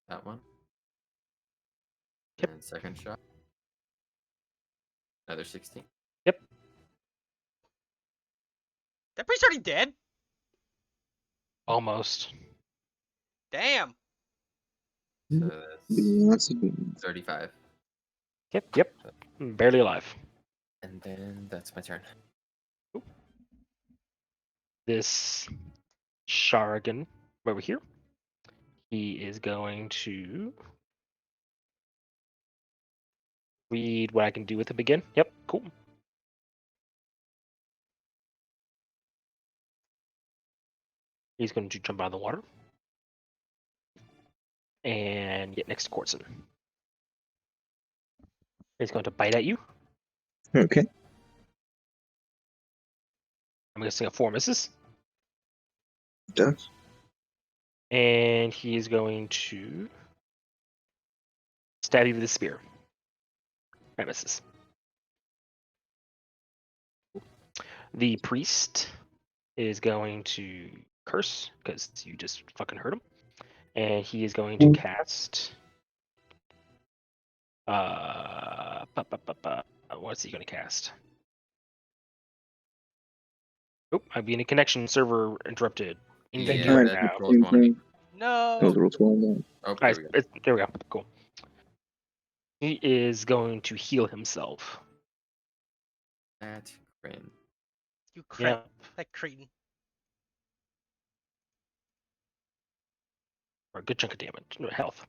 That one. Yep. And second shot. Another 16. That priest already dead? Almost. Damn. So That's that's 35. Yep. Barely alive. And then that's my turn. This Sharigan over here. He is going to read what I can do with him again. Yep, cool. He's going to jump out of the water and get next to Courtson. He's going to bite at you. Okay. I'm guessing a 4 misses. Does. And he is going to stab you with a spear. That misses. The priest is going to curse because you just fucking hurt him. And he is going to cast. What's he going to cast? Oh, I've been a connection server interrupted. Anything Yeah, right that now. rolls one. No. Those rules well known. Oh, there we go. There we go. Cool. He is going to heal himself. That's grin. You crap. Yeah, That cretin. for a good chunk of damage. No, health.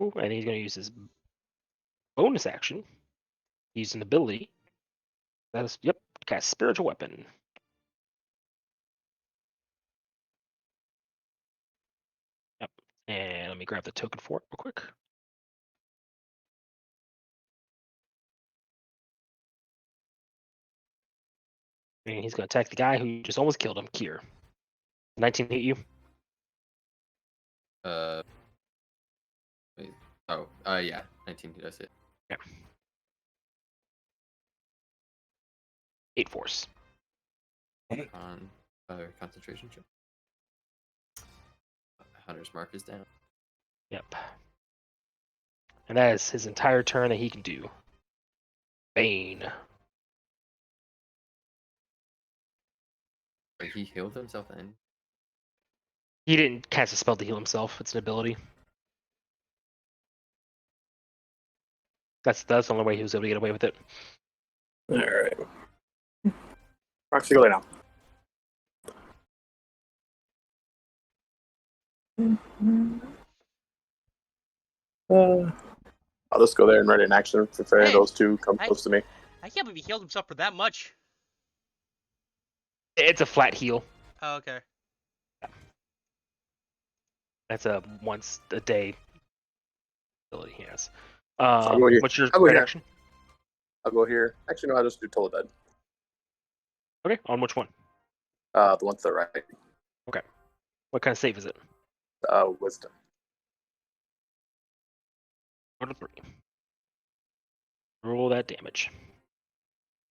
Ooh, and he's going to use his bonus action. Use an ability. That is, yep, cast spiritual weapon. Yep. And let me grab the token for it real quick. And he's going to attack the guy who just almost killed him, Kier. 19 hit you. Wait. Yeah. 19. That's it. 8 force. On concentration check. Hunter's mark is down. Yep. And that is his entire turn that he can do. Bane. Wait, he healed himself then. He didn't cast a spell to heal himself. It's an ability. That's the only way he was able to get away with it. All right. Roxy, go lay down. I'll just go there and ready in action if any of those two come close to me. I can't believe he healed himself for that much. It's a flat heal. Oh, okay. That's a once a day ability he has. I'll go here. What's your I'll go here. reaction? I'll go here. Actually, no, I'll just do Total Dead. Okay, on which one? The one to the right. What kind of save is it? Wisdom. 1 to 3. Roll that damage.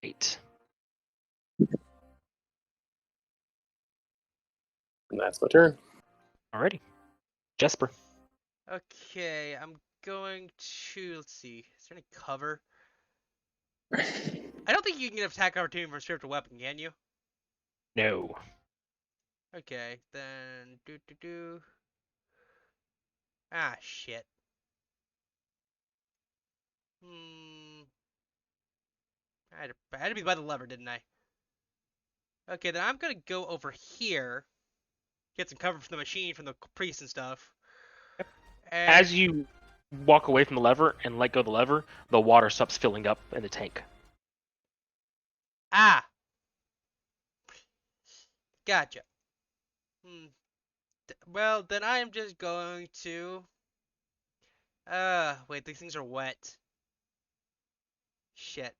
8. And that's my turn. Alrighty. Jesper. Okay, I'm going to. Let's see. Is there any cover? I don't think you can get an attack opportunity for a spiritual weapon, can you? No. Okay, then do. Ah, shit. I had to be by the lever, didn't I? Okay, then I'm gonna go over here, get some cover from the machine, from the priest and stuff. And As you walk away from the lever and let go of the lever, the water stops filling up in the tank. ah, gotcha. Well, then I am just going to. Wait, these things are wet. Shit.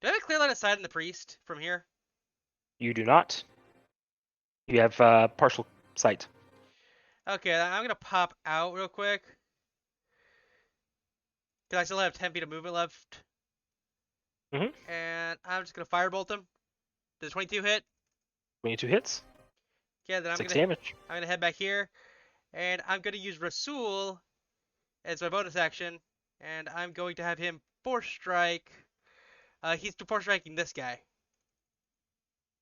Do I have a clear line of sight on the priest from here? You do not. You have partial sight. Okay, I'm gonna pop out real quick. Because I still have 10 feet of movement left. Mhm. And I'm just gonna firebolt him. Does 22 hit? 22 hits. Yeah, then 6 damage. I'm gonna head back here. And I'm gonna use Rasul as my bonus action. And I'm going to have him force strike. He's force striking this guy.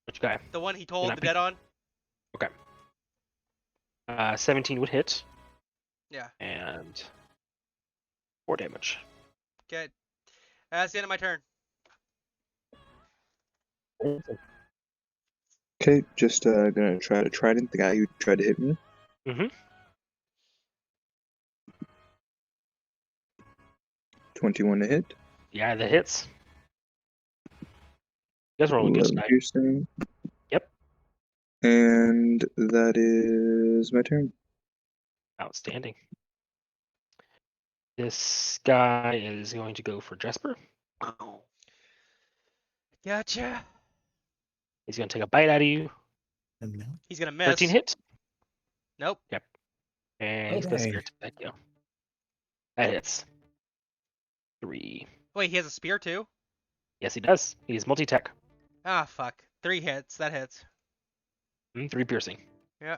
Which guy? The one he told not the dead on. 17 would hit. Yeah. And 4 damage. Okay. That's the end of my turn. Okay, just gonna try to trident the guy who tried to hit me. Mm-hmm. 21 to hit. Yeah, that hits. You guys are rolling good 11 tonight. piercing. Yep. And that is my turn. Outstanding. This guy is going to go for Jesper. Gotcha. He's going to take a bite out of you. No. He's gonna miss. 13 hit. Nope. And he's going to Okay. spear attack you. That hits. 3. Wait, he has a spear too? Yes, he does. He's multi-tech. Ah, fuck. 3 hits. That hits. 3 piercing. Yeah.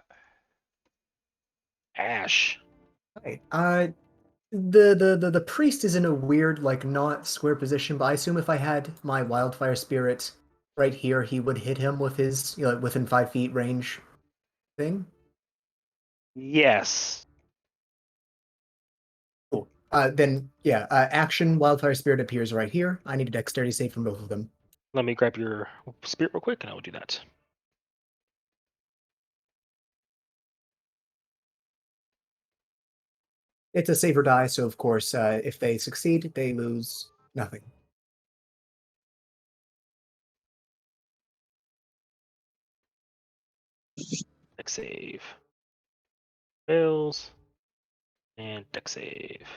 Ash. Right. The priest is in a weird, like, not square position, but I assume if I had my wildfire spirit right here, he would hit him with his, within 5 feet range thing. Yes. Cool. Then, yeah, action, wildfire spirit appears right here. I need a dexterity save from both of them. Let me grab your spirit real quick, and I will do that. It's a save or die, so of course, if they succeed, they lose nothing. Dex save. Fails. And dex save.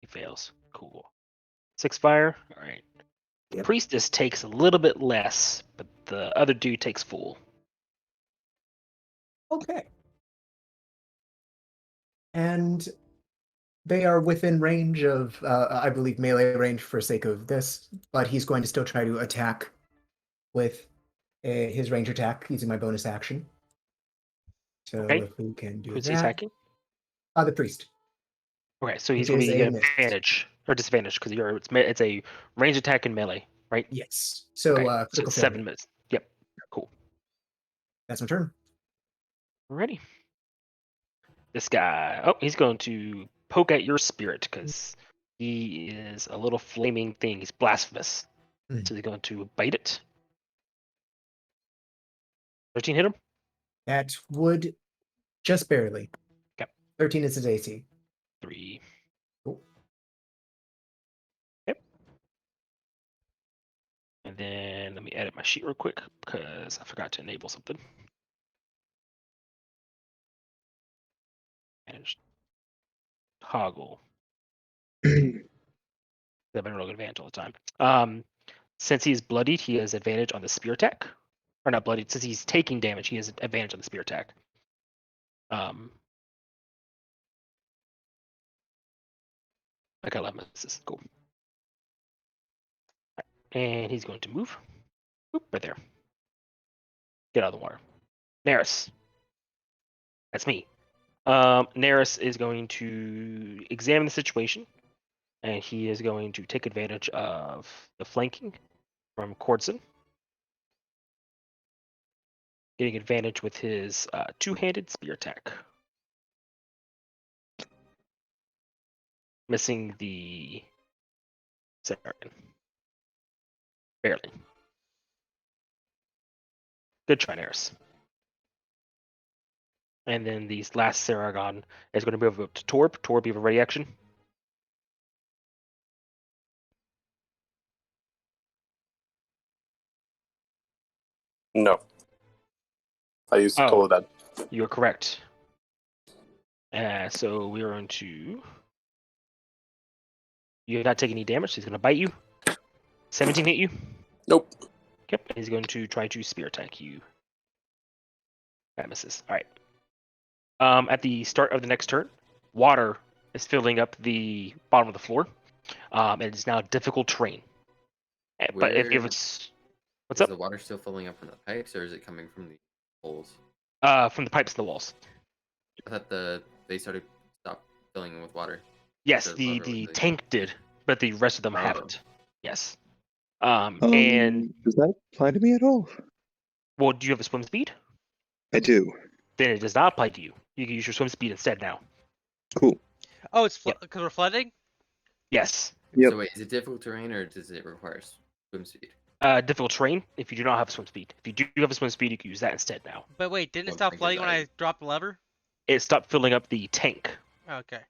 He fails. Cool. 6 fire. All right. The Yep. priestess takes a little bit less, but the other dude takes full. Okay. And they are within range of, I believe, melee range for sake of this, but he's going to still try to attack with his range attack using my bonus action. So Okay. if we can do Who's he that. attacking? The priest. Okay, so he's Which going is to a get miss. advantage or disadvantage because it's a range attack and melee, right? Yes. So Okay, so critical it's failure. 7 minutes. Yep. Cool. That's my turn. Ready. This guy. Oh, he's going to poke at your spirit because he is a little flaming thing. He's blasphemous. Mm. So he's going to bite it. 13 hit him. That would just barely. Okay. 13 is his AC. 3. Cool. Yep. And then let me edit my sheet real quick because I forgot to enable something. Manage toggle. I've been rolling advantage all the time. Since he's bloodied, he has advantage on the spear attack. Or not bloodied, since he's taking damage, he has advantage on the spear attack. I got 11 misses. Cool. And he's going to move. Oop, right there. Get out of the water. Neris. That's me. Neris is going to examine the situation. And he is going to take advantage of the flanking from Cordson. Getting advantage with his two-handed spear attack. Missing the Saragon. Barely. Good try, Neris. And then the last Saragon is going to move up to Torb. Torb, you have a ready action? No. I used Oh. Colodad. You are correct. So we're going to... You have not taken any damage, so he's going to bite you. 17 hit you? Nope. Yep, he's going to try to spear attack you. That misses. All right. At the start of the next turn, water is filling up the bottom of the floor. And it's now difficult terrain. But if you have What's Is up? the water still filling up from the pipes, or is it coming from the holes? From the pipes in the walls. I thought they stopped filling with water. Yes, Does the water tank did, but the rest of them Oh. haven't. Yes. And Does that apply to me at all? well, do you have a swim speed? I do. Then it does not apply to you. You can use your swim speed instead now. Cool. Oh, it's Yep. because we're flooding? Yes. Yep. So wait, is it difficult terrain, or does it require swim speed? Difficult terrain if you do not have a swim speed. If you do have a swim speed, you can use that instead now. But wait, didn't it Well, stop because flooding when I dropped the lever? It stopped filling up the tank. Okay.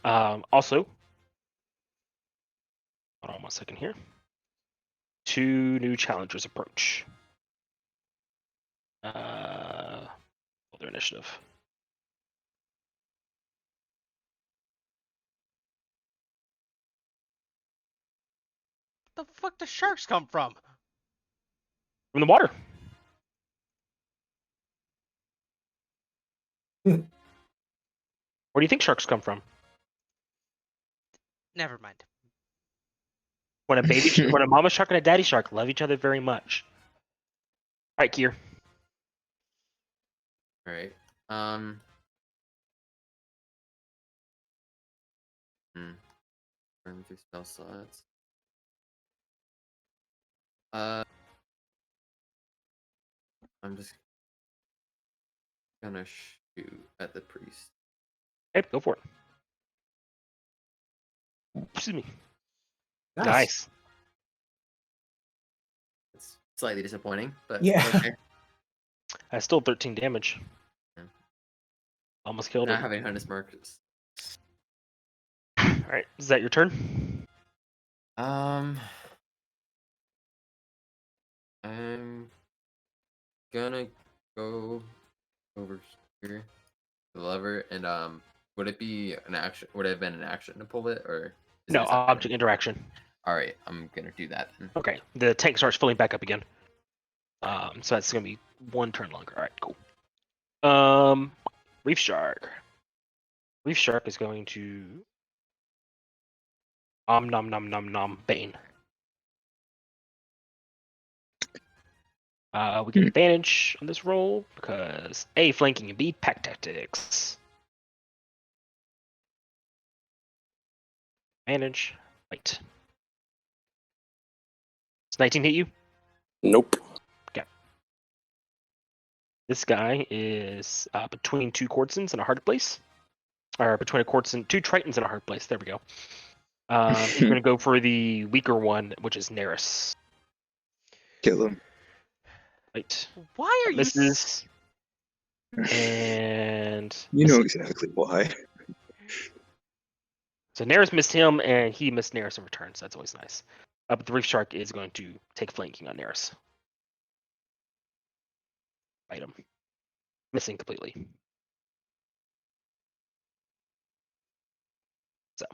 Also, hold on 1 second here. 2 new challengers approach. Roll their initiative. The fuck does sharks come from? From the water. Where do you think sharks come from? Never mind. When when a mama shark and a daddy shark love each other very much. All right, Kier. All right. Run through spell slots. I'm just gonna shoot at the priest. Okay, go for it. Excuse me. Nice. It's slightly disappointing, but Yeah. okay. That's still 13 damage. Yeah. Almost killed Not it. having Hunter's Marks. All right, is that your turn? I'm gonna go over here, the lever, and would it be an action? Would it have been an action to pull it, or is No, there something- object interaction. All right, I'm gonna do that then. Okay, the tank starts filling back up again. So that's gonna be 1 turn longer. All right, cool. Reef Shark. Reef Shark is going to nom nom nom Bane. We get advantage on this roll because A, flanking, and B, pack tactics. Advantage. Right. Does 19 hit you? Nope. This guy is between 2 Quartzons and a hard place. Or between a Quartzon, 2 Tritons and a hard place. There we go. He's going to go for the weaker one, which is Neris. Kill him. Right. Why are you? Misses. And You know exactly why. so Neris missed him, and he missed Neris in return. So that's always nice. But the Reef Shark is going to take flanking on Neris. Item. Missing completely. So,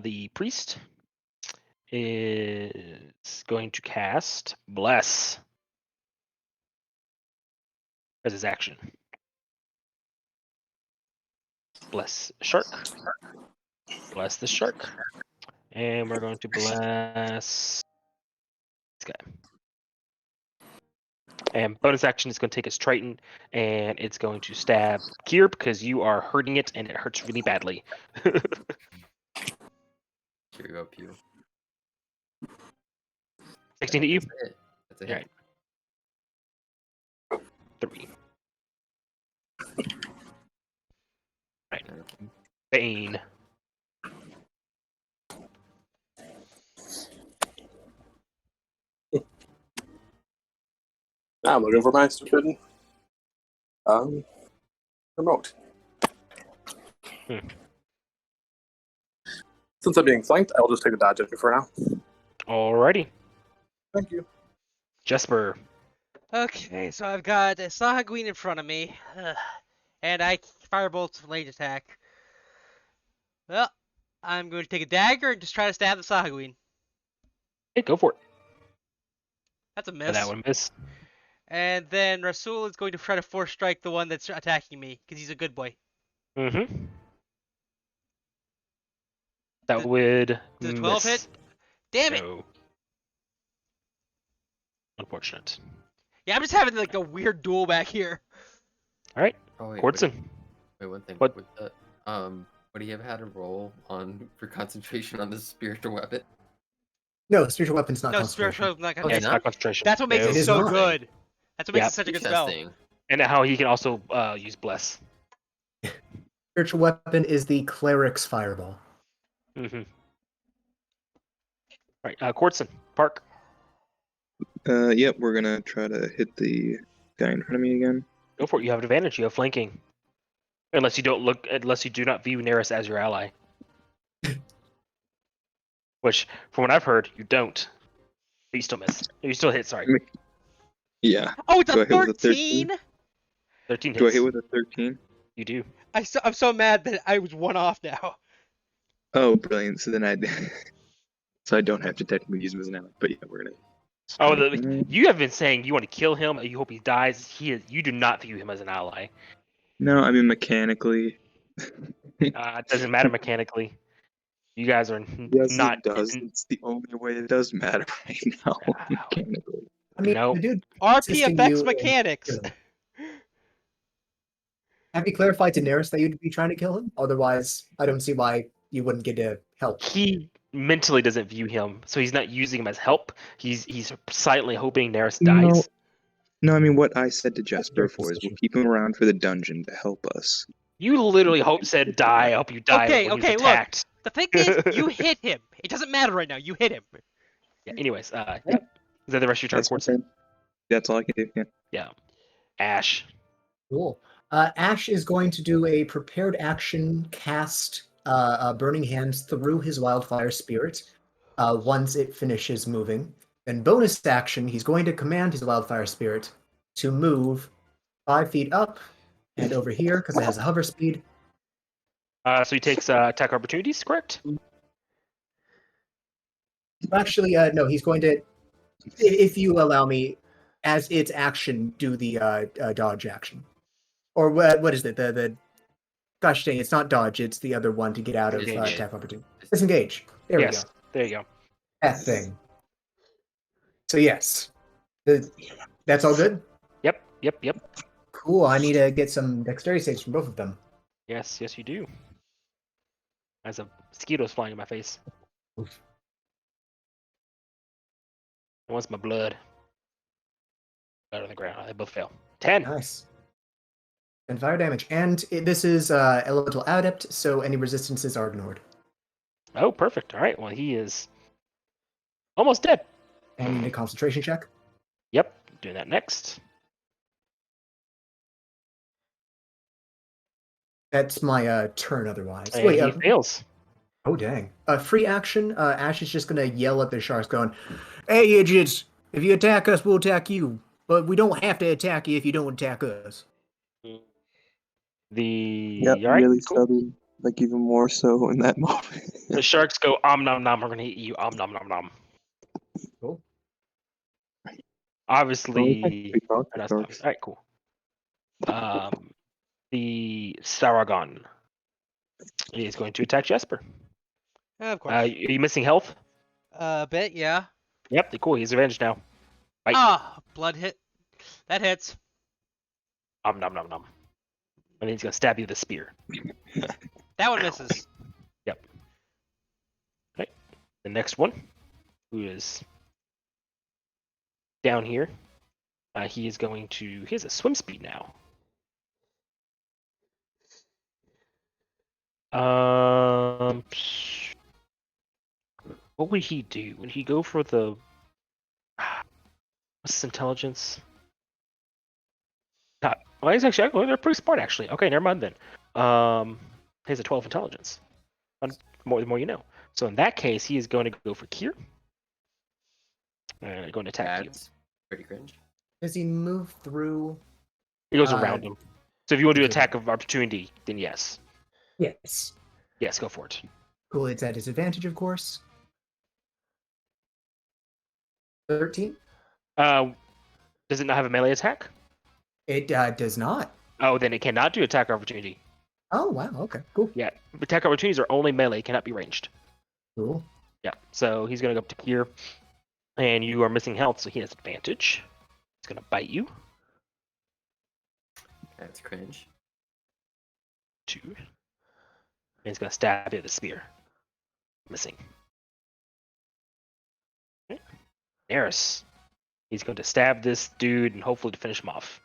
the priest is going to cast Bless as his action. Bless shark. Bless the shark. And we're going to bless this guy. And bonus action is going to take his Triton, and it's going to stab Kier because you are hurting it, and it hurts really badly. Here we go, Pew. 16 to you? That's a hit. That's a hit. Alright. 3. Right. Bane. Now I'm looking for my stupid remote. Since I'm being flanked, I'll just take a dodge entry for now. Alrighty. Thank you. Jesper. Okay, so I've got a Sahagween in front of me, and I firebolt range attack. Well, I'm going to take a dagger and just try to stab the Sahagween. Hey, go for it. That's a And miss. that one miss. And then Rasul is going to try to force strike the one that's attacking me, because he's a good boy. Mm-hmm. That would Does a 12 miss. hit? Damn it! No. Unfortunate. Yeah, I'm just having like a weird duel back here. Alright, Oh, wait, Quartzon. wait, one thing. What? With the, would he have had a roll on for concentration on this spiritual weapon? No, spiritual weapon's not No, concentration. spiritual not Yeah, gonna it's not? not concentration. That's what makes No. It it is so not. good. That's what makes Yeah. it such a good spell. Interesting. And how he can also use Bless. Spiritual weapon is the cleric's fireball. Mm-hmm. Alright, Quartzon. Park. Yep, we're gonna try to hit the guy in front of me again. Go for it. You have advantage. You have flanking. Unless you do not view Neris as your ally. Which, from what I've heard, you don't. But you still miss. You still hit, sorry. Yeah. Oh, it's Do a I hit with a 13. 13 Do I hits. hit with a 13? You do. I'm so mad that I was one off now. Oh, brilliant. So then so I don't have to technically use him as an ally. But yeah, we're gonna. Oh, you have been saying you want to kill him. You hope he dies. You do not view him as an ally. No, I mean mechanically. It doesn't matter mechanically. You guys are Yes, not. it does. It's the only way it does matter right now, mechanically. I mean, No. the dude RP assisting affects you in mechanics. killing him. Have you clarified to Neris that you'd be trying to kill him? Otherwise, I don't see why you wouldn't get to help. He mentally doesn't view him, so he's not using him as help. He's silently hoping Neris No. dies. No, I mean what I said to Jesper your before is we'll position. keep him around for the dungeon to help us. You literally said die. I hope you die Okay, when okay, he's look. attacked. The thing is, you hit him. It doesn't matter right now. You hit him. Yeah, anyways, yep. Is that the rest of your turn, That's Corson? okay. That's all I can do. Yeah. Ash. Cool. Ash is going to do a prepared action cast Burning Hands through his Wildfire Spirit once it finishes moving. Then bonus action, he's going to command his Wildfire Spirit to move 5 feet up and over here because it has a hover speed. So he takes attack opportunities, correct? Actually, no, he's going to, if you allow me, as its action, do the dodge action. Or what is it? The gosh dang, it's not dodge, it's the other one to get out of Disengage. attack opportunity. Disengage. There we go. Yes. There you go. That thing. So yes. That's all good? Yep. Cool. I need to get some dexterity saves from both of them. Yes, you do. As a mosquito's flying in my face. Oof. It wants my blood. Blood on the ground. They both fail. 10. Nice. And fire damage. And this is elemental adept, so any resistances are ignored. Oh, perfect. All right. Well, he is almost dead. And you need a concentration check. Yep. Doing that next. That's my turn otherwise. And Wait, he fails. oh dang. Free action, Ash is just gonna yell at the sharks going, "Hey idiots, if you attack us, we'll attack you. But we don't have to attack you if you don't attack us." Yep, All right, really cool. southern, like even more so in that moment. The sharks go nom nom. We're gonna eat you nom nom nom. Cool. Obviously, All that's all right. Cool. The Saragon is going to attack Jesper. Of course. Are you missing health? A bit, yeah. Yep. Cool. He's advantage now. Bite. Ah, blood hit. That hits. Nom nom nom nom. And he's gonna stab you with a spear. That one misses. Yep. Okay. The next one, who is down here, he is going to. He has a swim speed now. What would he do? Would he go for the? What's his intelligence? Well, he's actually they're pretty smart actually. Okay, never mind then. He has a 12 intelligence. The more you know. So in that case, he is going to go for Kier. And going to attack you. That's pretty cringe. Does he move through? He goes around him. So if you want to do attack of opportunity, then yes. Yes. Yes, go for it. Cool, it's at disadvantage, of course. 13? Does it not have a melee attack? It does not. Oh, then it cannot do attack opportunity. Oh, wow, okay, cool. Yeah, attack opportunities are only melee, cannot be ranged. Cool. Yeah, so he's going to go up to Kier. And you are missing health, so he has advantage. He's going to bite you. That's cringe. 2. And he's going to stab you with a spear. Missing. Okay. Neris. He's going to stab this dude and hopefully to finish him off.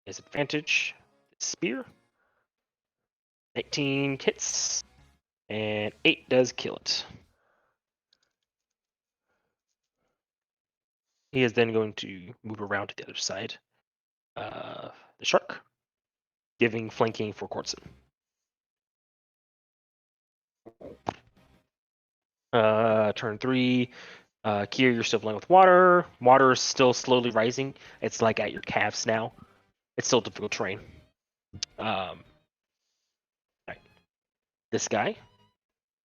His advantage. Spear. 19 hits. And 8 does kill it. He is then going to move around to the other side. The shark. giving flanking for Courtson. Turn 3. Kier, you're still playing with water. Water is still slowly rising. It's like at your calves now. It's still difficult terrain. Right. This guy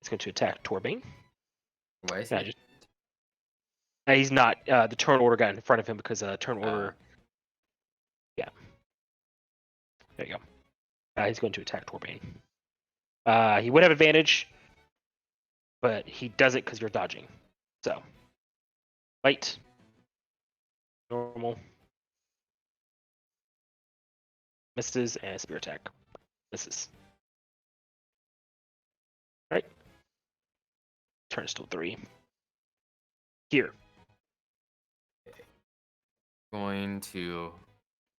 is going to attack Torbane. Why is Yeah, he? just- he's not. The turn order got in front of him because turn order. Yeah. There you go. He's going to attack Torbane. He would have advantage, but he doesn't because you're dodging. So, fight. Normal. Misses and spear attack. Misses. Right. Turn still 3. Here. Going to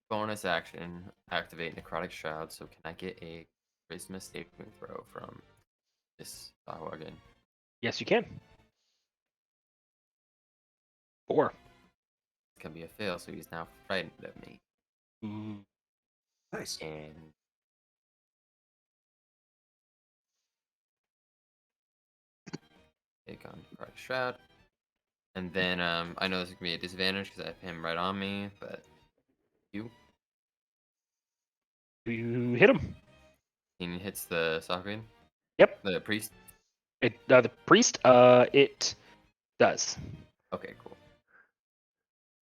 bonus action activate Necrotic Shroud. So can I get a charisma saving throw from this Dogwagon? Yes, you can. 4. It's gonna be a fail, so he's now frightened of me. Nice. And take on Necrotic Shroud. And then I know this is gonna be a disadvantage because I have him right on me, but you You hit him. he hits the Sovereign. Yep. The priest. The priest. It does. Okay, cool.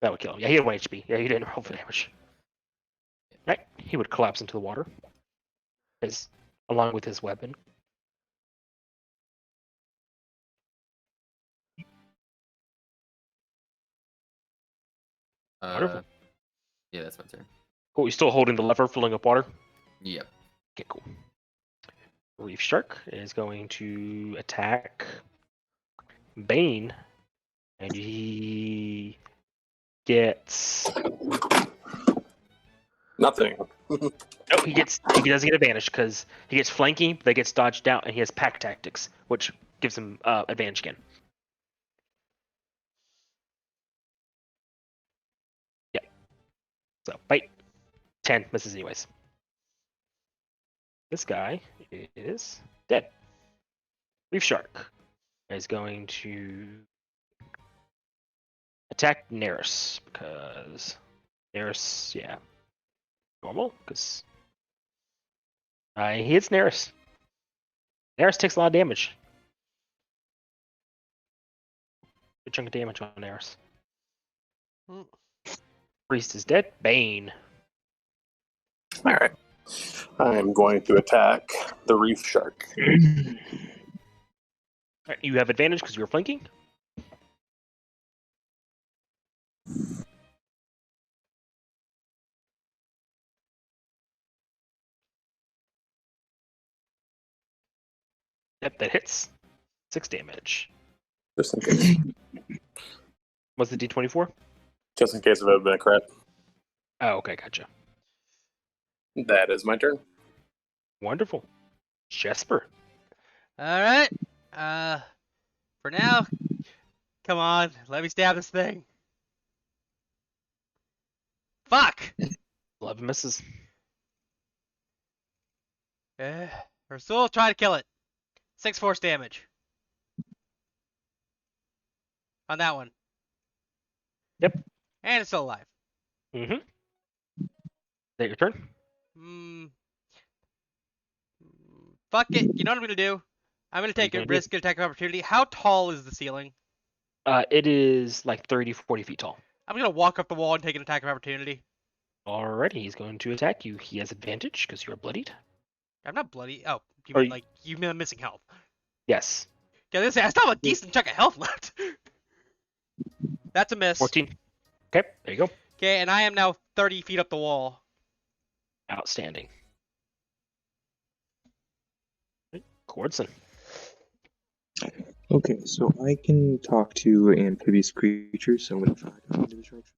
That would kill him. Yeah, he had 1 HP. Yeah, he didn't roll for damage. Right. He would collapse into the water. Along with his weapon. Wonderful. Yeah, that's my turn. Cool. You're still holding the lever, filling up water. Yep. Okay, cool. Reef Shark is going to attack Bane, and he gets. Nothing. No, he doesn't get advantage because he gets flanking, but gets dodged out, and he has pack tactics, which gives him advantage again. Yeah. So bite. 10 misses anyways. This guy is dead. Reef Shark is going to attack Neris because Neris, yeah, normal because he hits Neris. Neris takes a lot of damage. Good chunk of damage on Neris. Mm. Priest is dead. Bane. All right. I'm going to attack the reef shark. Right, you have advantage because you're flanking. Yep, that hits. 6 damage. Just in case. What's the D24? Just in case it had been a crit. Oh, okay, gotcha. That is my turn. Wonderful. Jesper. All right. For now, come on, let me stab this thing. Fuck. 11 misses. Rasul, try to kill it. 6 force damage. On that one. Yep. And it's still alive. Mm-hmm. Is that your turn? Fuck it. You know what I'm gonna do? I'm gonna take a gonna do? risk attack of opportunity. How tall is the ceiling? It is like 30, 40 feet tall. I'm gonna walk up the wall and take an attack of opportunity. Alrighty, he's going to attack you. He has advantage because you're bloodied. I'm not bloody. Oh, you Are mean you- like you mean I'm missing health? Yes. Okay, I still have a decent chunk of health left. That's a miss. 14. Okay, there you go. Okay, and I am now 30 feet up the wall. Outstanding. Cordson. Okay, so I can talk to amphibious creatures, so I'm gonna fire into this direction.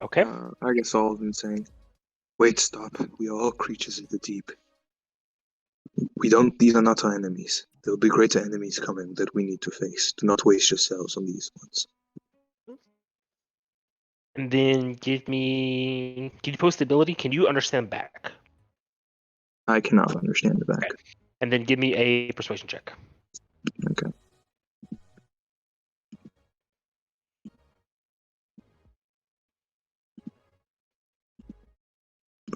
Okay. I guess all of them saying, "Wait, stop! We are all creatures of the deep. These are not our enemies. There will be greater enemies coming that we need to face. Do not waste yourselves on these ones." And then can you post the ability? Can you understand back? I cannot understand the back. Okay. And then give me a persuasion check. Okay.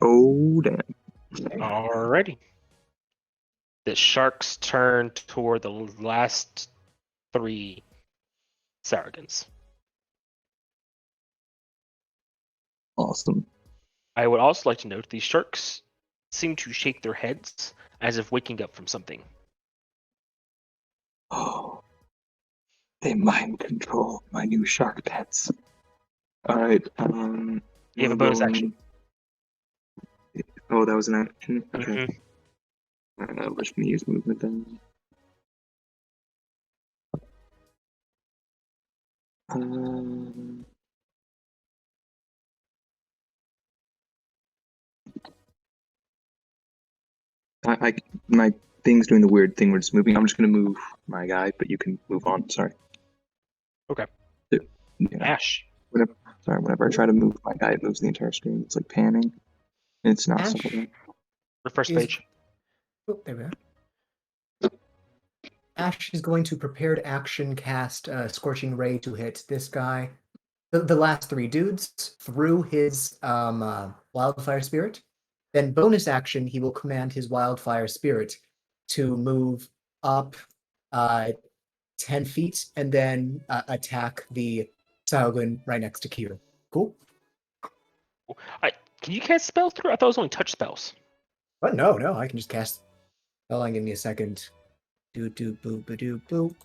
Oh, damn. Alrighty. The sharks turn toward the last 3 Saragans. Awesome. I would also like to note these sharks seem to shake their heads as if waking up from something. Oh, they mind control my new shark pets. All right. You have a we're bonus going- action. Oh, that was an action. Okay. Mhm. Let me use movement then. Um, my thing's doing the weird thing where it's moving. I'm just gonna move my guy, but you can move on. Sorry. Okay. Yeah. Ash. Whenever I try to move my guy, it moves the entire screen. It's like panning. It's not Ash something. Refresh is- page. Oh, there we are. Ash is going to prepared action cast Scorching Ray to hit this guy, the last 3 dudes, through his Wildfire Spirit. Then bonus action, he will command his Wildfire Spirit to move up 10 feet and then attack the Sahuagin right next to Kira. Cool? Can you cast spells through? I thought it was only touch spells. But no, I can just cast. Hold on, give me a second. Do boo ba do boo.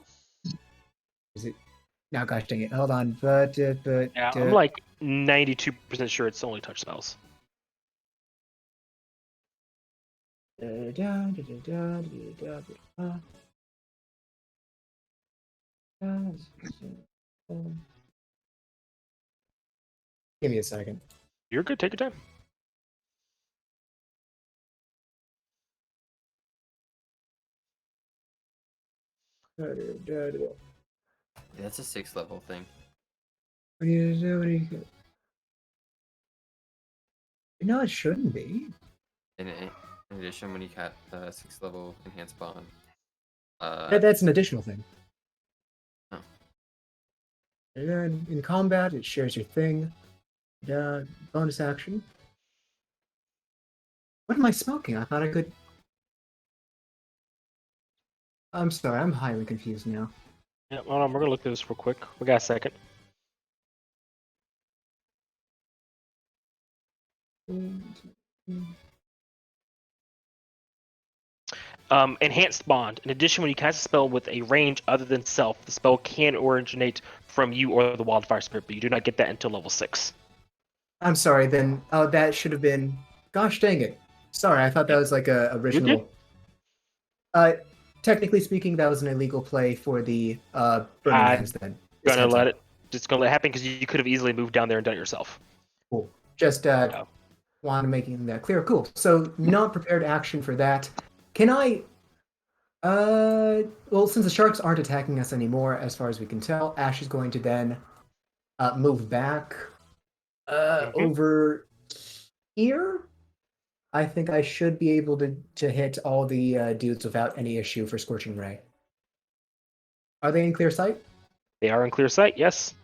Is it? Now, gosh dang it! Hold on, but Yeah, I'm like 92% sure it's only touch spells. Give me a second. You're good. Take your time. Yeah, that's a 6th level thing. No, it shouldn't be. In addition, when you got 6th level enhanced bond, That's an additional thing. Oh. And then in combat, it shares your thing. Bonus action. What am I smoking? I thought I could. I'm sorry, I'm highly confused now. Yeah, hold on. We're gonna look at this real quick. We got a second. Enhanced bond. In addition, when you cast a spell with a range other than self, the spell can originate from you or the wildfire spirit, but you do not get that until level 6. I'm sorry, then. Oh, that should have been. Gosh dang it. Sorry, I thought that was like a original. Technically speaking, that was an illegal play for the Burning I'm Hands then. Gonna let it. Just gonna let it happen because you could have easily moved down there and done it yourself. Cool. Just want to making that clear. Cool. So non-prepared action for that. Can I? Well, since the sharks aren't attacking us anymore, as far as we can tell, Ash is going to then move back over here. I think I should be able to hit all the dudes without any issue for Scorching Ray. Are they in clear sight? They are in clear sight. Yes.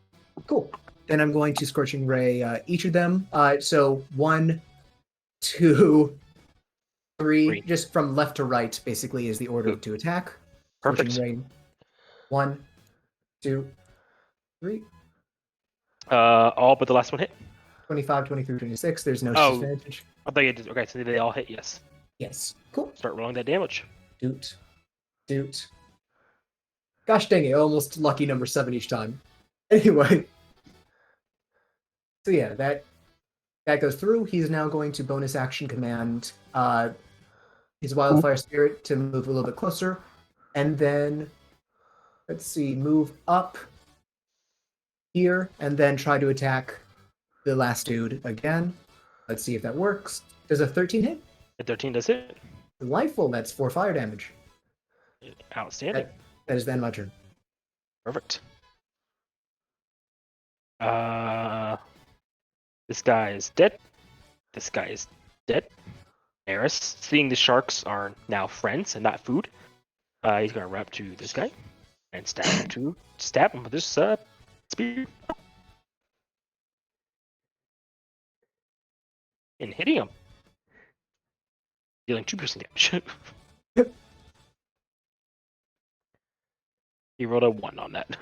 Cool. Then I'm going to Scorching Ray each of them. So 1, 2, 3, just from left to right, basically, is the order to attack. Perfect. Scorching Ray. 1, 2, 3. All but the last one hit. 25, 23, 26. There's no Oh. disadvantage. I thought you did. Okay, so they all hit. Yes. Yes. Cool. Start rolling that damage. Doot. Doot. Gosh dang it, almost lucky number 7 each time. Anyway. So yeah, that goes through. He's now going to bonus action command his Wildfire Spirit to move a little bit closer. And then, let's see, move up here and then try to attack the last dude again. Let's see if that works. Does a 13 hit? A 13 does hit. Delightful, that's 4 fire damage. Outstanding. That is then my turn. Perfect. This guy is dead. This guy is dead. Eris, seeing the sharks are now friends and not food, he's gonna run up to this guy and stab him with this spear and hitting him, dealing 2% damage. He rolled a 1 on that.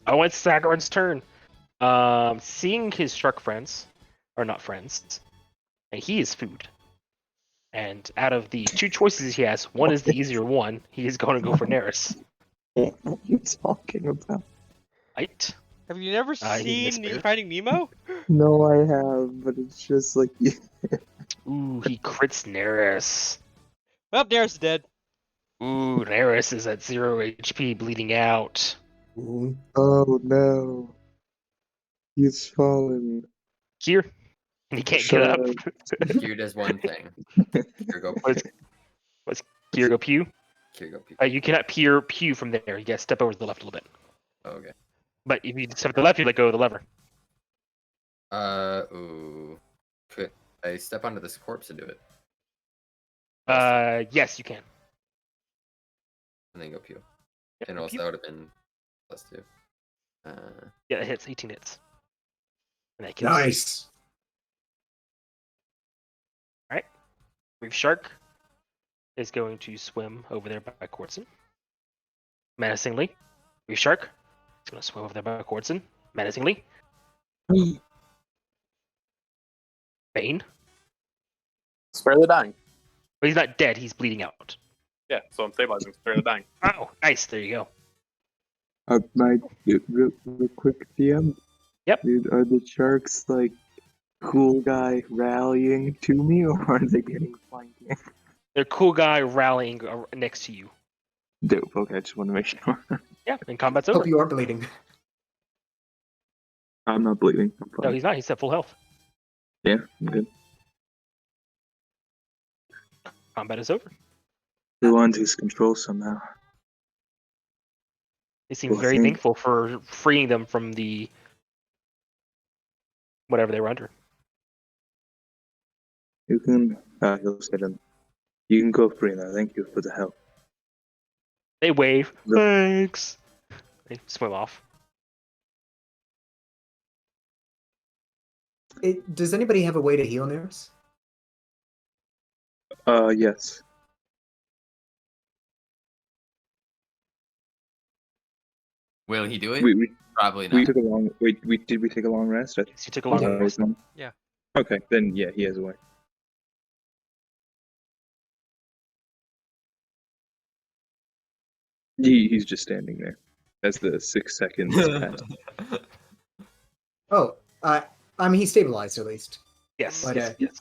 Oh, it's Sagorn's turn. Seeing his shark friends, or not friends, and he is food. And out of the 2 choices he has, one is the easier one. He is going to go for Neris. What are you talking about? Right? Have you never he missed seen it. Finding Nemo? No, I have, but it's just like Ooh, he crits Neris. Well, Darius is dead. Ooh, Neris is at 0 HP, bleeding out. Ooh. oh no, he's fallen. Here, and he can't get up. Kier does one thing. Kier go What's Kier go pew? Kier go pew. You cannot pew from there. You gotta step over to the left a little bit. Okay. But if you step to the left, you let go of the lever. Ooh. Could I step onto this corpse and do it? Yes, you can. And then go pew. Yep, And go also pew. that would have been +2. Yeah, it hits. 18 hits. And that kills. Nice. Reef Shark is going to swim over there by Quartzen. Menacingly. Reef Shark is going to swim over there by Quartzen. Menacingly. Bane. Spare the dying. But he's not dead, he's bleeding out. Yeah, so I'm stabilizing. Spare the dying. Oh, nice. There you go. Real quick, DM. Yep. Dude, are the sharks like cool guy rallying to me, or are they getting flanking? They're cool guy rallying next to you. Dope. Okay, I just want to make sure. Yeah, and combat's over. Hope you are bleeding. I'm not bleeding. I'm No, fine. he's not. He's at full health. Yeah, I'm good. Combat is over. We want his control somehow. They seem Well, I very think- thankful for freeing them from the whatever they were under. You can. He'll say them. You can go free now. Thank you for the help. They wave. Yep. Thanks. They swim off. Does anybody have a way to heal Neris? Yes. Will he do it? We Probably not. we took a long. Wait, did we take a long rest? I So you took a long rest. Yeah. Okay, then yeah, he has a way. He's just standing there as the 6 seconds pass. Oh, I mean, he's stabilized at least. Yes. But, Yes. Yes.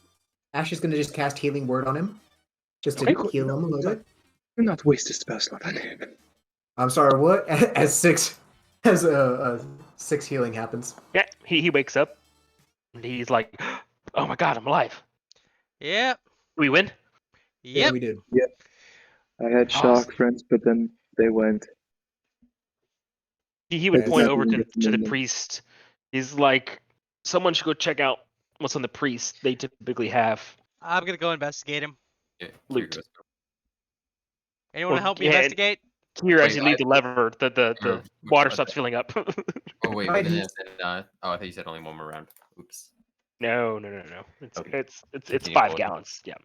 Ash is going to just cast Healing Word on him. Just to Okay. heal him a little bit. Do not waste a spell slot on him. I'm sorry, what? As 6 healing happens. Yeah. He wakes up and he's like, "Oh my god, I'm alive. Yep. We win." Yeah, Yep. we did. I had Awesome. shock friends, but then they went. He would Yeah, point exactly. over to the Recommended. priest. He's like, "Someone should go check out what's on the priest. They typically have." I'm gonna go investigate him. Yeah, Kier Loot. goes. Anyone Well, want to help me yeah, investigate? Here, as Wait, you leave the lever, the Or- water okay. stops filling up. Oh wait, Right, but then he's- it said, I thought you said only one more round. Oops. No. It's Okay. it's Continue 5 forward. gallons. Yeah.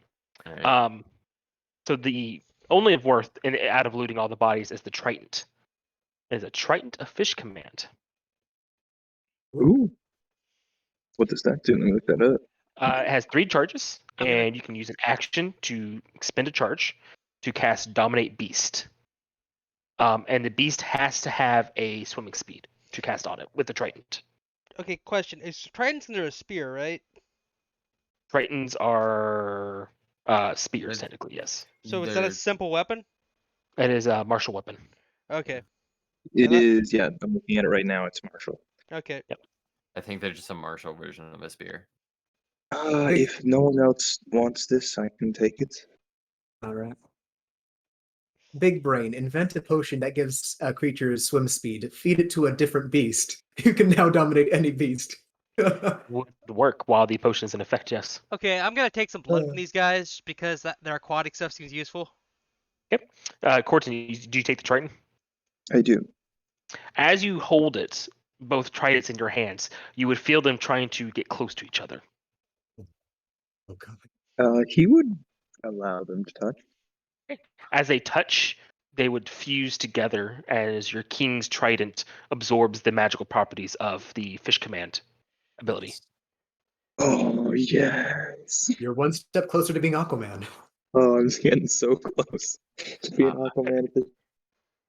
All right. So the only of worth out of looting all the bodies is the Trident. It is a Trident of Fish Command. Ooh. What does that do? Let me look that up. It has 3 charges, I'm gonna- and you can use an action to expend a charge to cast Dominate Beast. And the beast has to have a swimming speed to cast on it with the Trident. Okay, question. Is Trident's under a spear, right? Tritons are spears, They're- technically, yes. So is that a They're- simple weapon? It is a martial weapon. Okay. It And that- is, yeah, I'm looking at it right now. It's martial. Okay. I think they're just a martial version of a spear. If no one else wants this, I can take it. Alright. Big Brain, invent a potion that gives creatures swim speed. Feed it to a different beast. You can now dominate any beast. would work while the potion is in effect. Yes. Okay, I'm gonna take some blood from these guys because their aquatic stuff seems useful. Corton, do you take the Triton? I do. As you hold it, both tridents in your hands, you would feel them trying to get close to each other. Oh, God. He would allow them to touch. As they touch, they would fuse together as your king's trident absorbs the magical properties of the fish command ability. Oh, yes. You're one step closer to being Aquaman. Oh, I'm just getting so close to being Uh, Aquaman.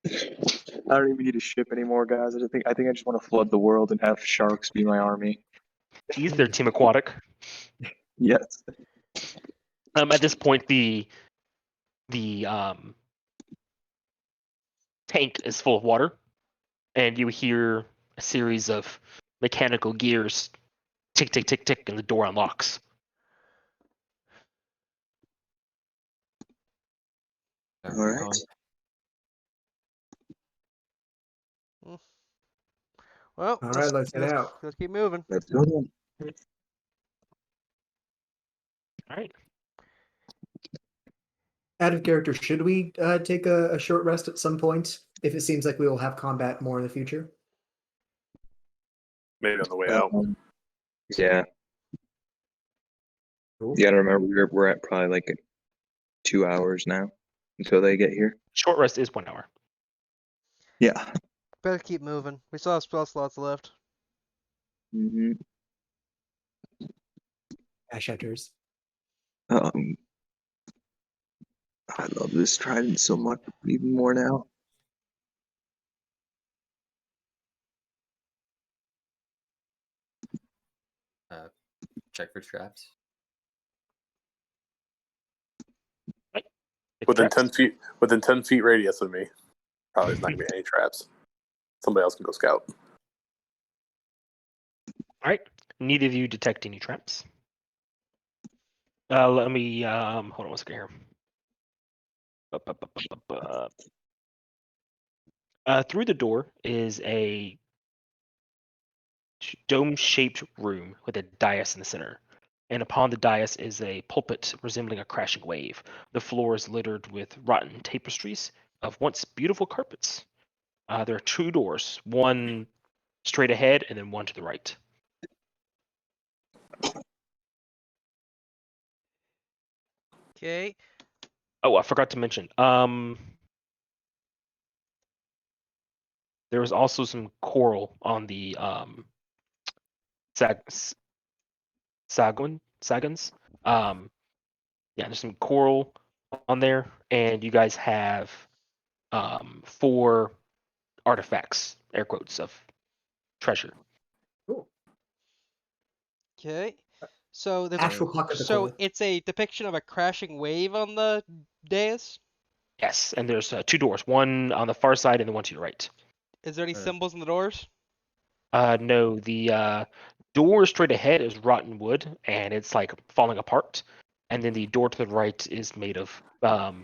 I don't even need a ship anymore, guys. I think I just want to flood the world and have sharks be my army. Geez, they're team aquatic. Yes. At this point, the tank is full of water, and you hear a series of mechanical gears tick, tick, tick, tick, and the door unlocks. All right. Well, All right, let's head out. Let's keep moving. Let's go then. All right. Out of character, should we take a short rest at some point if it seems like we will have combat more in the future? Maybe on the way out. Yeah. Cool. You gotta remember we're at probably like 2 hours now until they get here. Short rest is 1 hour. Yeah. Better keep moving. We still have spell slots left. Mm-hmm. Ash Hunters. I love this trident so much, even more now. Check for traps. Within 10 feet radius of me. Probably there's not gonna be any traps. Somebody else can go scout. All right. Neither of you detect any traps. Let me hold on 1 second here. Through the door is a dome-shaped room with a dais in the center. And upon the dais is a pulpit resembling a crashing wave. The floor is littered with rotten tapestries of once beautiful carpets. There are 2 doors, one straight ahead and then one to the right. Okay. Oh, I forgot to mention. There was also some coral on the sagons. Yeah, there's some coral on there, and you guys have 4 artifacts, air quotes, of treasure. Cool. Okay. So there's Ash will pocket the so coral. it's a depiction of a crashing wave on the dais. Yes, and there's 2 doors, one on the far side and the one to your right. Is there any symbols on the doors? No, the door straight ahead is rotten wood, and it's like falling apart. And then the door to the right is made of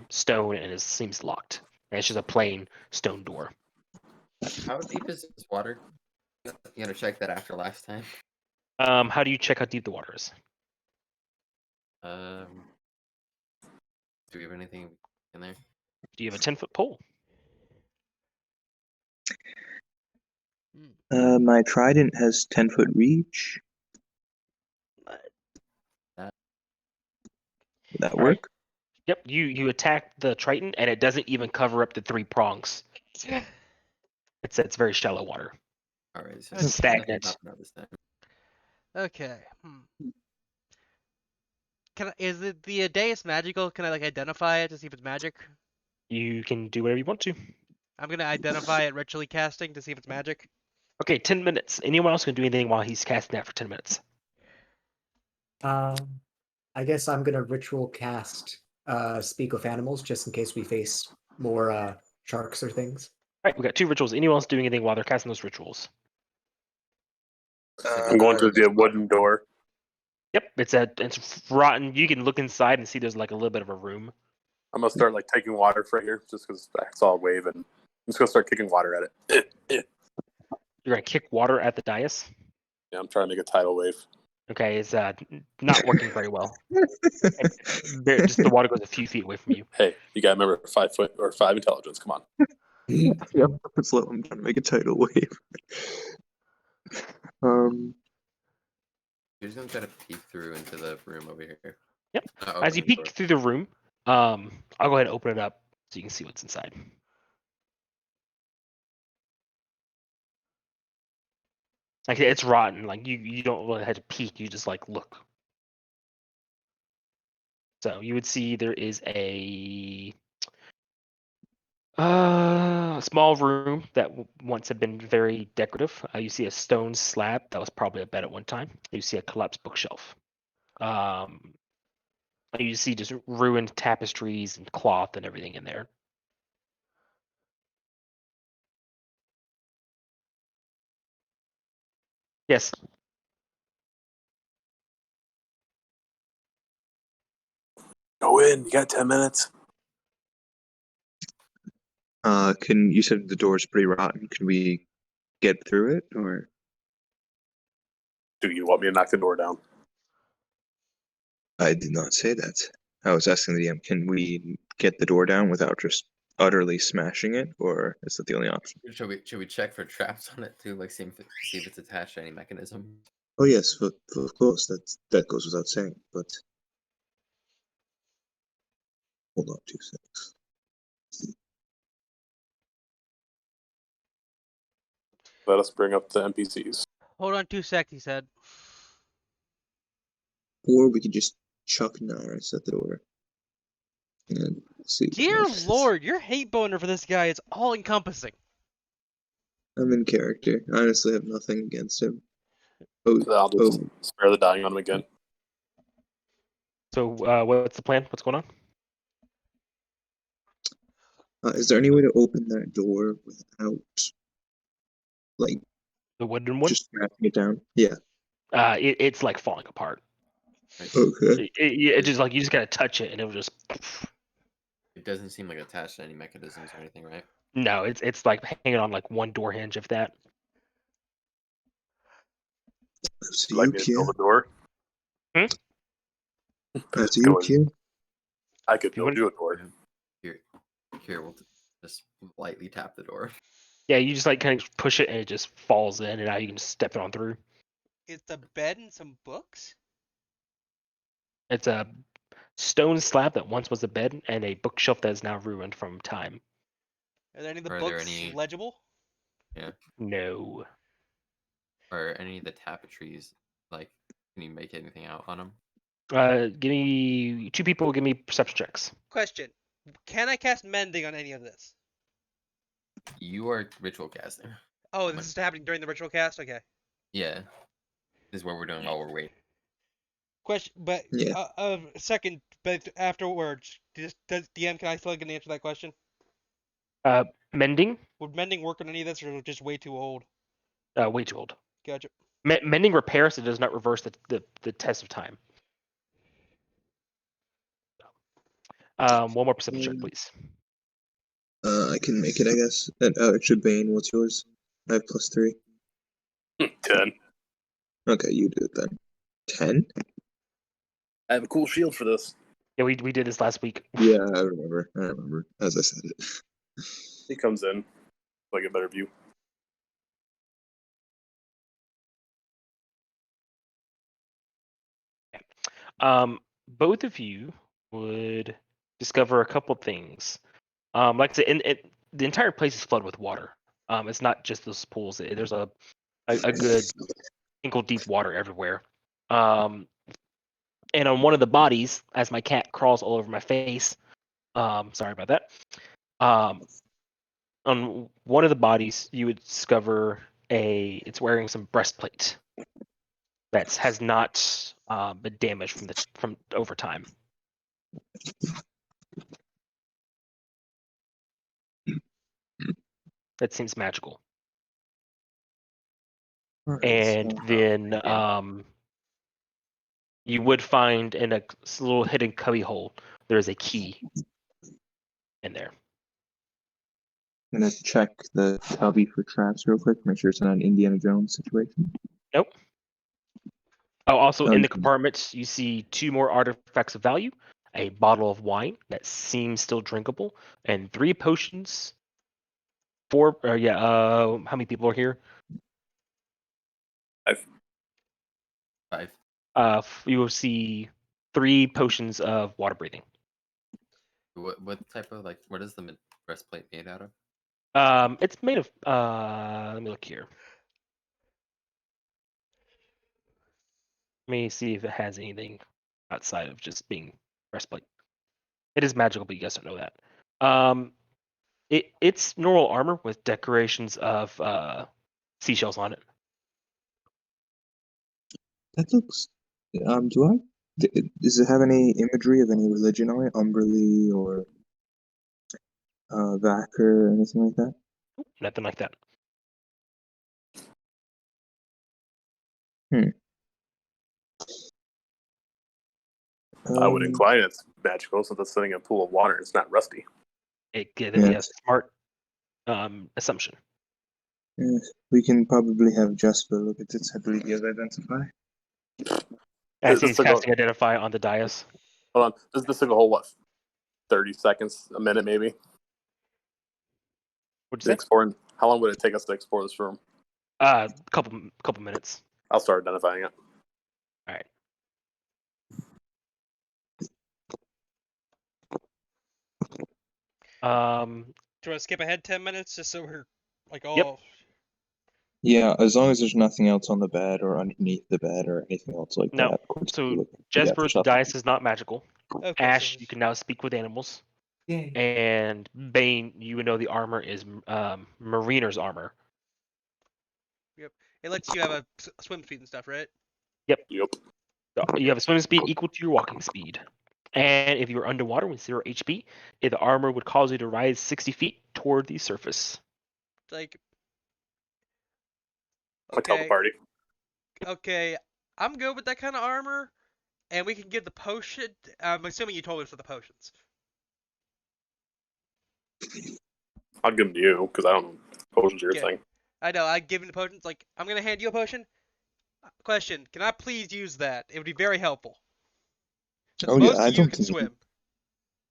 stone, and it seems locked. And it's just a plain stone door. How deep is this water? You gotta check that after last time. How do you check how deep the water is? Do we have anything in there? Do you have a 10-foot pole? My trident has 10-foot reach. Would that All right. work? Yep, you attack the Triton, and it doesn't even cover up the 3 prongs. It's very shallow water. All right, so It's stagnant. not this time. Okay. Is the dais magical? Can I like identify it to see if it's magic? You can do whatever you want to. I'm gonna identify it ritually casting to see if it's magic. Okay, 10 minutes. Anyone else can do anything while he's casting that for 10 minutes? I guess I'm gonna ritual cast Speak with Animals just in case we face more sharks or things. All right, we got 2 rituals. Anyone else doing anything while they're casting those rituals? I'm going to the wooden door. Yep, it's rotten. You can look inside and see there's like a little bit of a room. I'm gonna start like taking water for here, just because I saw a wave, and I'm just gonna start kicking water at it. You're gonna kick water at the dais. Yeah, I'm trying to make a tidal wave. Okay, it's not working very well. Just the water goes a few feet away from you. Hey, you gotta remember 5 foot or 5 intelligence. Come on. Yeah, it's slow. I'm trying to make a tidal wave. You're just gonna try to peek through into the room over here. Yep. Not As you opening the peek door. through the room, I'll go ahead and open it up so you can see what's inside. Like it's rotten. Like you don't really have to peek. You just like look. So you would see there is a small room that once had been very decorative. You see a stone slab that was probably a bed at one time. You see a collapsed bookshelf. You see just ruined tapestries and cloth and everything in there. Yes. Go in. You got 10 minutes. You said the door's pretty rotten. Can we get through it, or? Do you want me to knock the door down? I did not say that. I was asking the DM, can we get the door down without just utterly smashing it, or is that the only option? Should we check for traps on it too? Like see if it's attached to any mechanism. Oh yes, of course, that goes without saying, but hold on 2 seconds. Let us bring up the NPCs. Hold on 2 seconds, he said. Or we could just chuck Naris at the door. And see. Dear Lord, your hate boner for this guy is all encompassing. I'm in character. I honestly have nothing against him. I'll just spare the dying on him again. So what's the plan? What's going on? Is there any way to open that door without, like, The wooden one? just smashing it down? Yeah. It's like falling apart. Okay. It just like you just gotta touch it and it'll just. It doesn't seem like attached to any mechanisms or anything, right? No, it's like hanging on like one door hinge, if that. So Like you me to can. build the door? So you Go in. can. I could If you build want- you a door. Here, we'll just lightly tap the door. Yeah, you just like kind of push it and it just falls in, and now you can just step it on through. It's a bed and some books? It's a stone slab that once was a bed and a bookshelf that is now ruined from time. Are there any of the Are there books any- legible? No. Or any of the tapestries, like, can you make anything out on them? Give me 2 people. Give me perception checks. Question. Can I cast mending on any of this? You are ritual casting. Oh, this is happening during the ritual cast? Okay. Yeah. This is what we're doing while we're waiting. Question, but Yeah. second, but afterwards, does DM, can I still get an answer to that question? Mending. Would mending work on any of this, or is it just way too old? Way too old. Gotcha. Mending repairs. It does not reverse the test of time. One more perception check, please. I can make it, I guess. And extra Bane, what's yours? I have +3. 10. Okay, you do it then. 10? I have a cool shield for this. Yeah, we did this last week. Yeah, I remember. As I said it. He comes in. Like a better view. Both of you would discover a couple things. Like I said, the entire place is flooded with water. It's not just those pools. There's a good ankle deep water everywhere. And on one of the bodies, as my cat crawls all over my face, sorry about that. On one of the bodies, you would discover it's wearing some breastplate that has not been damaged from over time. That seems magical. And then you would find in a little hidden cubby hole, there's a key in there. I'm gonna check the cubby for traps real quick, make sure it's not an Indiana Jones situation. Nope. Oh, also in the Um, compartments, you see 2 more artifacts of value, a bottle of wine that seems still drinkable, and 3 potions. 4, how many people are here? 5. You will see 3 potions of water breathing. What type of what is the breastplate made out of? It's made of. Let me look here. Let me see if it has anything outside of just being breastplate. It is magical, but you guys don't know that. It's normal armor with decorations of seashells on it. that looks. Does it have any imagery of any religion on it? Umberlee or Vacker or anything like that? Nothing like that. I would Um, incline it's magical since it's sitting in a pool of water. It's not rusty. That'd be a Yes. smart assumption. yes, we can probably have Jasper look at it. I believe he has identify. As This he's thing go- casting identify on the dais. Hold on. Does this thing hold what? 30 seconds, a minute maybe? What'd To you say? explore. How long would it take us to explore this room? Couple minutes. I'll start identifying it. All right. Do you want to skip ahead 10 minutes just so we're like all? Yep. Yeah, as long as there's nothing else on the bed or underneath the bed or anything else like No. that. Of course, So yeah, Jesper's stuff. dice is not magical. Okay. Ash, so you can now speak with animals. And Bane, you would know the armor is Mariner's armor. it lets you have a swim speed and stuff, right? Yep. You have a swimming speed equal to your walking speed. And if you are underwater with 0 HP, the armor would cause you to rise 60 feet toward the surface. Like, I tell the okay, party. okay, I'm good with that kind of armor, and we can give the potion. I'm assuming you told us for the potions. I'll give them to you because I don't know. Potions are your Okay. thing. I know. I give you the potions. Like, I'm gonna hand you a potion. Question: can I please use that? It would be very helpful. Since Oh yeah, most I of you don't can think. swim.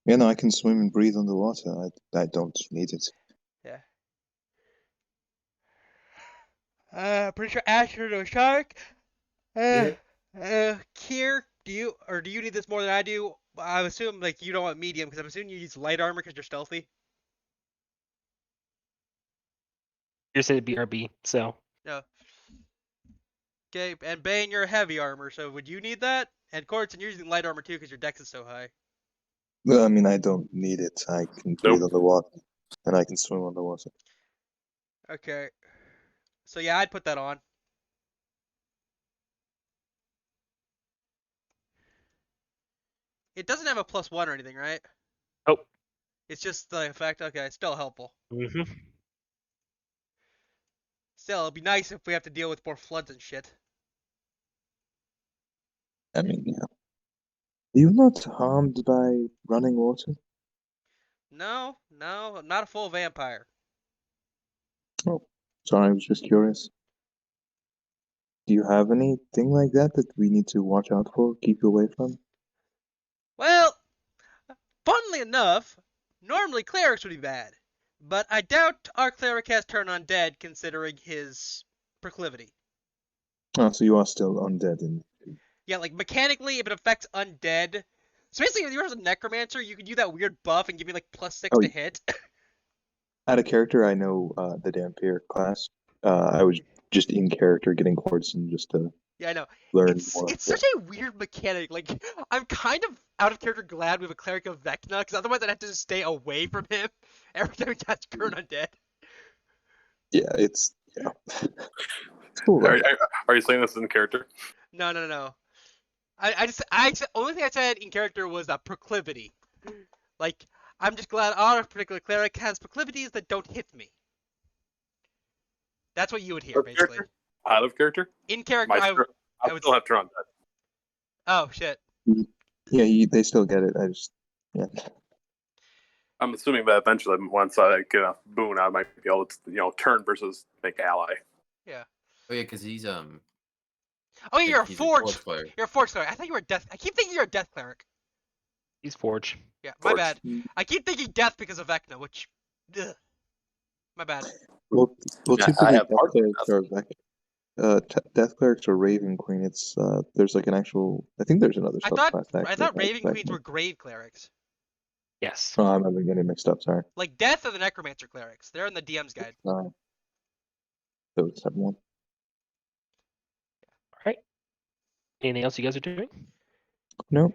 Yeah, no, I can swim and breathe underwater. I don't need it. Yeah. Pretty sure Ash turned into a shark. Kier, do you need this more than I do? I assume like you don't want medium because I'm assuming you use light armor because you're stealthy. You're saying BRB, so No. Okay, and Bane, you're heavy armor, so would you need that? And Cortson, you're using light armor too because your dex is so high. Well, I mean, I don't need it. I can breathe underwater, and I can swim underwater. Okay. So yeah, I'd put that on. It doesn't have a +1 or anything, right? Oh. It's just the effect. Okay, it's still helpful. Mm-hmm. Still, it'd be nice if we have to deal with more floods and shit. I mean, yeah. Are you not harmed by running water? No, I'm not a full vampire. Oh, sorry, I was just curious. Do you have anything like that that we need to watch out for, keep you away from? Well, funnily enough, normally clerics would be bad, but I doubt our cleric has turn undead considering his proclivity. Oh, so you are still undead and Yeah, like mechanically, if it affects undead, so basically, if you were a necromancer, you could do that weird buff and give me like +6 Oh, to hit. out of character, I know the Dampier class. I was just in character getting chords and just to Yeah, I know. learn It's more. such a weird mechanic. Like, I'm kind of out of character glad we have a cleric of Vecna, because otherwise I'd have to just stay away from him every time he casts Burn Undead. Yeah, it's cool. Are you saying this in character? No. Only thing I said in character was proclivity. Like, I'm just glad our particular cleric has proclivities that don't hit me. That's what you would hear, Out of basically. character? Out of character? In character, I I would still have turn on that. Oh, shit. Yeah, they still get it. Yeah. I'm assuming that eventually, once I get enough boon, I might be able to, turn versus make ally. Yeah. Oh yeah, because he's Oh, think you're a he's a forge. forge player. You're a forge cleric. I thought you were a death. I keep thinking you're a death cleric. He's Forge. Yeah, my Forge. bad. I keep thinking death because of Vecna, which, my bad. Well, I typically have death part clerics are death clerics are Raven Queen. It's there's like an actual. I think there's another I thought subclass I actually. thought Raven Queens were grave clerics. Yes. Oh, I'm getting mixed up. Sorry. Like death are the necromancer clerics. They're in the DM's guide. That was step one. All right. Anything else you guys are doing? No.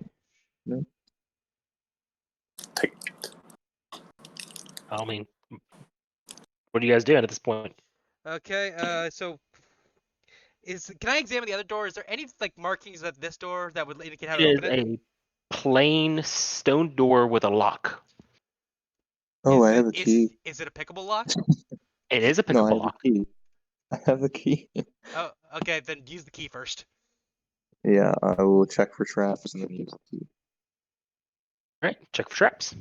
Take I mean, what are you guys doing at this point? Okay. So can I examine the other door? Is there any like markings at this door that would indicate how to It open is it? a plain stone door with a lock. Oh, I Is have a key. Is it a pickable lock? It is a No, I pickable have a lock. key. I have a key. Oh, okay. Then use the key first. Yeah, I will check for traps and then use the key. All right. Check for traps.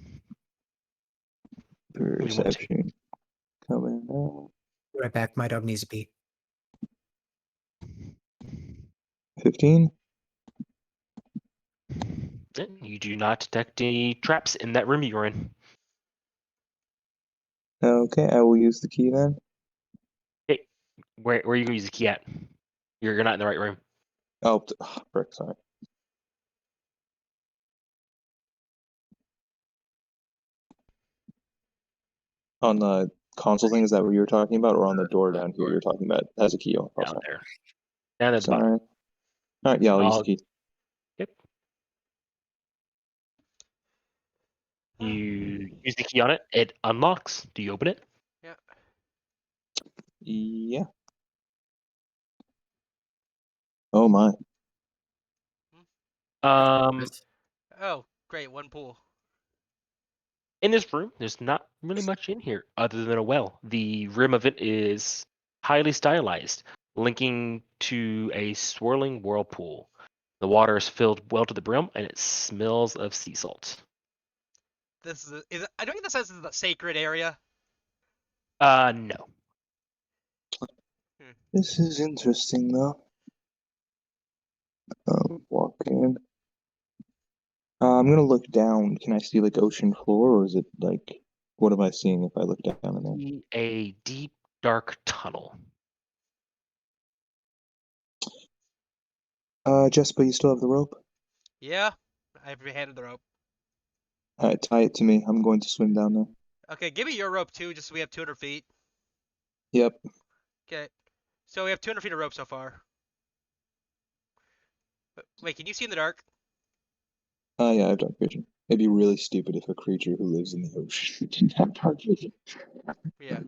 Give me 1 second. Perception. Coming out. Right back. My dog needs to pee. 15. You do not detect any traps in that room you're in. Okay, I will use the key then. Okay. Where are you going to use the key at? You're not in the right room. Oh, frick, sorry. On the console thing, is that what you were talking about, or on the door down here you're talking about? Has a key. Oh, Down sorry. there. Down at the bottom. Sorry. All right, yeah, I'll use I'll- the key. Yep. You use the key on it. It unlocks. Do you open it? Yeah. Yeah. Oh my. Oh, great. One pool. In this room, there's not really much in here other than a well. The rim of it is highly stylized, linking to a swirling whirlpool. The water is filled well to the brim, and it smells of sea salt. I don't get the sense this is a sacred area. No. This is interesting though. Walk in. I'm gonna look down. Can I see like ocean floor, or is it like what am I seeing if I look down in there? See a deep, dark tunnel. Jesper, you still have the rope? Yeah, I've handed the rope. All right, tie it to me. I'm going to swim down there. Okay, give me your rope too, just so we have 200 feet. Yep. Okay, so we have 200 feet of rope so far. Wait, can you see in the dark? Yeah, I have dark vision. It'd be really stupid if a creature who lives in the ocean didn't have dark vision. Yeah.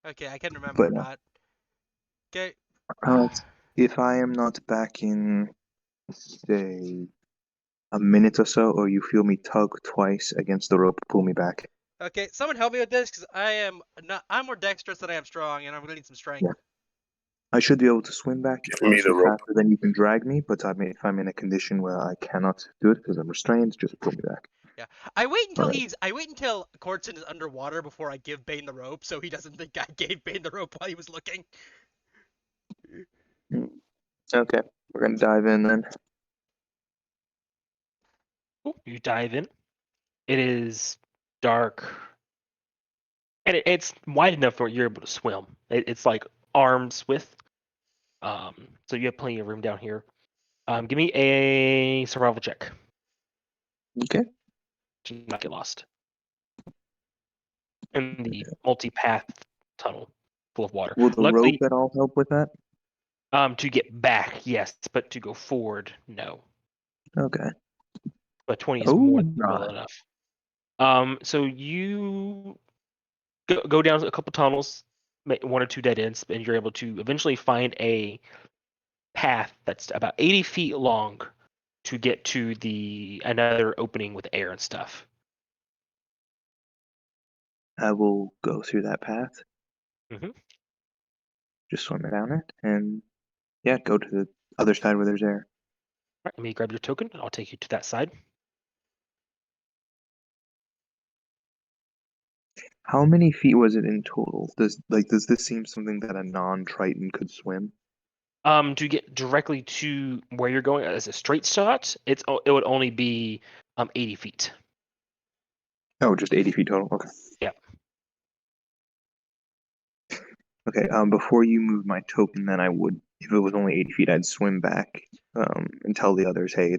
Okay, I can remember or But, not. Okay. if I am not back in, say, a minute or so, or you feel me tug twice against the rope, pull me back. Okay, someone help me with this, because I'm more dexterous than I am strong, and I'm gonna need some strength. Yeah. I should be able to swim back Give me the rope. faster than you can drag me, but if I'm in a condition where I cannot do it because I'm restrained, just pull me back. Yeah. I wait until Alright. I wait until Cortson is underwater before I give Bane the rope, so he doesn't think I gave Bane the rope while he was looking. Okay, we're gonna dive in then. You dive in. It is dark, and it's wide enough where you're able to swim. It's like arms width. So you have plenty of room down here. Give me a survival check. Okay. To not get lost in the multi-path tunnel full of water. Will the Luckily, rope at all help with that? to get back, yes, but to go forward, no. Okay. But 20 is Oh, more than God. well enough. So you go down a couple tunnels, one or two dead ends, and you're able to eventually find a path that's about 80 feet long to get to another opening with air and stuff. I will go through that path. Mhm. Just swim down it, and yeah, go to the other side where there's air. All right, let me grab your token. I'll take you to that side. How many feet was it in total? Does this seem something that a non-Triton could swim? To get directly to where you're going as a straight shot, it would only be 80 feet. Oh, just 80 feet total. Okay. Yeah. Okay. Before you move my token, then I would, if it was only 80 feet, I'd swim back. And tell the others, hey,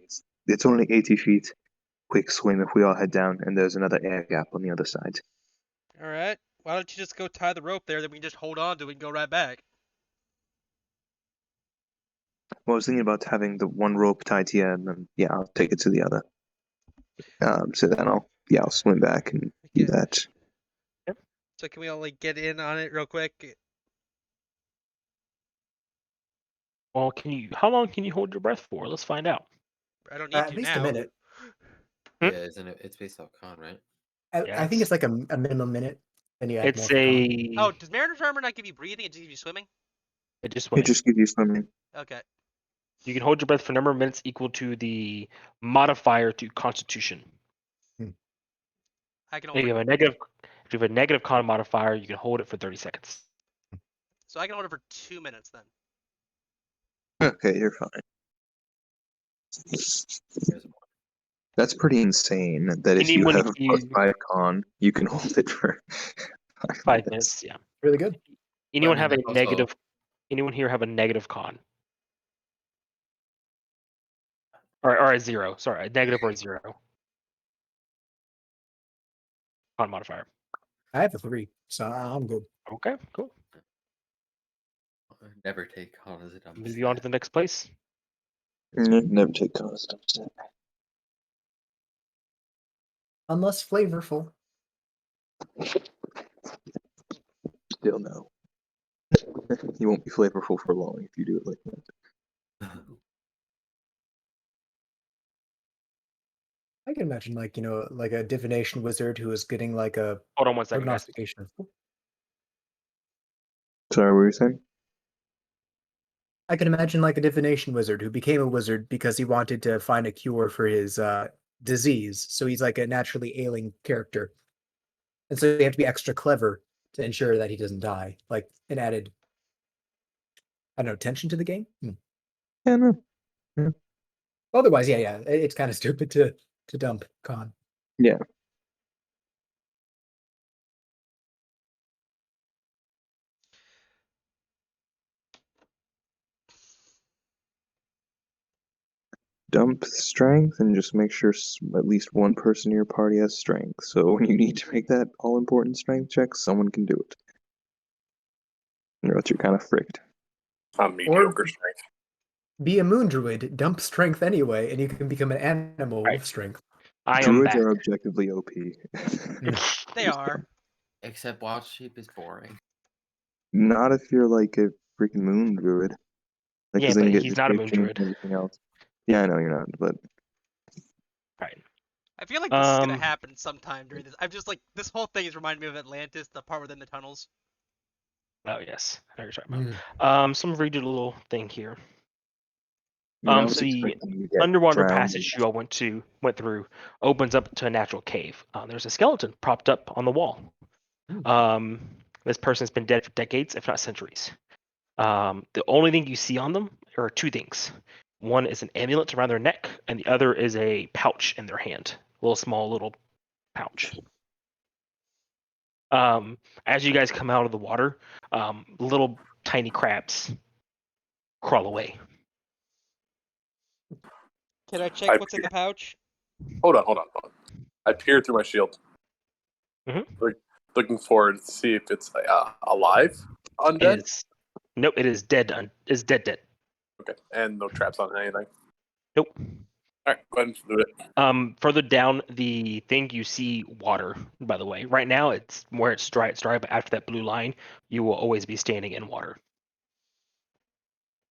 it's only 80 feet. Quick swim if we all head down, and there's another air gap on the other side. All right. Why don't you just go tie the rope there? Then we can just hold on to it and go right back. Well, I was thinking about having the one rope tied to you, and then yeah, I'll take it to the other. So then I'll swim back and do Okay. that. So can we only get in on it real quick? Well, how long can you hold your breath for? Let's find out. I don't need At to least now. a minute. Yeah, isn't it? It's based off con, right? I think it's like a minimum minute. Then you add more It's for con. a. Oh, does Mariner's Armor not give you breathing? It just gives you swimming? It just It went. just gives you swimming. Okay. You can hold your breath for a number of minutes equal to the modifier to Constitution. I can If hold you it. have a negative, if you have a negative con modifier, you can hold it for 30 seconds. So I can hold it for 2 minutes then. Okay, you're fine. There's one. That's pretty insane that if you Anyone have a plus you- 5 con, you can hold it for 5 minutes. Yeah. Really good. Anyone mean, have a that's also- negative? Anyone here have a negative con? Or a 0? Sorry, a negative or a 0 con modifier. I have a 3, so I'm good. Okay, cool. Never take con as a dumb Move you on to the next place. Never take cons. Unless flavorful. Still no. You won't be flavorful for long if you do it like that. I can imagine, like, like a divination wizard who is getting like a Hold on one second, guys. prognostication. Sorry, what were you saying? I can imagine like a divination wizard who became a wizard because he wanted to find a cure for his disease. So he's like a naturally ailing character. And so you have to be extra clever to ensure that he doesn't die. Like an added, I don't know, tension to the game. Yeah, no. Otherwise, yeah, it's kind of stupid to dump con. Yeah. Dump strength and just make sure at least one person in your party has strength. So when you need to make that all important strength check, someone can do it. Or else you're kind of fricked. I'm mediocre strength. Be a moon druid, dump strength anyway, and you can become an animal Right. with strength. I am Druids back. are objectively OP. They are. Except Wild Sheep is boring. Not if you're like a freaking moon druid. Like, Yeah, 'cause then but you get he's not a moon distinction druid. and everything else. Yeah, I know you're not, but Right. I feel like this is gonna Um, happen sometime during this. I'm just like, this whole thing is reminding me of Atlantis, the part within the tunnels. Oh yes, I know what you're talking Mm. about. So I'm gonna read you a little thing here. I mean, I was So the expecting you to get underwater drowned. passage you all went through opens up to a natural cave. There's a skeleton propped up on the wall. This person's been dead for decades, if not centuries. The only thing you see on them are two things. One is an amulet around their neck, and the other is a pouch in their hand. A small little pouch. As you guys come out of the water, little tiny crabs crawl away. Can I check I what's in the pouch? Hold on. I peer through my shield, Mhm. looking forward to see if it's alive, undead. Nope, it is dead. Is dead. Okay, and no traps on anything. Nope. All right, go ahead and do it. Further down the thing, you see water. By the way, right now it's where it's dry. It's dry, but after that blue line, you will always be standing in water.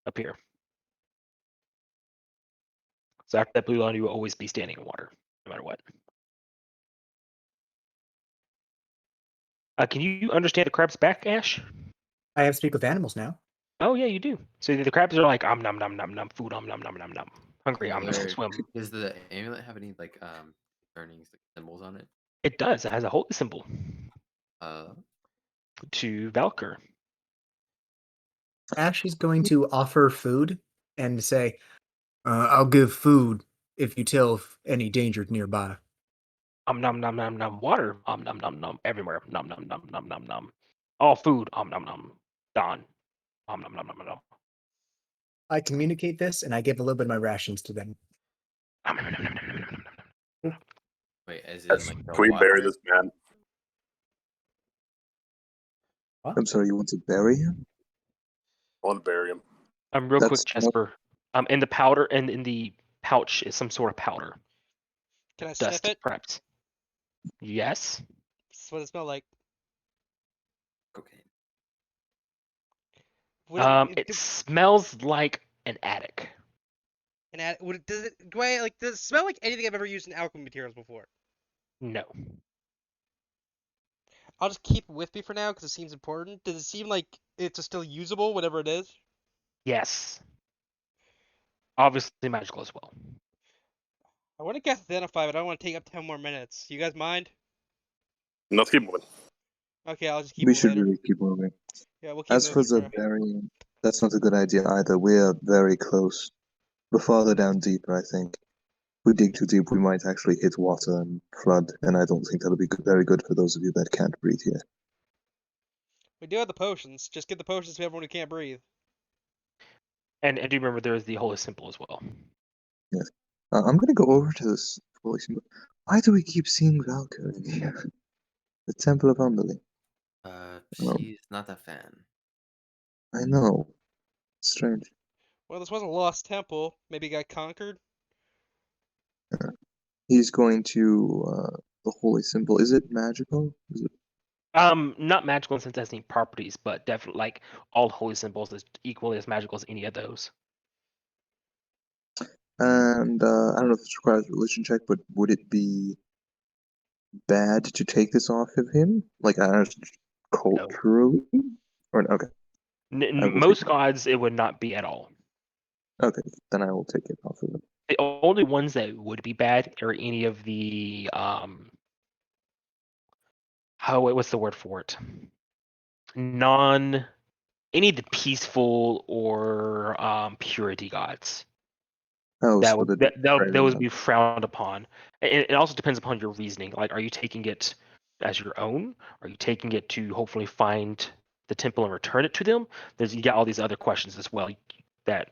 Up here. So after that blue line, you will always be standing in water, no matter what. Can you understand the crab's back, Ash? I have speak with animals now. Oh yeah, you do. So the crabs are like, nom nom nom nom, food, nom nom nom nom nom. Hungry, I'm gonna swim. Does the amulet have any like earnings like, symbols on it? It does. It has a holy symbol Uh, to Valkyr. Ash is going to offer food and say, I'll give food if you tell if any danger's nearby. Nom nom nom nom. Water. Nom nom nom. Everywhere. Nom nom nom nom nom nom. All food. Nom nom. Don. Nom nom nom nom nom. I communicate this and I give a little bit of my rations to them. Nom, nom, nom, nom, nom, nom, nom, nom. Wait, as in like Can we the bury water? this man? I'm sorry, you want to bury him? I want to bury him. Real quick, That's not- Jesper. In the powder and in the pouch is some sort of powder. Can I sniff Dust, it? perhaps. Yes. That's what it smells like. Okay. Would It smells like an attic. does it smell like anything I've ever used in alchemy materials before? No. I'll just keep it with me for now because it seems important. Does it seem like it's still usable, whatever it is? Yes. Obviously magical as well. I want to guess identify, but I don't want to take up 10 more minutes. You guys mind? Let's keep moving. Okay, I'll just keep We it should later. really keep moving. Yeah, we'll keep As for moving. the burying, that's not a good idea either. We are very close. The farther down deeper, I think. If we dig too deep, we might actually hit water and flood, and I don't think that'll be very good for those of you that can't breathe here. We do have the potions. Just give the potions to everyone who can't breathe. And do remember there is the holy symbol as well. Yes. I'm gonna go over to this holy symbol. Why do we keep seeing Valkyrie here? The Temple of Umberlee. She's not a fan. I know. Strange. Well, this was a lost temple. Maybe it got conquered. He's going to the holy symbol. Is it magical? Is it... Not magical in the sense it has any properties, but definitely like all holy symbols is equally as magical as any of those. And I don't know if this requires a religion check, but would it be bad to take this off of him? Like, I don't know, culturally? Or okay. Most gods, it would not be at all. Okay, then I will take it off of him. The only ones that would be bad are any of the what's the word for it? Any of the peaceful or purity gods. Oh, That so would that those would be frowned upon. It also depends upon your reasoning. Like, are you taking it as your own? Are you taking it to hopefully find the temple and return it to them? You got all these other questions as well that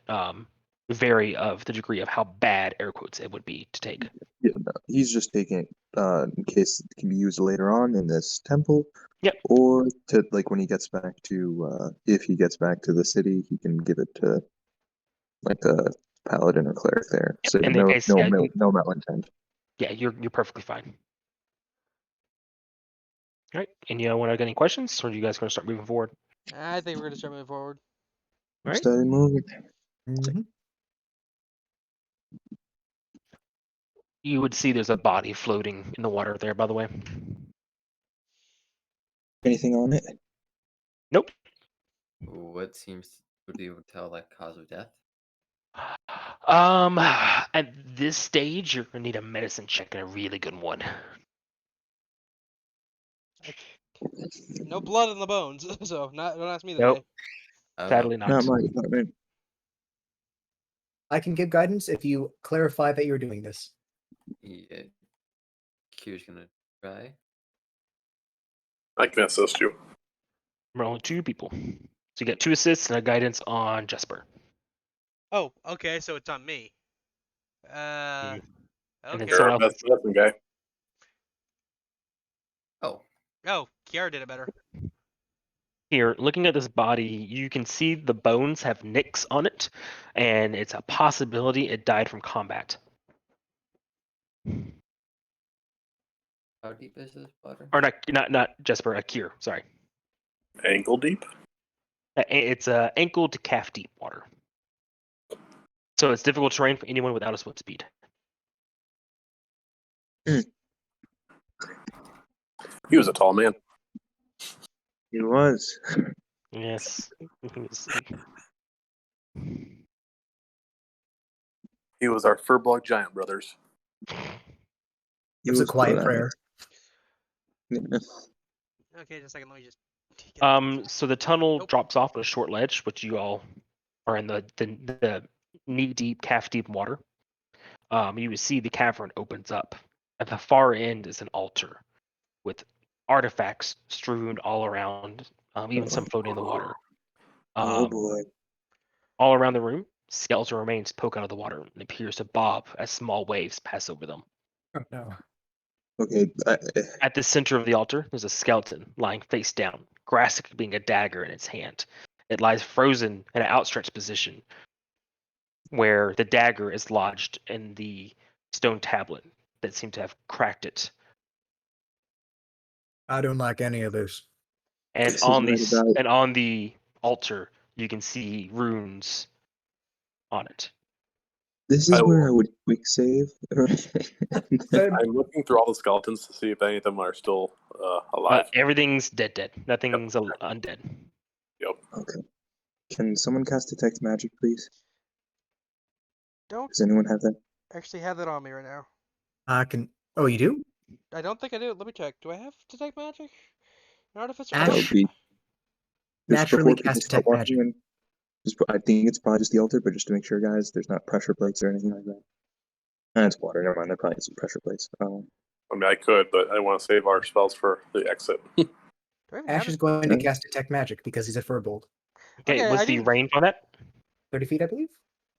vary of the degree of how bad, air quotes, it would be to take. Yeah, no, he's just taking it in case it can be used later on in this temple. Yep. Or to like when he gets back to if he gets back to the city, he can give it to like a paladin or cleric there. Yep. So In no that case, no malintent. Yeah, you're perfectly fine. All right. And you want to get any questions, or are you guys going to start moving forward? I think we're gonna start moving forward. All right. Starting moving. Mhm. You would see there's a body floating in the water there, by the way. Anything on it? Nope. What would be able to tell like cause of death? At this stage, you're gonna need a medicine check and a really good one. No blood in the bones, so don't ask me Nope. today. Sadly not. Not my department. I can give guidance if you clarify that you're doing this. Yeah. Q's gonna try. I can assist you. We're only 2 people, so you get 2 assists and a guidance on Jesper. Oh, okay, so it's on me. And then Okay. You're someone our else. best medicine guy. Oh, Oh, Kiara did it better. Here, looking at this body, you can see the bones have nicks on it, and it's a possibility it died from combat. how deep is this water? Or not Jesper, Akir, sorry. Ankle deep? It's ankle to calf deep water. So it's difficult terrain for anyone without a swim speed. He was a tall man. He was. Yes. He was our fur-block giant, brothers. It was a quiet prayer. Yeah. Okay, just a second. Let me just So the tunnel Nope. drops off on a short ledge, which you all are in the knee deep, calf deep water. You would see the cavern opens up. At the far end is an altar with artifacts strewn all around, even some floating in the water. Oh boy. All around the room, skeletal remains poke out of the water and appears to bob as small waves pass over them. Oh, no. Okay. At the center of the altar, there's a skeleton lying face down, grasping a dagger in its hand. It lies frozen in an outstretched position, where the dagger is lodged in the stone tablet that seemed to have cracked it. I don't like any of this. And This is right about- on the altar, you can see runes on it. This is I where will- I would quick save. I'm looking through all the skeletons to see if any of them are still alive. Everything's dead. Nothing's undead. Yep. Okay. Can someone cast detect magic, please? Don't Does anyone have that? actually have that on me right now. I can. Oh, you do? I don't think I do. Let me check. Do I have detect magic? An artificer? Ash- That would be just Naturally before people cast start detect walking magic. in. I think it's probably just the altar, but just to make sure, guys, there's not pressure plates or anything like that. It's water. Never mind. There probably is some pressure plates. I mean, I could, but I want to save our spells for the exit. Do I even Ash have is it? going to Okay. cast detect magic because he's a furbolg. Okay, Okay, what's I the didn't- range on that? 30 feet, I believe.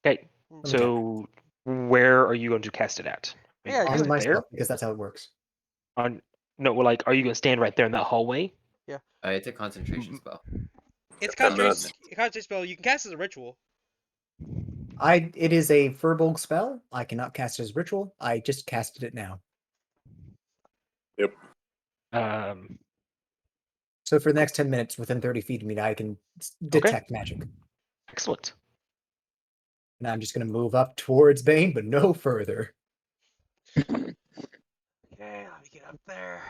Okay, Hmm. Let me check. so where are you going to cast it at? I mean, Yeah, cast On it myself, there? because that's how it works. On no, well, like, are you going to stand right there in that hallway? It's a concentration spell. It's 10 concentration. minutes. Concentration spell. You can cast it as a ritual. It is a furbolg spell. I cannot cast it as ritual. I just casted it now. Um, So for the next 10 minutes, within 30 feet of me, I can detect magic. excellent. And I'm just going to move up towards Bane, but no further. Okay, let me get up there.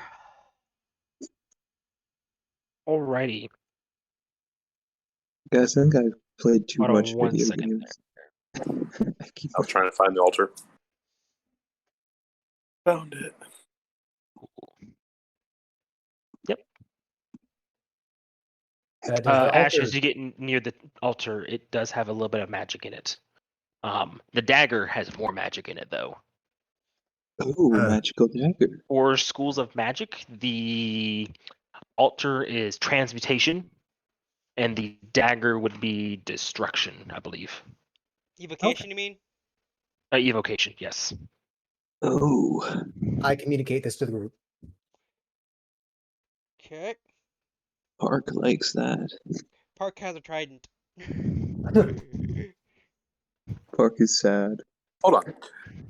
Alrighty. Guys, I think I've played too Hold on much 1 video second games. I keep I was trying to find the altar. Found it. The Ash, altar- as you get near the altar, it does have a little bit of magic in it. The dagger has more magic in it, though. Oh, Uh. magical dagger. For schools of magic, the altar is transmutation, and the dagger would be destruction, I believe. Evocation, you mean? Evocation, yes. Oh, I communicate this to the group. Okay. Park likes that. Park has a trident. Park is sad. Hold on.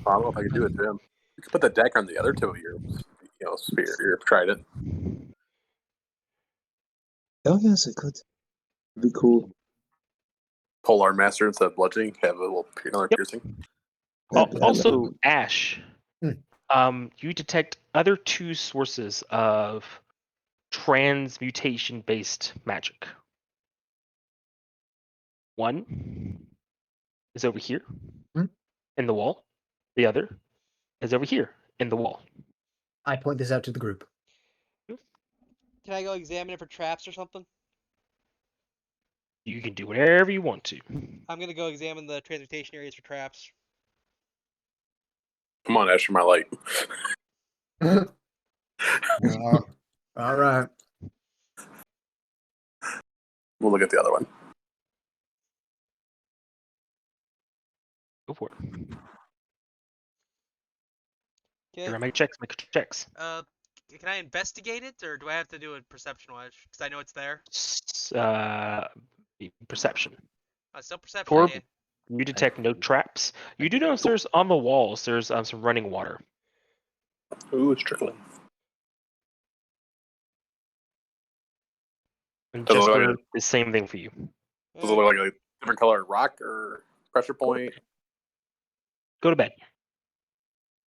I don't know if I can do it to him. You could put the dagger on the other tip of your, spear, your trident. Oh yes, I could. It'd be cool. Polar master instead of bludgeoning, have a little another Yep. piercing. Also, Ash, Hmm. you detect other 2 sources of transmutation-based magic. One is over here Hmm. in the wall. The other is over here in the wall. I point this out to the group. Can I go examine it for traps or something? You can do whatever you want to. I'm gonna go examine the transmutation areas for traps. Come on, Ash, you're my light. All right. We'll look at the other one. Go for it. Okay. Make checks. Can I investigate it, or do I have to do it perception-wise? Because I know it's there. Perception. Still perception. Torb, Yeah. you detect no traps. You do notice there's on the walls. There's some running water. Ooh, it's trickling. And Does it look Jester, like the same thing for you. Does it look like a different color rock or pressure point? Go to bed.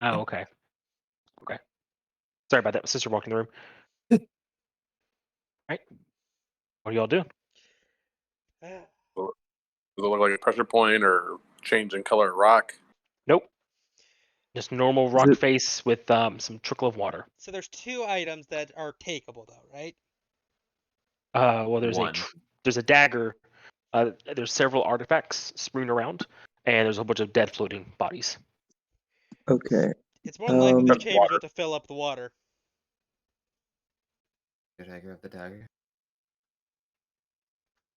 Oh, okay. Okay. Sorry about that. My sister walked in the room. Right. What are y'all doing? Does it look like a pressure point or change in color rock? Nope. Just normal rock it- face with some trickle of water. So there's 2 items that are takeable, though, right? Well, there's One. there's a dagger. There's several artifacts strewn around, and there's a bunch of dead floating bodies. Okay. It's more than likely the Um, chamber's about to fill up the water. Did I grab the dagger?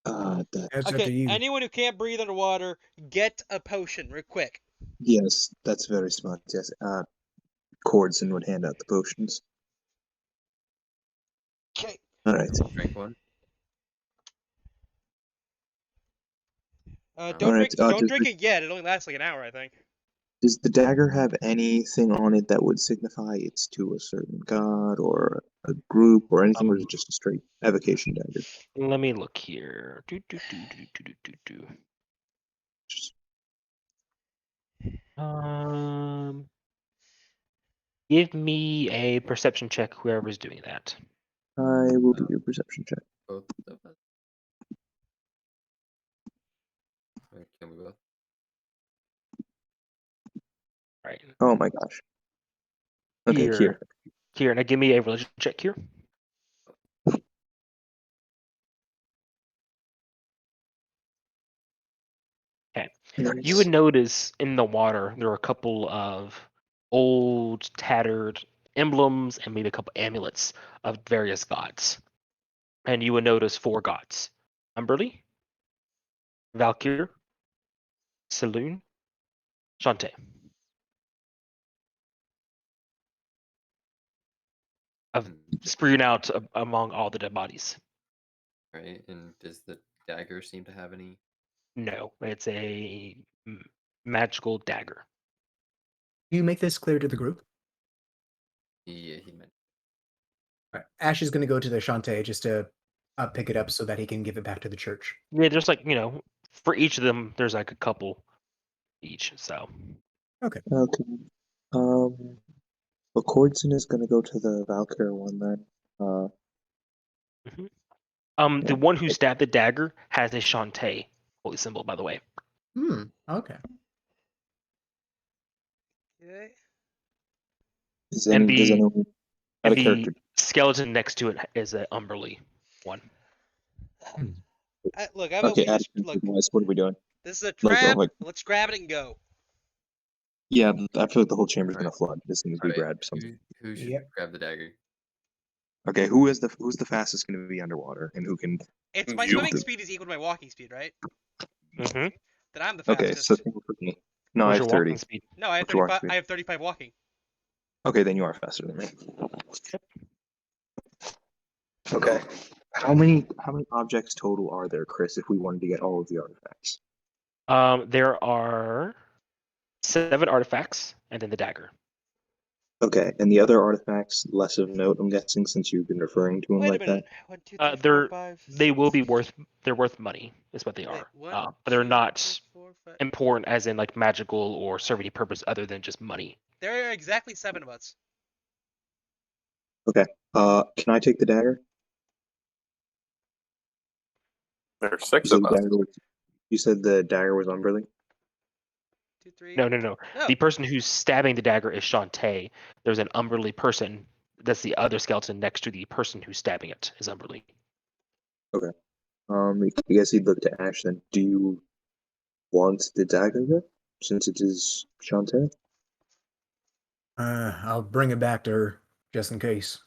That's up Okay, to you. anyone who can't breathe underwater, get a potion real quick. yes, that's very smart. Yes. Cordson would hand out the potions. Okay. All right. Drink one. Don't Alright, drink. Don't does drink it yet. It only lasts like an hour, I think. Does the dagger have anything on it that would signify it's to a certain god or a group or anything, or is it just a straight evocation dagger? Let me look here. Give me a perception check, whoever's doing that. I will do your perception check. Both of us. Wait, can we both? Right. Oh my gosh. Okay, here. Here, now give me a religion check here. Okay. You would notice in the water there are a couple of old, tattered emblems and maybe a couple amulets of various gods. And you would notice 4 gods: Umberlee, Valkyr, Saloon, Shantae. Of strewn out among all the dead bodies. Right, and does the dagger seem to have any? No, it's a magical dagger. Do you make this clear to the group? Yeah, he meant. Right. Ash is going to go to the Shantae just to pick it up so that he can give it back to the church. Yeah, there's like, for each of them, there's like a couple each. So Okay. Well, Cordson is going to go to the Valkyr one then. the one who stabbed the dagger has a Shantae holy symbol, by the way. Okay. Okay. Does And anyone have a the character? skeleton next to it is a Umberlee one. Look, I'm Okay, opening Ash, this. Look, what are we doing? this is a Like, trap. like- Let's grab it and go. Yeah, I feel like the whole chamber's Right. going to flood as soon as we Alright, grab something. who should Yep. grab the dagger? Okay, who's the fastest going to be underwater, and who can? It's my You. swimming speed is equal to my walking speed, right? Mm-hmm. Then I'm the Okay, fastest. so think for me. No, I What's have your 30. walking speed? No, I have What's your walking 35. speed? I have 35 walking. Okay, then you are faster than me. Okay. How many objects total are there, Chris, if we wanted to get all of the artifacts? There are 7 artifacts and then the dagger. Okay, and the other artifacts less of note, I'm guessing, since you've been referring to them Wait a like minute. that. 1, 2, 3, 4, They're 5. they will be 6. worth money, is what they Wait, are. 1, But they're 2, not 3, 4, 5. important as in like magical or serve any purpose other than just money. There are exactly 7 of us. Okay. Can I take the dagger? There's You 6 said of the us. dagger was, you said the dagger was Umberlee? 2, 3. No. No. The person who's stabbing the dagger is Shantae. There's an Umberlee person. That's the other skeleton next to the person who's stabbing it is Umberlee. I guess he'd look to Ash then. Do you want the dagger then, since it is Shantae? I'll bring it back to her just in case.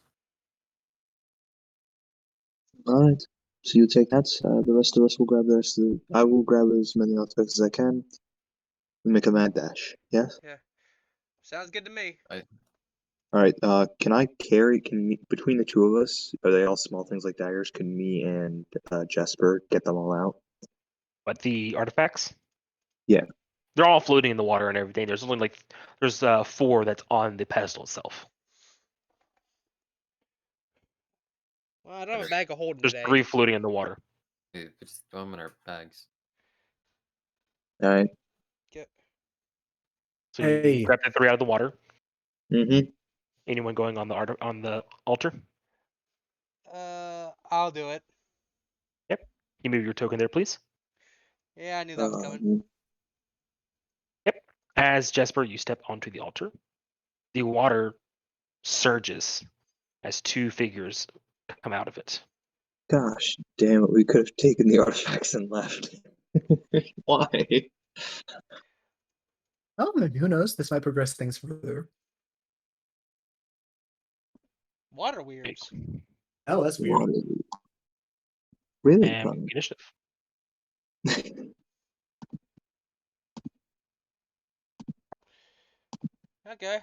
Alright. So you take that. The rest of us will grab the rest of the. I will grab as many artifacts as I can and make a mad dash. Yes? Sounds good to me. Alright, can I carry, between the two of us, are they all small things like daggers? Can me and Jesper get them all out? But the artifacts? Yeah. They're all floating in the water and everything. There's only there's 4 that's on the pedestal itself. Well, I don't have a bag of holding There's today. 3 floating in the water. Dude, just throw them in our bags. Alright. So Hey. you grab the 3 out of the water. Mm-hmm. Anyone going on the altar? I'll do it. You move your token there, please. Yeah, I knew that was coming. As Jesper, you step onto the altar. The water surges as 2 figures come out of it. Gosh damn it, we could have taken the artifacts and left. Why? Oh, who knows? This might progress things further. Water weirds. Oh, that's weird. Water. Really? And Connor? initiative. Okay.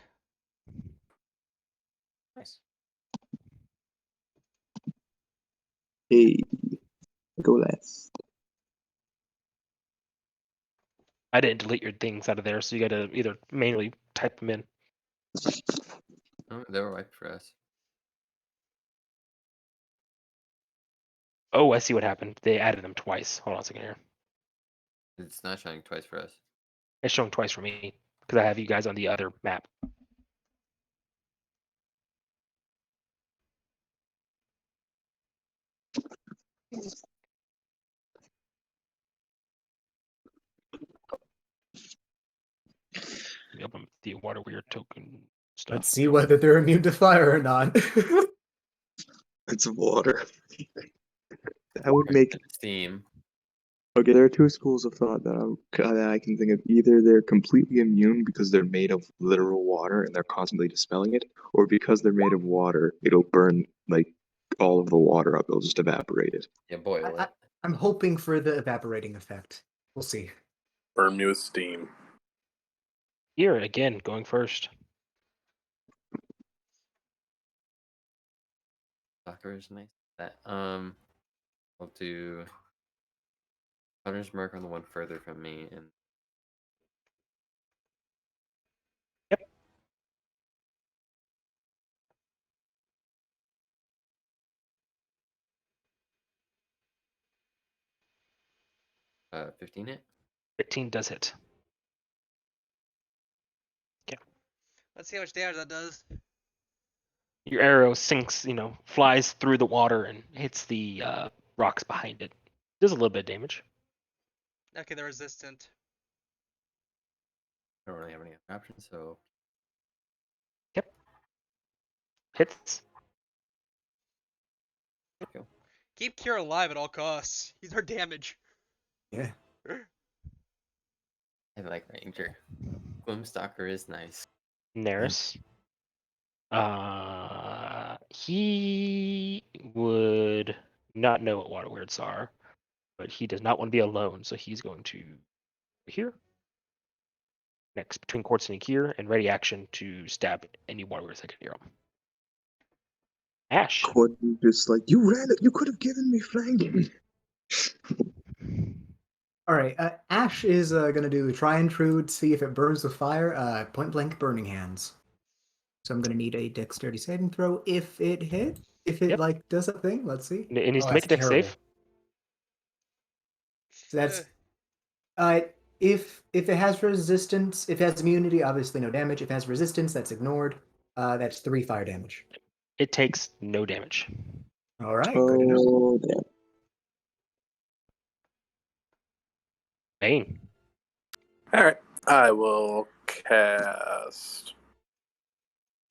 Nice. Hey, go last. I didn't delete your things out of there, so you got to either manually type them in. Oh, they were wiped for us. Oh, I see what happened. They added them twice. Hold on a second here. It's not showing twice for us. It's showing twice for me because I have you guys on the other map. Let me open the water weird token stuff. Let's see whether they're immune to fire or not. It's water. That would make. Steam. Okay, there are two schools of thought that I can think of. Either they're completely immune because they're made of literal water and they're constantly dispelling it, or because they're made of water, it'll burn like all of the water up. It'll just evaporate it. Yeah, boil it. I'm hoping for the evaporating effect. We'll see. Burn me with steam. Here again, going first. Soccer is nice. That I'll do Hunter's Mark on the one further from me, and Yep. 15 hit. 15 does hit. Let's see how much damage that does. Your arrow sinks, flies through the water and hits the rocks behind it. Does a little bit of damage. Okay, they're resistant. I don't really have any other options, so Hits. go. Keep Cure alive at all costs. He's our damage. Yeah. I like Ranger. Gloomstalker is nice. Neris. He would not know what water weirds are, but he does not want to be alone, so he's going to here. Next, between Quartz and Akir, and ready action to stab any water weirds that can hear him. Ash. Courtney just like, you ran it. You could have given me flanking. All right. Ash is going to do try and intrude, see if it burns with fire. Point blank burning hands. So I'm going to need a dexterity saving throw if it hit. If it Yep. does a thing, let's see. It needs Oh, to make a that's dex terrible. save. So that's if it has resistance, if it has immunity, obviously no damage. If it has resistance, that's ignored. That's 3 fire damage. It takes no damage. All right. Good to know. Oh, damn. Bane. All right, I will cast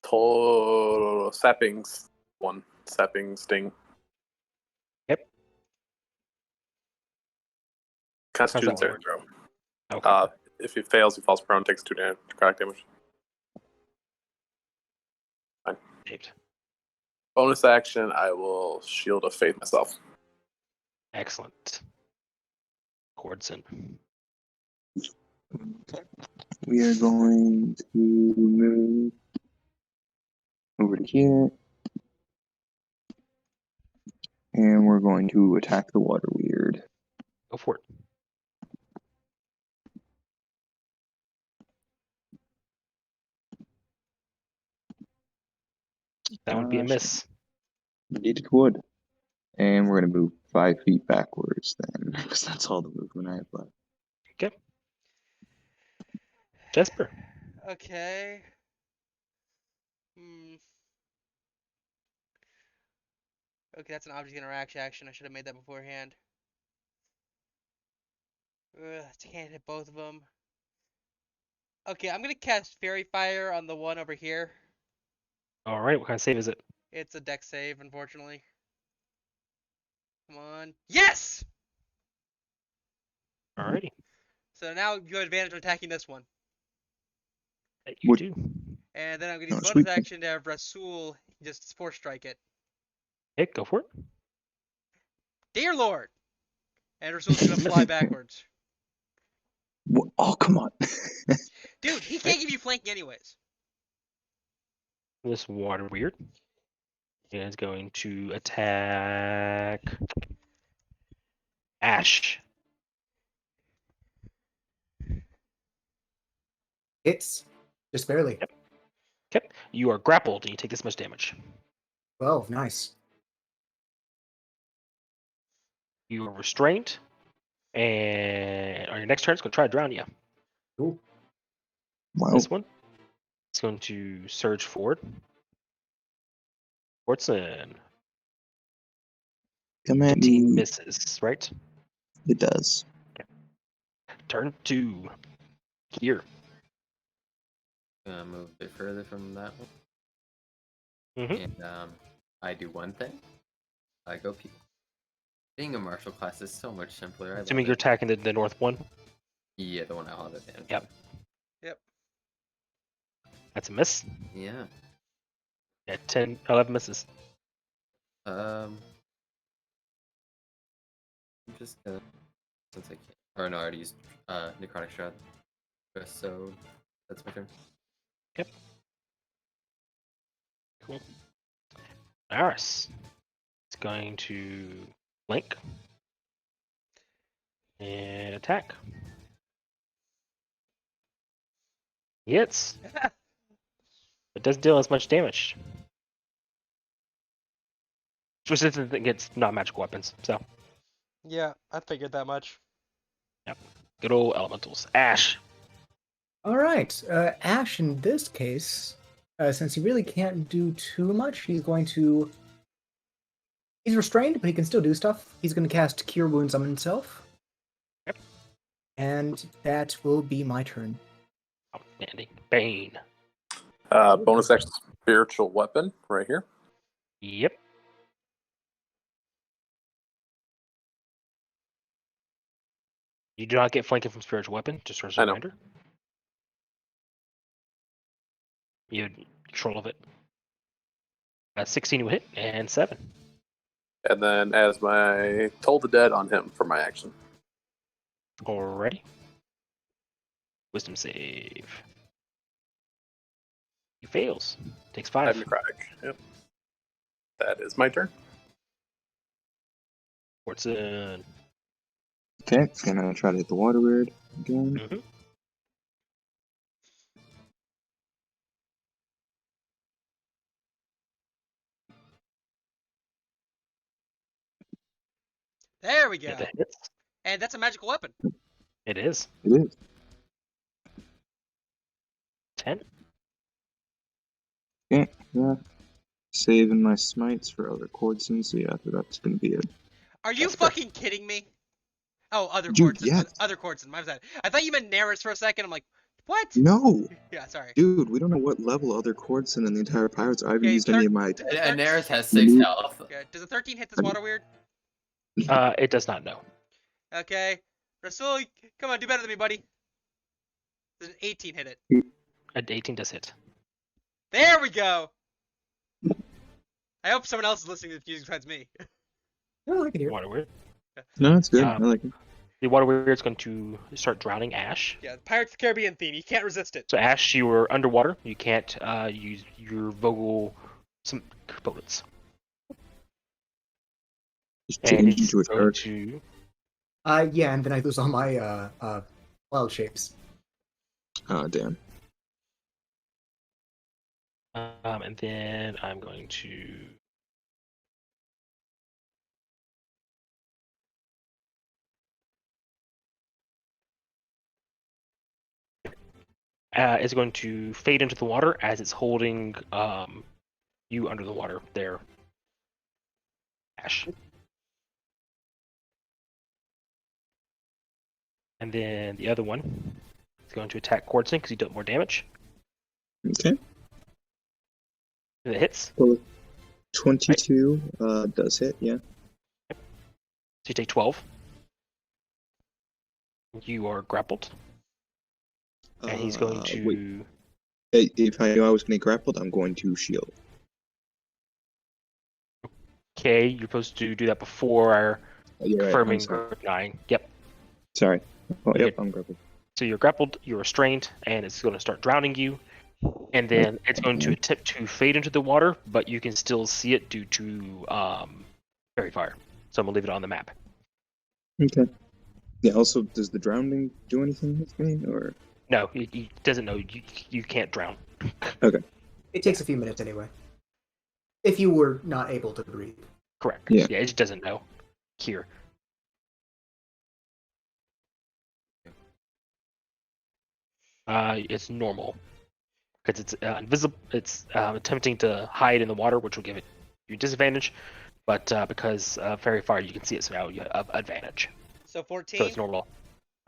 total sapping sting. Yep. Constitution How's that saving throw. Okay. If he fails, he falls prone, takes 2 necrotic damage. Saved. Bonus action, I will shield of faith myself. Excellent. Cordson. We are going to move over to here. And we're going to attack the water weird. Go for it. That would be a miss. Indeed it would. And we're going to move 5 feet backwards then, because that's all the movement I have left. Okay. Jesper. Okay. Okay, that's an object interaction action. I should have made that beforehand. Can't hit both of them. Okay, I'm gonna cast Fairy Fire on the one over here. All right. What kind of save is it? It's a dex save, unfortunately. Come on. Yes! Alrighty. So now you have advantage on attacking this one. You Would- do. And then I'm going to No, use bonus sweet. action to have Rasul just force strike it. Okay, go for it. Dear Lord! And Rasul's going to fly backwards. Oh, come on. Dude, he can't give you flanking anyways. This water weird is going to attack Ash. Hits. Just barely. Yep. Okay, you are grappled and you take this much damage. 12. Nice. You are restrained, and on your next turn, it's going to try to drown you. Cool. Wow. This one is going to surge forward. Fortson. Come at 15 me. misses, right? It does. Turn 2. Here. Gonna move a bit further from that one. Mm-hmm. And I do one thing. I go Pious. Being a martial class is so much simpler. I love Assuming you're it. attacking the north one. Yeah, the one I'll have advantage. Yep. Yep. That's a miss. Yeah. Yeah, 10, 11 misses. I'm just gonna, since I can't. Or no, I already used necrotic shot. So that's my turn. Cool. Aris is going to blink and attack. He hits. It doesn't deal as much damage. Specifically against non-magical weapons. So, Yeah, I figured that much. good old elementals. Ash. All right. Ash, in this case, since he really can't do too much, he's going to. He's restrained, but he can still do stuff. He's going to cast Cure Wounds on himself. Yep. And that will be my turn. Outstanding. Bane. Bonus action spiritual weapon right here. Yep. You do not get flanking from spiritual weapon, just as a I know. reminder. You had control of it. 16 will hit, and 7. And then as my Toll the Dead on him for my action. Alrighty. Wisdom save. He fails. Takes 5. Necrotic. Yep. That is my turn. Fortson. Okay, gonna try to hit the water weird again. Mm-hmm. There we go. Yeah, that hits. And that's a magical weapon. It is. It is. 10. Okay, yeah. Saving my smites for other Cordson, so yeah, that's gonna be it. Are you That's correct. fucking kidding me? Oh, other Dude, Cordson. yes. Other Cordson. My bad. I thought you meant Naris for a second. I'm like, what? No! Yeah, sorry. Dude, we don't know what level other Cordson in the entire Pirates. I haven't Okay, used any of my. And Naris has 6 health. Okay, does a 13 hit this water weird? It does not know. Okay. Rasul, come on, do better than me, buddy. Does an 18 hit it? 18 does hit. There we go! I hope someone else is listening to the music besides me. Oh, I can hear. Water weird. No, it's good. Yeah. I like it. The water weird is going to start drowning Ash. Yeah, Pirates of the Caribbean theme. You can't resist it. So Ash, you were underwater. You can't use your vocal components. Just And change it's into a going shark. to Yeah, and then I lose all my wild shapes. Oh, damn. and then I'm going to is going to fade into the water as it's holding you under the water there, Ash. And then the other one is going to attack Cordson because he dealt more damage. Okay. It hits. Well, 22 does hit, yeah. you take 12. You are grappled, and he's going to. Wait. If I knew I was going to get grappled, I'm going to shield. Okay, you're supposed to do that before You're right, I'm confirming sorry. grip 9. Yep. Sorry. Oh, You're yep, I'm grappled. So you're grappled, you're restrained, and it's going to start drowning you. And then it's going to attempt to fade into the water, but you can still see it due to fairy fire. So I'm going to leave it on the map. Okay. Yeah, also, does the drowning do anything with me, or...? No, he doesn't know you can't drown. It takes a few minutes anyway. If you were not able to breathe. Correct. Yeah. Yeah, it just doesn't know. Here. It's normal. Because it's invisible. It's attempting to hide in the water, which will give it you disadvantage. But because fairy fire, you can see it, so now you have advantage. So 14. So it's normal.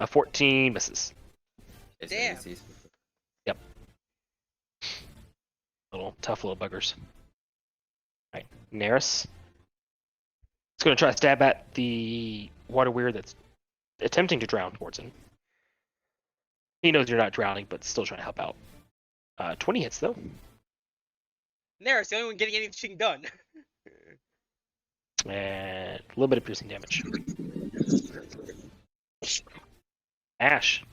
14 misses. It's Damn. easy. Tough little buggers. Alright, Neris. It's going to try to stab at the water weird that's attempting to drown towards him. He knows you're not drowning, but still trying to help out. 20 hits, though. Neris, the only one getting anything done. And a little bit of piercing damage. Ash.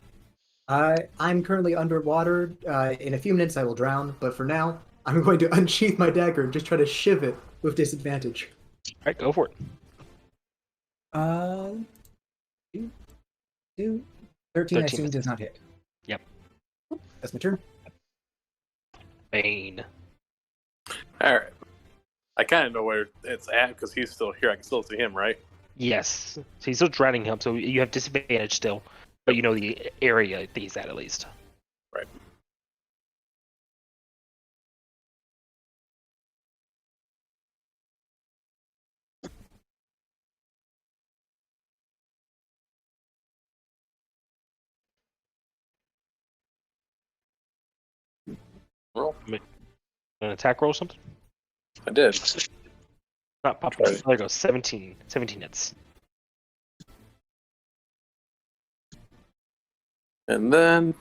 I'm currently underwater. In a few minutes I will drown, but for now, I'm going to unsheath my dagger and just try to shiv it with disadvantage. Alright, go for it. 13 I 13 assume misses. does not hit. Yep. That's my turn. Bane. All right. I kind of know where it's at because he's still here. I can still see him, right? Yes. So he's still drowning him, so you have disadvantage still. But you know the area that he's at least. Right. Roll. An attack roll or something? I did. Not pop. Sorry. There you go. 17 hits. And then,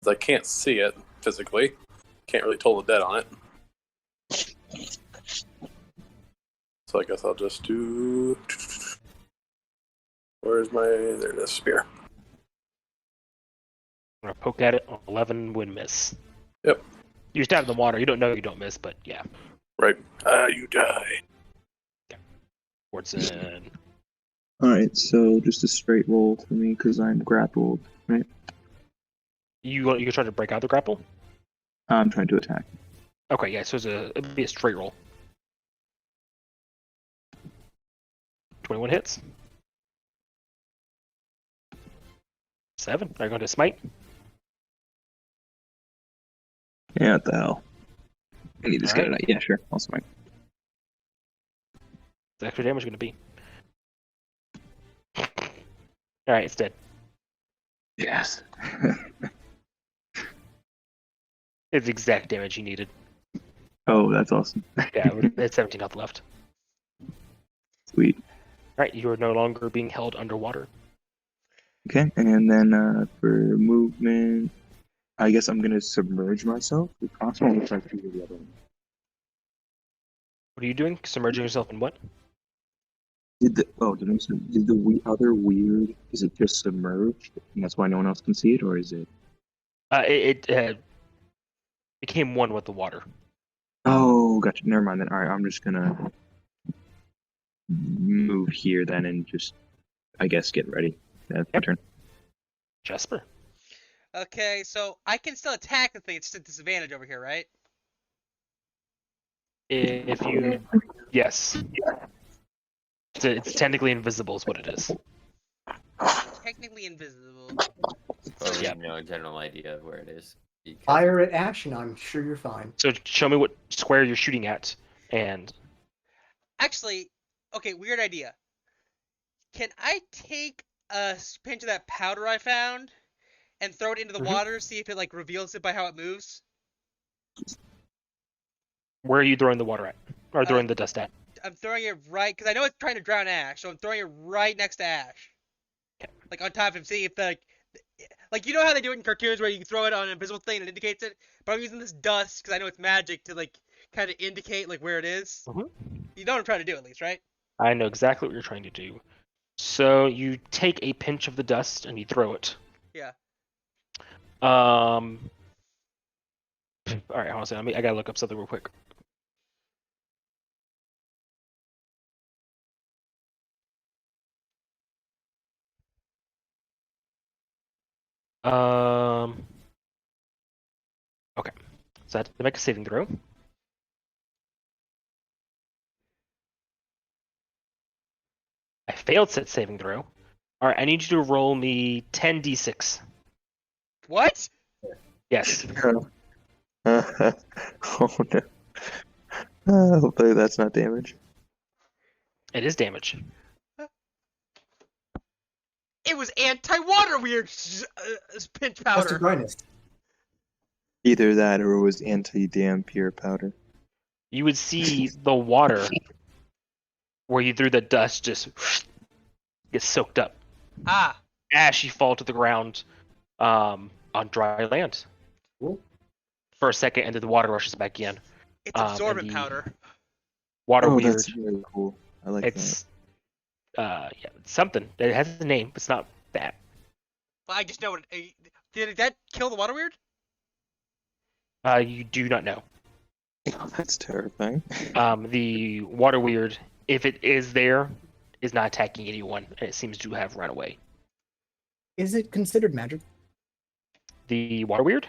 as I can't see it physically, can't really toll the dead on it. So I guess I'll just do. Where's my. There it is, spear. I'm gonna poke at it. 11 would miss. Yep. You stab in the water. You don't know you don't miss, but yeah. Right. You die. Wardson. Alright, so just a straight roll for me, because I'm grappled, right? You try to break out the grapple? I'm trying to attack. Okay, yeah. So it'd be a straight roll. 21 hits. 7. Are you going to smite? Yeah, what the hell? I need to just get it out. Yeah, sure. I'll smite. The extra damage going to be? All right, it's dead. Yes. It's the exact damage you needed. Oh, that's awesome. Yeah, it's 17 health left. Sweet. All right, you are no longer being held underwater. Okay, and then for movement, I guess I'm gonna submerge myself. If possible, I'll try to do the other one. What are you doing? Submerging yourself in what? Did the other weird? Is it just submerged, and that's why no one else can see it, or is it? It became one with the water. Oh, gotcha. Never mind then. All right, I'm just gonna move here then, and just, I guess, get ready. That's my turn. Jesper. Okay, so I can still attack the thing. It's just a disadvantage over here, right? If you, yes, it's technically invisible, is what it is. Technically invisible. But we Yeah. have no general idea of where it is. Because Fire at Ash, and I'm sure you're fine. So show me what square you're shooting at, and Actually, okay, weird idea. Can I take a pinch of that powder I found and throw it into the Mhm. water, see if it like reveals it by how it moves? where are you throwing the water at, or throwing the dust at? I'm throwing it right because I know it's trying to drown Ash, so I'm throwing it right next to Ash, like on top of him, seeing if like you know how they do it in cartoons where you can throw it on an invisible thing and it indicates it, but I'm using this dust because I know it's magic to like kind of indicate like where it is. Mhm. You know what I'm trying to do at least, right? I know exactly what you're trying to do. So you take a pinch of the dust and you throw it. Yeah. All right, hold on a second. I gotta look up something real quick. Okay. So I have to make a saving throw. I failed said saving throw. All right, I need you to roll me 10d6. What? Yes. Oh no. Hopefully that's not damage. It is damage. It was anti-water weird pinch That's powder. the brightness. Either that or it was anti-damn pure powder. You would see the water where you threw the dust just get soaked up. Ah, Ash, you fall to the ground on dry land Cool. for a second, and then the water rushes back in. it's And absorbent the powder. Water Oh, weird. that's very cool. I like It's yeah, it's something. It has a name. It's not that. Well, I just know what. Did that kill the water weird? You do not know. that. Oh, that's terrifying. The water weird, if it is there, is not attacking anyone, and it seems to have run away. Is it considered magic? The water weird?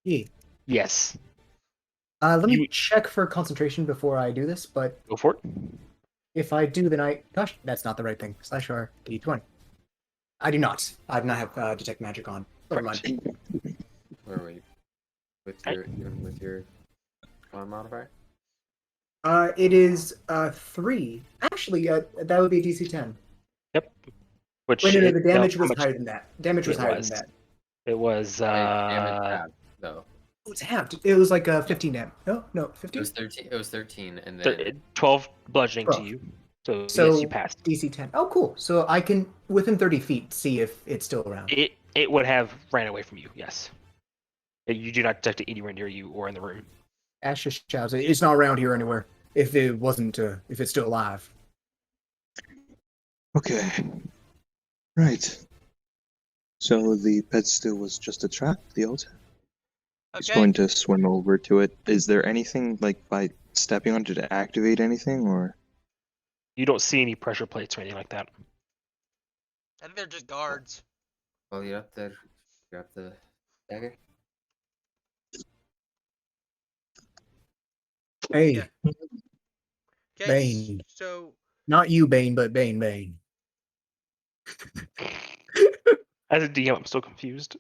Yeah. Yes. Let me You- check for concentration before I do this, but Go for it. if I do, then gosh, that's not the right thing. /R D20. I do not. I do not have detect magic on. Never mind. Where were you? With your con modifier? It is 3. Actually, that would be DC 10. Which Wait, no, it- the damage how was much higher than that. Damage was it higher was. than that. It was Damage halved, though. Oh, it's halved. It was like 15 damage. No, It 15. was 13. It was 13, and then 12 bludgeoning 12. to you. So, So yes, you passed. DC 10. Oh, cool. So I can within 30 feet see if it's still around. It would have ran away from you. Yes. You do not detect it anywhere near you or in the room. Ash just shouts, "It's not around here anywhere. If it wasn't, if it's still alive." Okay. Right. So the pedestal was just a trap, the altar. He's Okay. going to swim over to it. Is there anything, like, by stepping onto to activate anything, or? You don't see any pressure plates or anything like that. I think they're just guards. well, you have to grab the dagger. Hey, Yeah. Okay. Bane. So Not you, Bane, but Bane. As a DM, I'm still confused.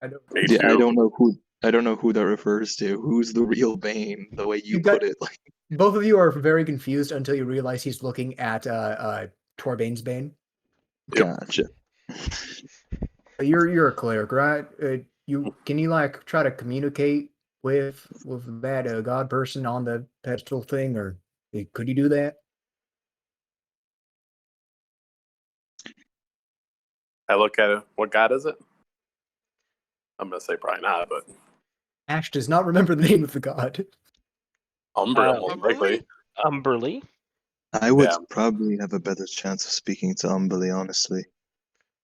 I don't. Me Yeah, I too. don't know who that refers to. Who's the real Bane? The way you You got- put it, like. Both of you are very confused until you realize he's looking at Torbane's Bane. Yep. Gotcha. You're a cleric, right? Can you like try to communicate with that god person on the pedestal thing, or could you do that? I look at it. What god is it? I'm gonna say probably not, but Ash does not remember the name of the god. Umbra most Umberlee? likely. Umberlee? I would Yeah. probably have a better chance of speaking to Umberlee, honestly.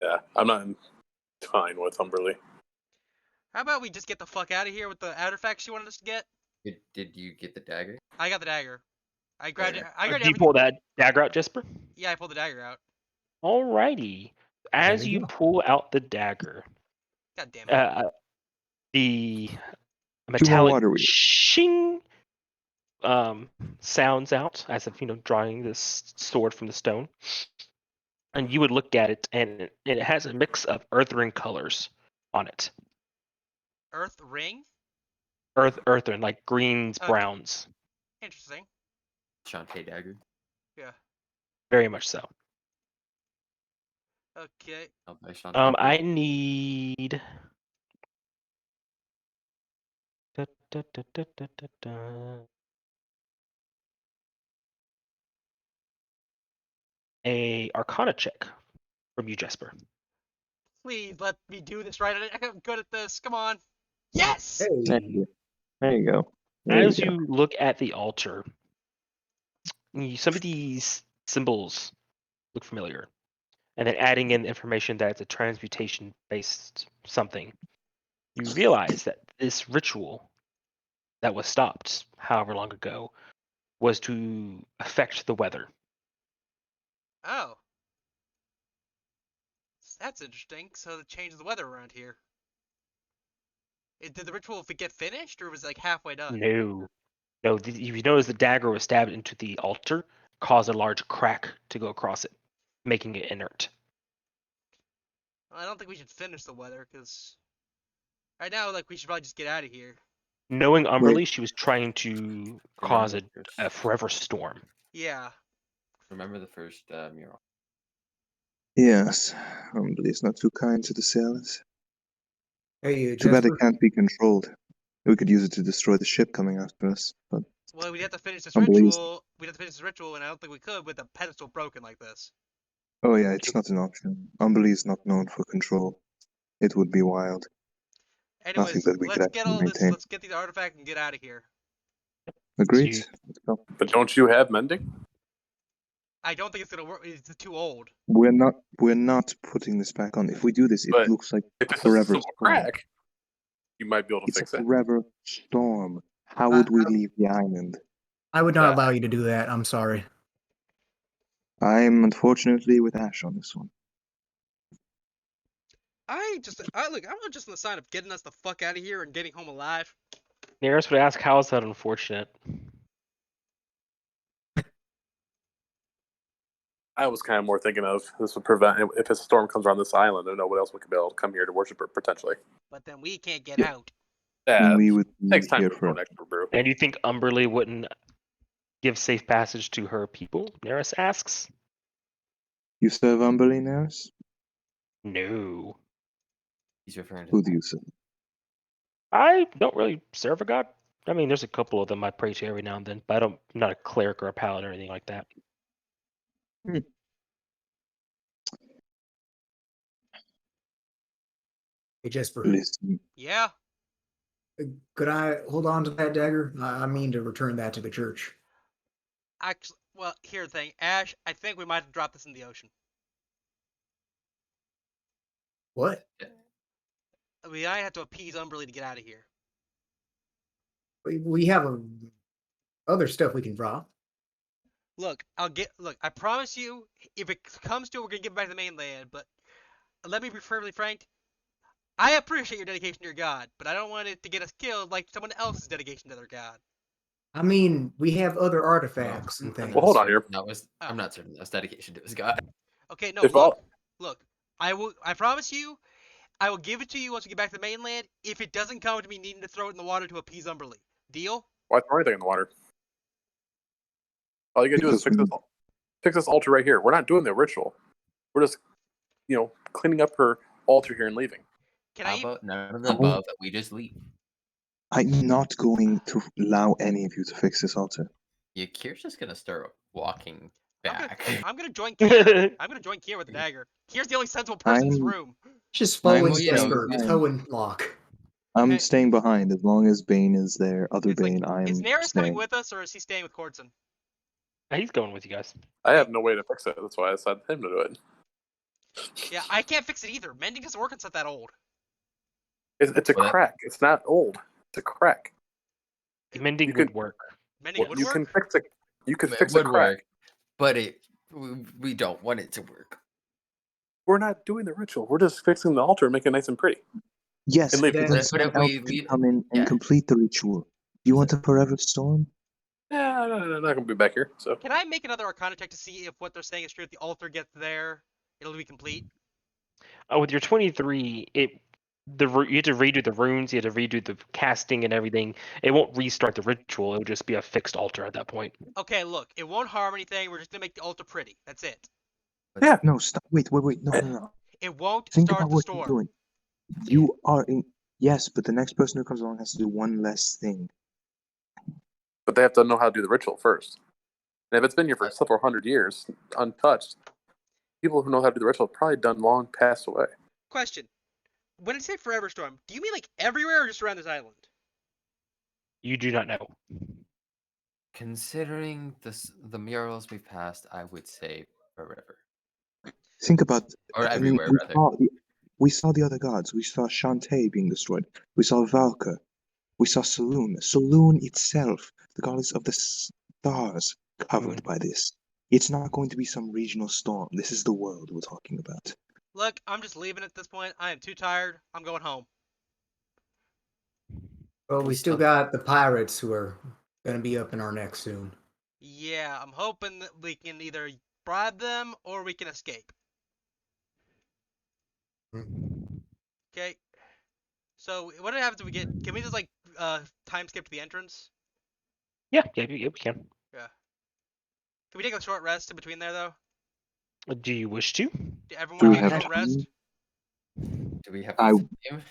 Yeah, I'm not fine with Umberlee. how about we just get the fuck out of here with the artifacts you wanted us to get? Did you get the dagger? I got the dagger. I grabbed it. I grabbed Do you everything. pull that dagger out, Jesper? Yeah, I pulled the dagger out. Alrighty. As There we you go. pull out the dagger, God damn it. the Two more metallic water wheels. shing sounds out as if drawing this sword from the stone. And you would look at it, and it has a mix of earthern colors on it. Earth ring? Earthern, like greens, Okay. browns. Interesting. Shantae dagger. Yeah. Very much so. Okay. Held by Shantae. I need. Da, da, da, da, da, da, da. a Arcana check from you, Jesper. Please let me do this right. I'm good at this. Come on. Yes! There Hey, you go. There you go. There As you go. you look at the altar, some of these symbols look familiar. And then adding in the information that it's a transmutation based something, you realize that this ritual that was stopped however long ago was to affect the weather. Oh. That's interesting. So it changes the weather around here. Did the ritual get finished, or was it like halfway done? No. You notice the dagger was stabbed into the altar, caused a large crack to go across it, making it inert. Well, I don't think we should finish the weather, because right now, like, we should probably just get out of here. Knowing Umberlee, she was trying to cause Remember a forever storm. Yeah. Remember the first mural. Yes, Umberlee's not too kind to the sailors. hey, Too bad it Jesper. can't be controlled. We could use it to destroy the ship coming after us, but Well, we'd have to finish this Unbelievable. ritual. We'd have to finish this ritual, and I don't think we could with the pedestal broken like this. oh yeah, it's not an option. Umberlee's not known for control. It would be wild. Anyways, that we could let's get actually all this. maintain. Let's get these artifacts and get out of here. Agreed. So Let's go. But don't you have mending? I don't think it's gonna work. It's too old. We're not putting this back on. If we do this, it But looks like If it's a forever simple storm. crack, you might be able to It's a fix it. forever storm. How would we I- leave the island? I would not Yeah. allow you to do that. I'm sorry. I'm unfortunately with Ash on this one. Look. I'm just on the side of getting us the fuck out of here and getting home alive. Nearest would ask, how is that unfortunate? I was kind of more thinking of this would prevent if a storm comes around this island, and nobody else would be able to come here to worship her potentially. But then we can't get Yeah. out. Yeah, And we would takes leave time here to for go next to brew. And you think Umberlee wouldn't give safe passage to her people? Nearest asks. You serve Umberlee, Neris? No. He's referring to Who do you serve? I don't really serve a god. I mean, there's a couple of them I pray to every now and then, but I'm not a cleric or a paladin or anything like that. Hey, Jesper. Listen, Yeah. Could I hold on to that dagger? I mean to return that to the church. Actually, well, here's the thing, Ash. I think we might have to drop this in the ocean. What? We might have to appease Umberlee to get out of here. We have other stuff we can drop. Look, I promise you, if it comes to it, we're gonna get back to the mainland. But let me be perfectly frank. I appreciate your dedication to your god, but I don't want it to get us killed like someone else's dedication to their god. I mean, we have other artifacts and things. Well, hold on here. I'm not certain that was dedication to his god. Okay, no, If look. I promise you, I will give it to you once we get back to the mainland. If it doesn't come to me needing to throw it in the water to appease Umberlee, deal? Why throw anything in the water? All you gotta do is fix this altar right here. We're not doing the ritual. We're just, cleaning up her altar here and leaving. Can How I? about none of the above that we just leave? I'm not going to allow any of you to fix this altar. Yeah, Kier's just gonna start walking I'm back. I'm gonna join Kier. I'm gonna join Kier with the dagger. Kier's the only sensible person in this room. Just following well, Jesper, I'm- toe and lock. I'm Hey. staying behind as long as Bane is there. Other It's like, Bane, I'm Is Neris coming staying. with us, or is he staying with Cordson? He's going with you guys. I have no way to fix it. That's why I decided him to do it. Yeah, I can't fix it either. Mending doesn't work on stuff that old. It's a Well, that- crack. It's not old. It's a crack. Mending You would could- work. Mending would You work. can fix it. You can It fix a would crack. work, but we don't want it to work. We're not doing the ritual. We're just fixing the altar and making it nice and pretty. Yes, And leave but it. then But someone if we else can leave- come in and yeah. complete the ritual. You want a forever storm? Yeah, no, not gonna be back here. So Can I make another Arcana check to see if what they're saying is true? If the altar gets there, it'll be complete. With your 23, you had to redo the runes, you had to redo the casting and everything. It won't restart the ritual. It'll just be a fixed altar at that point. Okay, look, it won't harm anything. We're just gonna make the altar pretty. That's it. yeah, No, stop. Wait. No. It won't Think start about the what you're storm. doing. You are in. Yes, but the next person who comes along has to do one less thing. but they have to know how to do the ritual first. And if it's been here for several hundred years, untouched, people who know how to do the ritual have probably done long passed away. Question: when you say forever storm, do you mean like everywhere or just around this island? You do not know. Considering the murals we've passed, I would say forever. Think about. Or I mean, everywhere, rather. we saw the other gods. We saw Shantae being destroyed. We saw Valka. We saw Saloon. Saloon itself, the goddess of the stars, covered by this. It's not going to be some regional storm. This is the world we're talking about. Look, I'm just leaving at this point. I am too tired. I'm going home. Well, we still got the pirates who are going to be up in our neck soon. Yeah, I'm hoping that we can either bribe them or we can escape. Okay. So what happens if we get? Can we just like time skip to the entrance? Yeah, we can. Yeah. Can we take a short rest in between there though? Do you wish to? Do everyone Do we take a have short rest? time? Do we have I- enough time?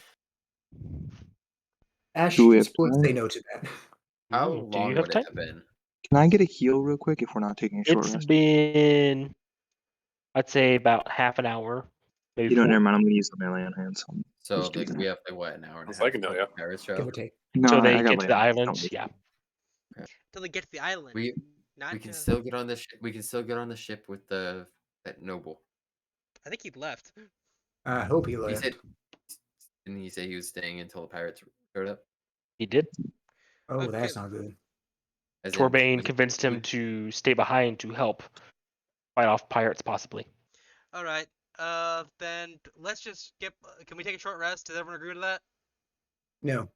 Ash Do we have would time? say no to that. How Do you long have would time? it have been? Can I get a heal real quick if we're not taking a short It's rest? been, I'd say, about half an hour, maybe You don't, 4. never mind. I'm going to use the melee on hand. So So just do like that. we have like what, an hour and a That's half I can do, before yeah. the pirates Give show? or take. No, Till they I got get to the later. island, yeah. Till they get to the island. We Not. we can still get on the we can still get on the ship with that noble. I think he left. I hope he He left. said, didn't he say he was staying until the pirates showed up? He did. Oh, Okay. that's not good. As in, Torbane convinced him to stay behind to help fight off pirates, possibly. All right. Then let's just skip. Can we take a short rest? Does everyone agree to that? No.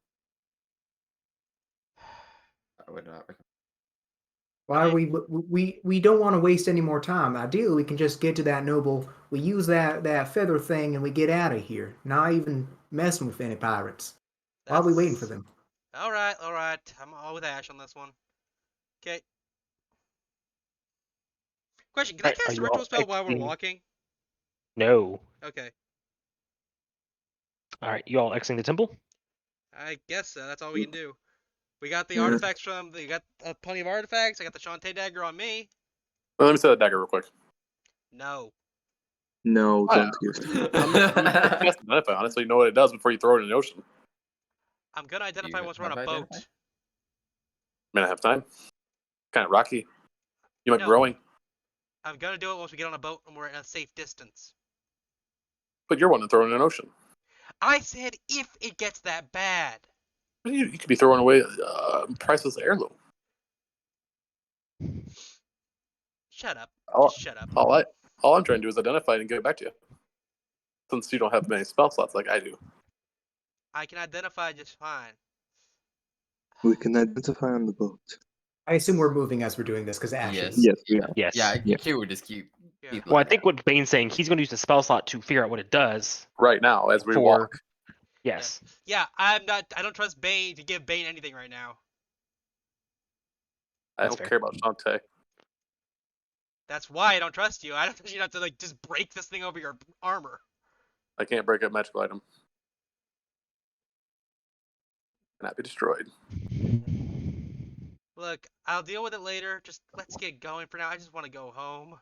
I would not recommend. Why Okay. we don't want to waste any more time. Ideally, we can just get to that noble. We use that feather thing and we get out of here. Not even messing with any pirates. Why are we waiting for them? All right. All right. I'm all with Ash on this one. Okay. Question: can I Right, are cast a you all ritual spell while we're exiting? walking? No. Okay. All right, you all exiting the temple? I guess so. That's all we can do. We got the Yeah. artifacts from. We got plenty of artifacts. I got the Shantae dagger on me. Well, let me set that dagger real quick. No. No, Oh, don't use it. I'm cast Identify on it so you know what it does before you throw it in the ocean. I'm gonna identify you once we're on a have boat. identify? Man, I have time. Kind of rocky. You might be No. rowing, I'm gonna do it once we get on a boat and we're at a safe distance. but you're one to throw it in an ocean. I said if it gets that bad. You could be throwing away a priceless heirloom. Shut up. All, Just shut up. all I'm trying to do is identify it and give it back to you. Since you don't have many spell slots like I do. I can identify just fine. We can identify on the boat. I assume we're moving as we're doing this because Ash Yes. is. Yes, we are. Yes. Yeah, Yeah. Q would just keep. Yeah. keep Well, I lying think down. what Bane's saying, he's going to use the spell slot to figure out what it does. Right now, as we For- walk. Yes. Yeah, I'm not. I don't trust Bane to give Bane anything right now. I That's don't fair. care about Shantae. That's why I don't trust you. I don't trust you not to like just break this thing over your armor. I can't break up magical item. Cannot be destroyed. Look, I'll deal with it later. Just let's get going for now. I just want to go home.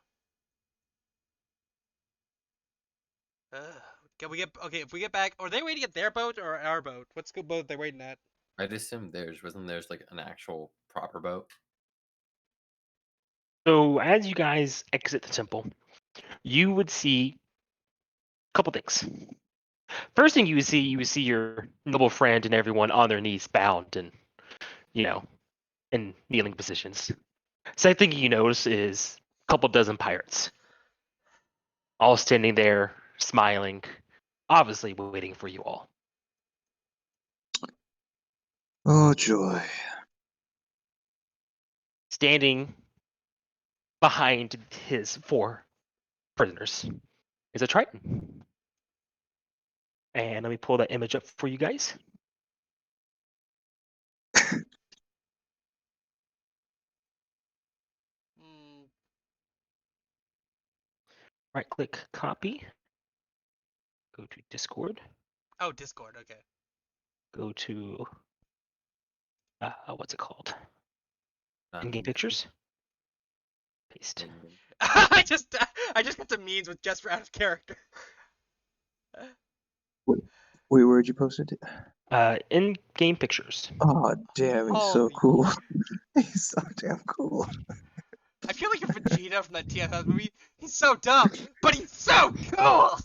Can we get okay? If we get back, are they waiting at their boat or our boat? What's the boat they're waiting at? I'd assume wasn't theirs like an actual proper boat? So as you guys exit the temple, you would see a couple things. First thing you would see your noble friend and everyone on their knees bound and, in kneeling positions. Second thing you notice is a couple dozen pirates, all standing there, smiling, obviously waiting for you all. Oh, joy. Standing behind his 4 prisoners is a Triton. And let me pull that image up for you guys. Mm, Right click copy. Go to Discord. oh, Discord. Okay. Go to what's it called? Not In-game YouTube. pictures. Paste. I just got the memes with Jesper out of character. Wait, where'd you post it? In-game pictures. Oh, damn, he's so Holy- cool. He's so damn cool. I feel like a Vegeta from that TFS movie. He's so dumb, but he's so cool.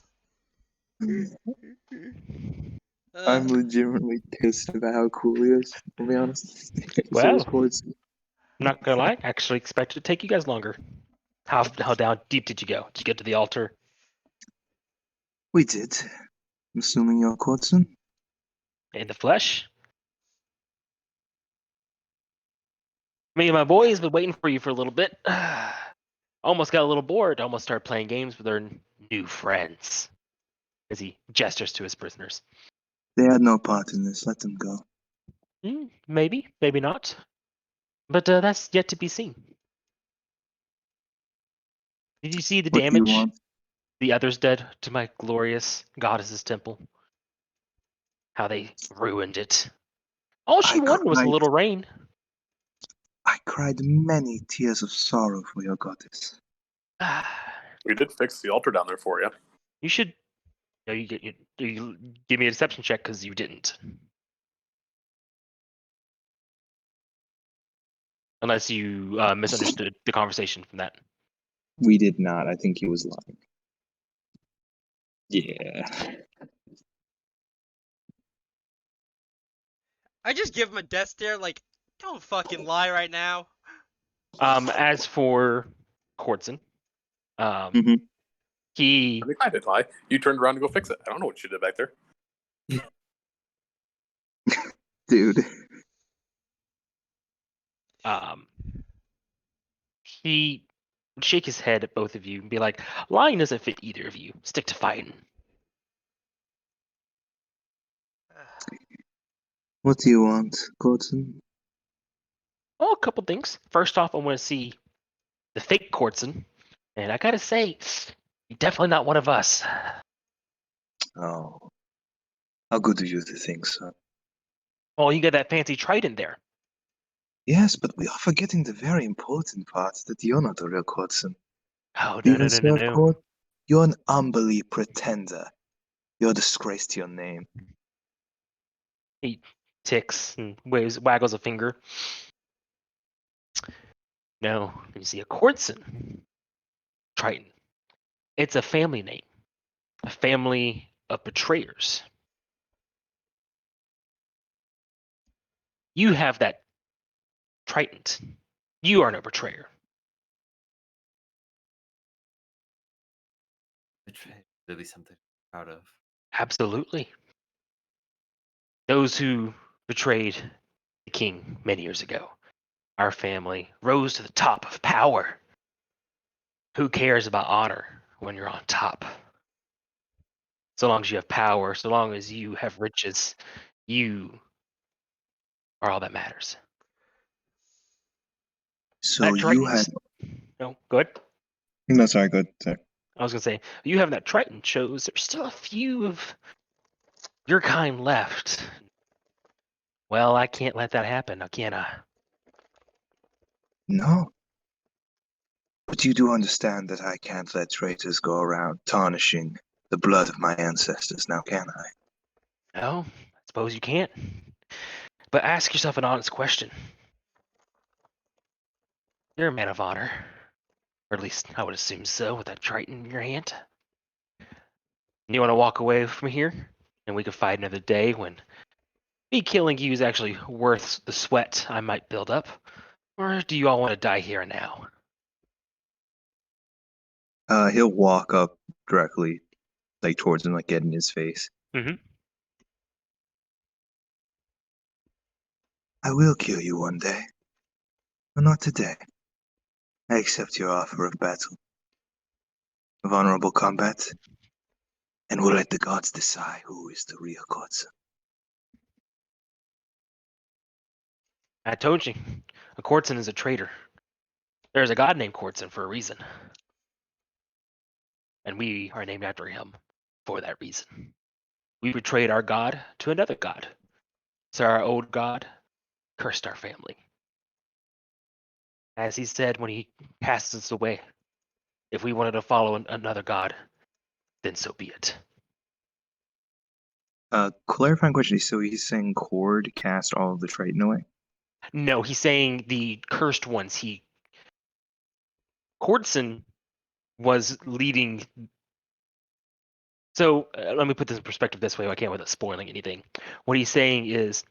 I'm legitimately pissed about how cool he is, to be honest. So Well. is Quartz. I'm not gonna lie, I actually expected it to take you guys longer. How down deep did you go? Did you get to the altar? We did. I'm assuming you're Quartzen? In the flesh? Me and my boys been waiting for you for a little bit. Almost got a little bored. Almost started playing games with our new friends. As he gestures to his prisoners. They had no part in this. Let them go. Maybe, maybe not. But that's yet to be seen. Did you see the What do you damage want? the others did to my glorious goddess's temple? How they ruined it. All she I wanted was a cried. little rain. I cried many tears of sorrow for your goddess. We did fix the altar down there for you. You should. No, you give me a deception check because you didn't. Unless you misunderstood the conversation from that. We did not. I think he was lying. Yeah. I just give him a death stare, like, don't fucking lie right now. As for Kortzen, Mhm. he I mean, I didn't lie. You turned around to go fix it. I don't know what you did back there. Dude. he would shake his head at both of you and be like, lying doesn't fit either of you. Stick to fighting. What do you want, Quartzen? Oh, a couple things. First off, I want to see the fake Kortzen. And I gotta say, you're definitely not one of us. Oh. How good of you to think so. Oh, you got that fancy trident there. Yes, but we are forgetting the very important part that you're not a real Quartzen. Oh, Do no, you no, even no, no, serve no. court? You're an Umberlee pretender. You're a disgrace to your name. He ticks and waggles a finger. No, you see, a Kortzen, Triton. It's a family name, a family of betrayers. You have that Triton. You are no betrayer. Betrayed. Really something to be proud of. Absolutely. Those who betrayed the king many years ago. Our family rose to the top of power. Who cares about honor when you're on top? So long as you have power, so long as you have riches, you are all that matters. So That you Triton. had... No, good. No, sorry, good. Sorry. I was gonna say you having that Triton shows there's still a few of your kind left. Well, I can't let that happen, now can I? No. But you do understand that I can't let traitors go around tarnishing the blood of my ancestors, now can I? No, I suppose you can't. But ask yourself an honest question. You're a man of honor. Or at least I would assume so with that Triton in your hand. You want to walk away from here? And we could fight another day when me killing you is actually worth the sweat I might build up? Or do you all want to die here and now? He'll walk up directly, like towards him, like get in his face. Mm-hmm. I will kill you one day, but not today. I accept your offer of battle, of honorable combat, and we'll let the gods decide who is the real Quartzen. I told you, a Kortzen is a traitor. There's a god named Kortzen for a reason. And we are named after him for that reason. We betrayed our god to another god. So our old god cursed our family. As he said when he passed us away, if we wanted to follow another god, then so be it. Clarifying question. So he's saying Cord cast all of the Triton away? No, he's saying the cursed ones. Cordson was leading. So let me put this in perspective this way. I can't without spoiling anything. What he's saying is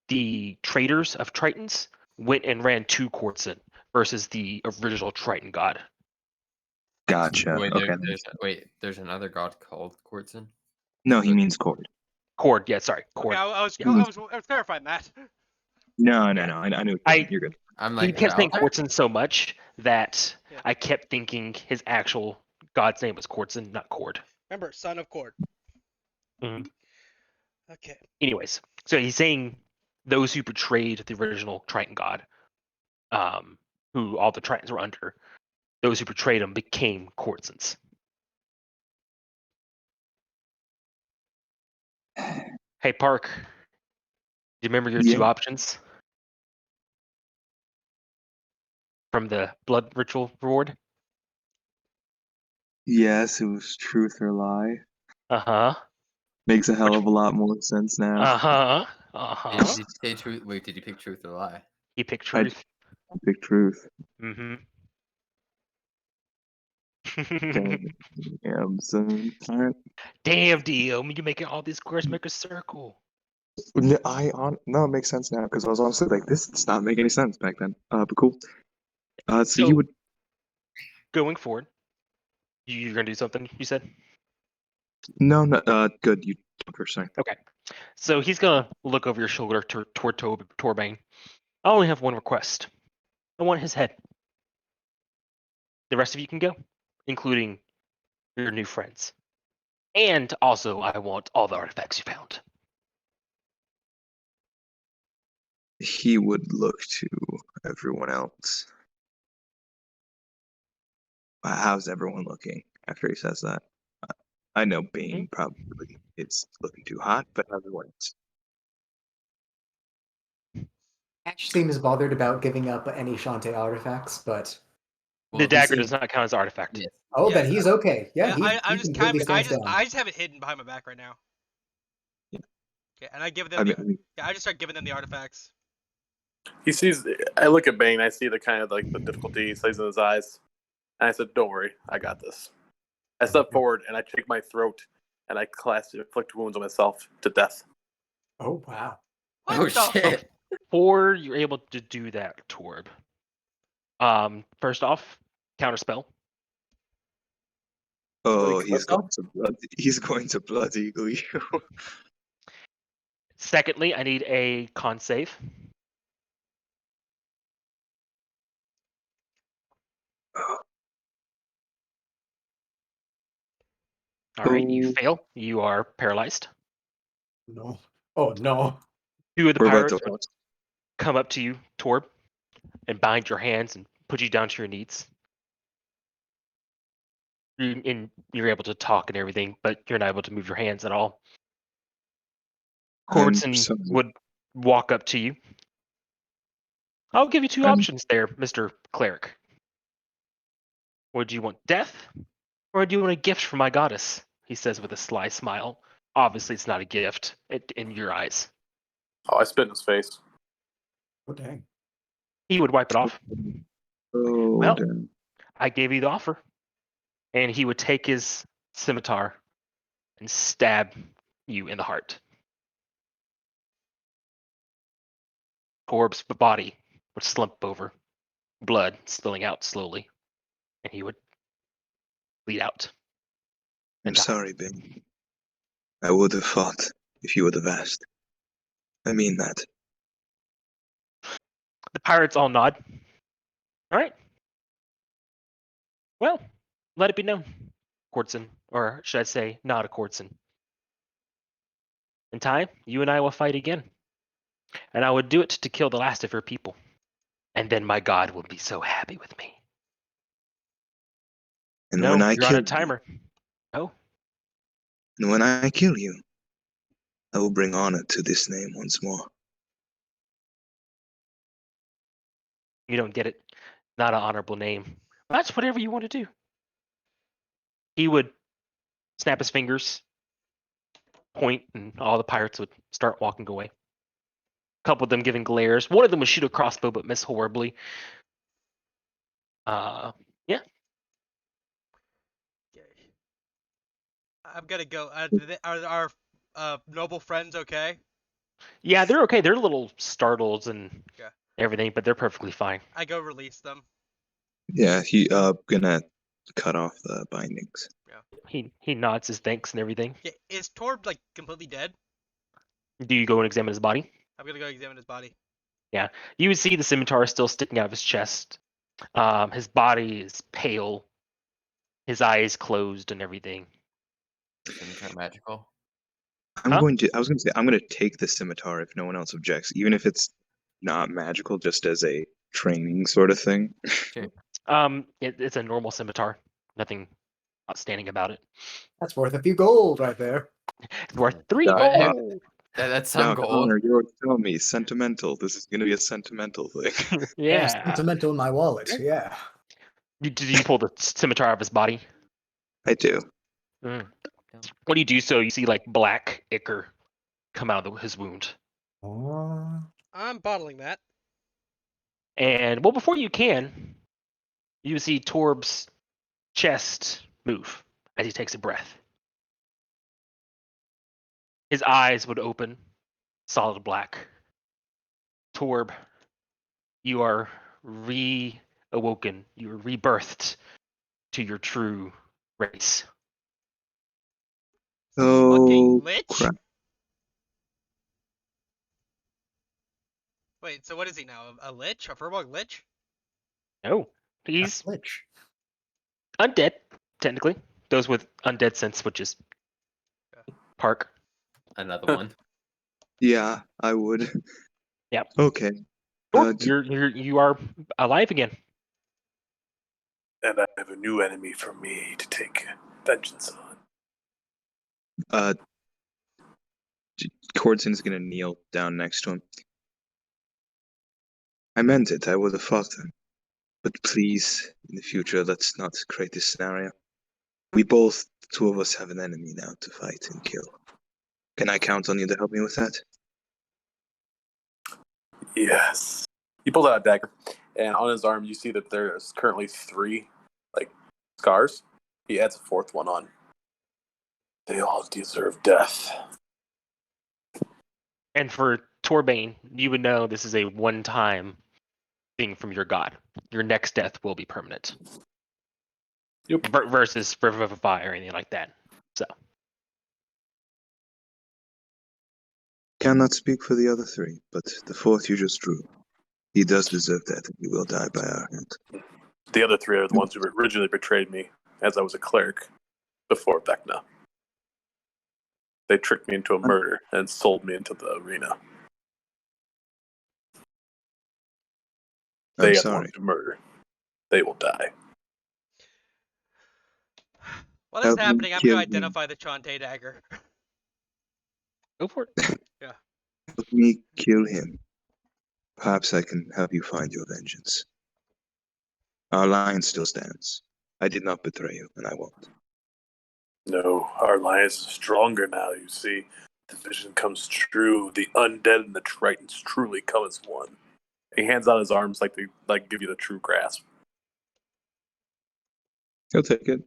the traders of Tritons went and ran to Cordson versus the original Triton god. Gotcha. Wait, Okay. there's another god called Quartzen? No, he means Cord. Cord, yeah, sorry, Cord. Okay, I was clarifying that. No. I knew. You're good. I'm He like, kept saying okay. Cordson so much that Yeah. I kept thinking his actual god's name was Cordson, not Cord. Remember, son of Cord. Mhm. Okay. Anyways, so he's saying those who betrayed the original Triton god, who all the Tritons were under, those who betrayed him became Cordsons. Hey, Park, do you remember your Yeah. two options from the blood ritual reward? Yes, it was truth or lie. Uh-huh. Makes a hell of a lot more sense now. Uh-huh. Did Uh-huh. you say truth? Wait, did you pick truth or lie? He picked I- truth. Big truth. Mm-hmm. Damn, son. Alright. Damn, Dio, you're making all these squares make a circle. No, it makes sense now because I was honestly like, this does not make any sense back then. But cool. So you would. Going forward, you're gonna do something, you said? No. Good. You talk first. Sorry. Okay. So he's gonna look over your shoulder toward Torbane. I only have one request. I want his head. The rest of you can go, including your new friends. And also, I want all the artifacts you found. He would look to everyone else. How's everyone looking after he says that? I know Bane probably is looking too hot, but everyone's. Ash seems bothered about giving up any Shantae artifacts, but The Well, dagger see- does not count as artifact. yes. oh, Yeah, then he's okay. Yeah, I'm he just completely stands down. I just have it hidden behind my back right now. Yeah. Okay, and I give them I just start giving them the artifacts. He sees. I look at Bane. I see the kind of like the difficulty he sees in his eyes, and I said, "Don't worry, I got this." I step forward and I take my throat and I inflict wounds on myself to death. Oh wow. What Oh the shit! Before you're able to do that, Torb, first off, counterspell. Oh, Like, he's going to blood eagle you. Secondly, I need a con save. All right, you Oh. fail. You are paralyzed. No. Oh no. Two of the We're about pirates to would come up to you, Torb, and bind your hands and put you down to your knees. And you're able to talk and everything, but you're not able to move your hands at all. Cordson sorry. would walk up to you. I'll give you two options there, Mr. Cleric. Would you want death, or do you want a gift from my goddess? He says with a sly smile. Obviously, it's not a gift in your eyes. Oh, I spit in his face. Oh dang. He would wipe it off. Oh, Well, damn. I gave you the offer. And he would take his scimitar and stab you in the heart. Torb's body would slump over, blood spilling out slowly, and he would bleed out. I'm and die. sorry, Ben. I would have fought if you would have asked. I mean that. The pirates all nod. All right. Well, let it be known, Cordson, or should I say, not a Cordson. In time, you and I will fight again, and I would do it to kill the last of your people, and then my God will be so happy with me. And No, when I you're on kill a timer. No, and when I kill you, I will bring honor to this name once more. you don't get it. Not an honorable name. That's whatever you want to do. He would snap his fingers, point, and all the pirates would start walking away. A couple of them giving glares. One of them would shoot a crossbow but miss horribly. Yeah. Okay. I'm gonna go. Are our noble friends okay? Yeah, they're okay. They're a little startled and Yeah. everything, but they're perfectly fine. I go release them. Yeah, he gonna cut off the bindings. He nods his thanks and everything. Yeah, is Torb like completely dead? Do you go and examine his body? I'm gonna go examine his body. You would see the scimitar still sticking out of his chest. His body is pale. His eyes closed and everything. Scimitar magical. I Huh? was gonna say, I'm gonna take the scimitar if no one else objects, even if it's not magical, just as a training sort of thing. It's a normal scimitar. Nothing outstanding about it. That's worth a few gold right there. It's worth 3 No, gold. That's some Now, gold. Connor, you're telling me sentimental. This is gonna be a sentimental thing. Yeah. Sentimental in my wallet. Yeah. Did you pull the scimitar out of his body? I do. Mm. When you do so, you see like black ichor come out of his wound. Oh. I'm bottling that. And well, before you can, you see Torb's chest move as he takes a breath. His eyes would open, solid black. Torb, you are reawoken. You are rebirthed to your true race. Oh, Fucking lich? crap. Wait, so what is he now? A lich? A Furbolg lich? No, A he's lich. undead, technically. Those with undead sense, which is Park. Another one. Yeah, I would. Yep. Okay. Torb, you are alive again. And I have a new enemy for me to take vengeance on. Cordson's gonna kneel down next to him. I meant it. I would have fought them. But please, in the future, let's not create this scenario. We both, the two of us, have an enemy now to fight and kill. Can I count on you to help me with that? Yes. He pulls out a dagger, and on his arm, you see that there's currently 3, scars. He adds a 4th one on. They all deserve death. And for Torbane, you would know this is a one-time thing from your god. Your next death will be permanent. Yep. Versus Revivify or anything like that. So. Cannot speak for the other 3, but the 4th you just drew. He does deserve that, and he will die by our hand. The other 3 are the ones who originally betrayed me as I was a cleric before Vecna. They tricked me into a murder and sold me into the arena. They I'm are the sorry. ones who murder. They will die. While this is Help me happening, I'm kill gonna him. identify the Chante dagger. Go for it. Help me kill him. Perhaps I can help you find your vengeance. Our alliance still stands. I did not betray you, and I won't. No, our alliance is stronger now, you see. The vision comes true. The undead and the Tritons truly come as one. He hands out his arms like they give you the true grasp. He'll take it.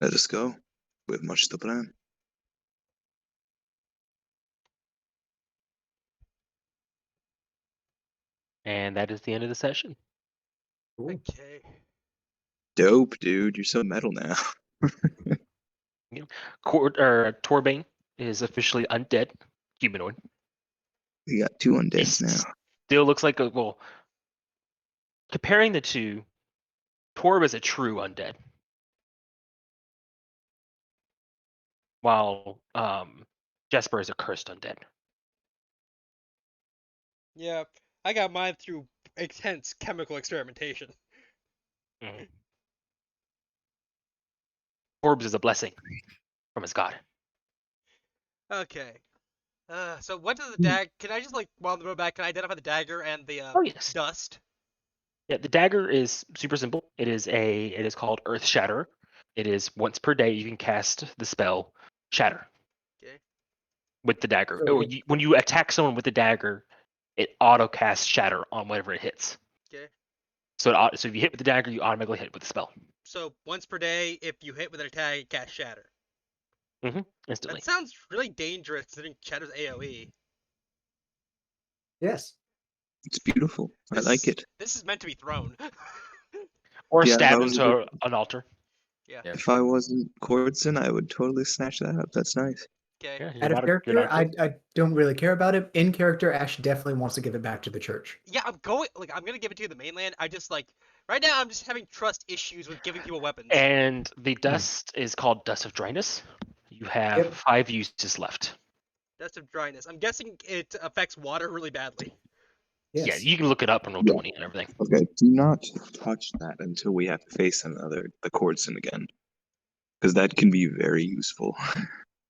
Let us go. We have much to plan. And that is the end of the session. Cool. Okay. Dope, dude. You're so metal now. Torbane is officially undead, humanoid. We got 2 undeads It's- now. Still looks like comparing the two, Torb is a true undead. While Jesper is a cursed undead. Yeah, I got mine through intense chemical experimentation. Torb's is a blessing from his god. Okay. So what does the dagger? Can I just while on the road back, can I identify the dagger and the Oh yes. dust? Yeah, the dagger is super simple. It is called Earth Shatter. It is once per day you can cast the spell Shatter Okay. with the dagger. So When you attack someone with the dagger, it auto casts Shatter on whatever it hits. Okay. So if you hit with the dagger, you automatically hit with the spell. So once per day, if you hit with an attack, it casts Shatter. Instantly. That sounds really dangerous considering Shatter's AOE. yes. It's beautiful. I like it. This is meant to be thrown. Or Yeah, stab that was a into an altar. Yeah. Yeah. If I wasn't Cordson, I would totally snatch that up. That's nice. Okay. Yeah, you're Out of not character, a kid. I don't really care about it. In character, Ash definitely wants to give it back to the church. Yeah, I'm gonna give it to you in the mainland. I just right now I'm just having trust issues with giving people weapons. And the dust is called Dust of Dryness. You have Yep. 5 uses left. Dust of dryness. I'm guessing it affects water really badly. Yes. Yeah, you can look it up on Roll20 and everything. Okay, do not touch that until we have to face the Cordson again. Because that can be very useful.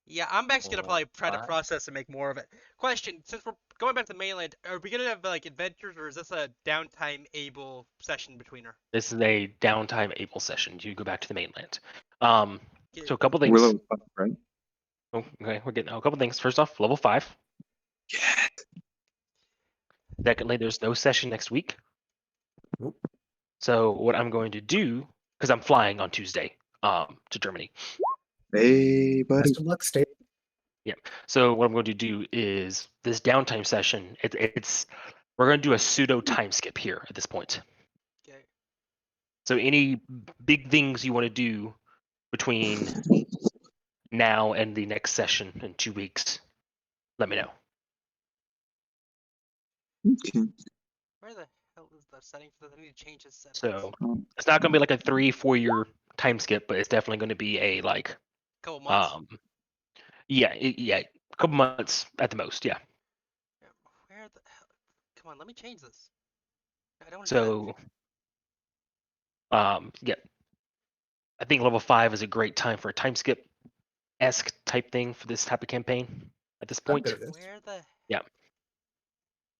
Yeah, I'm actually gonna probably try to Alright. process and make more of it. Question: since we're going back to the mainland, are we gonna have adventures, or is this a downtime able session between her? This is a downtime able session. You go back to the mainland. So a couple We're things. level 5, right? Okay, we're getting a couple things. First off, level 5. Yeah. Secondly, there's no session next week. Nope. So what I'm going to do, because I'm flying on Tuesday, to Germany. Hey, buddy. Best of luck, stay. So what I'm going to do is this downtime session. We're going to do a pseudo time skip here at this point. Okay. So any big things you want to do between now and the next session in 2 weeks, let me know. Okay. Where the hell is the setting for this? I need to change this settings. So it's not going to be like a 3-4 year time skip, but it's definitely going to be a Couple months. yeah, a couple months at the most. Yeah. Where the hell? Come on, let me change this. I don't want to So yeah, I think level 5 is a great time for a time skip esque type thing for this type of campaign at this I'm point. good with this. Where the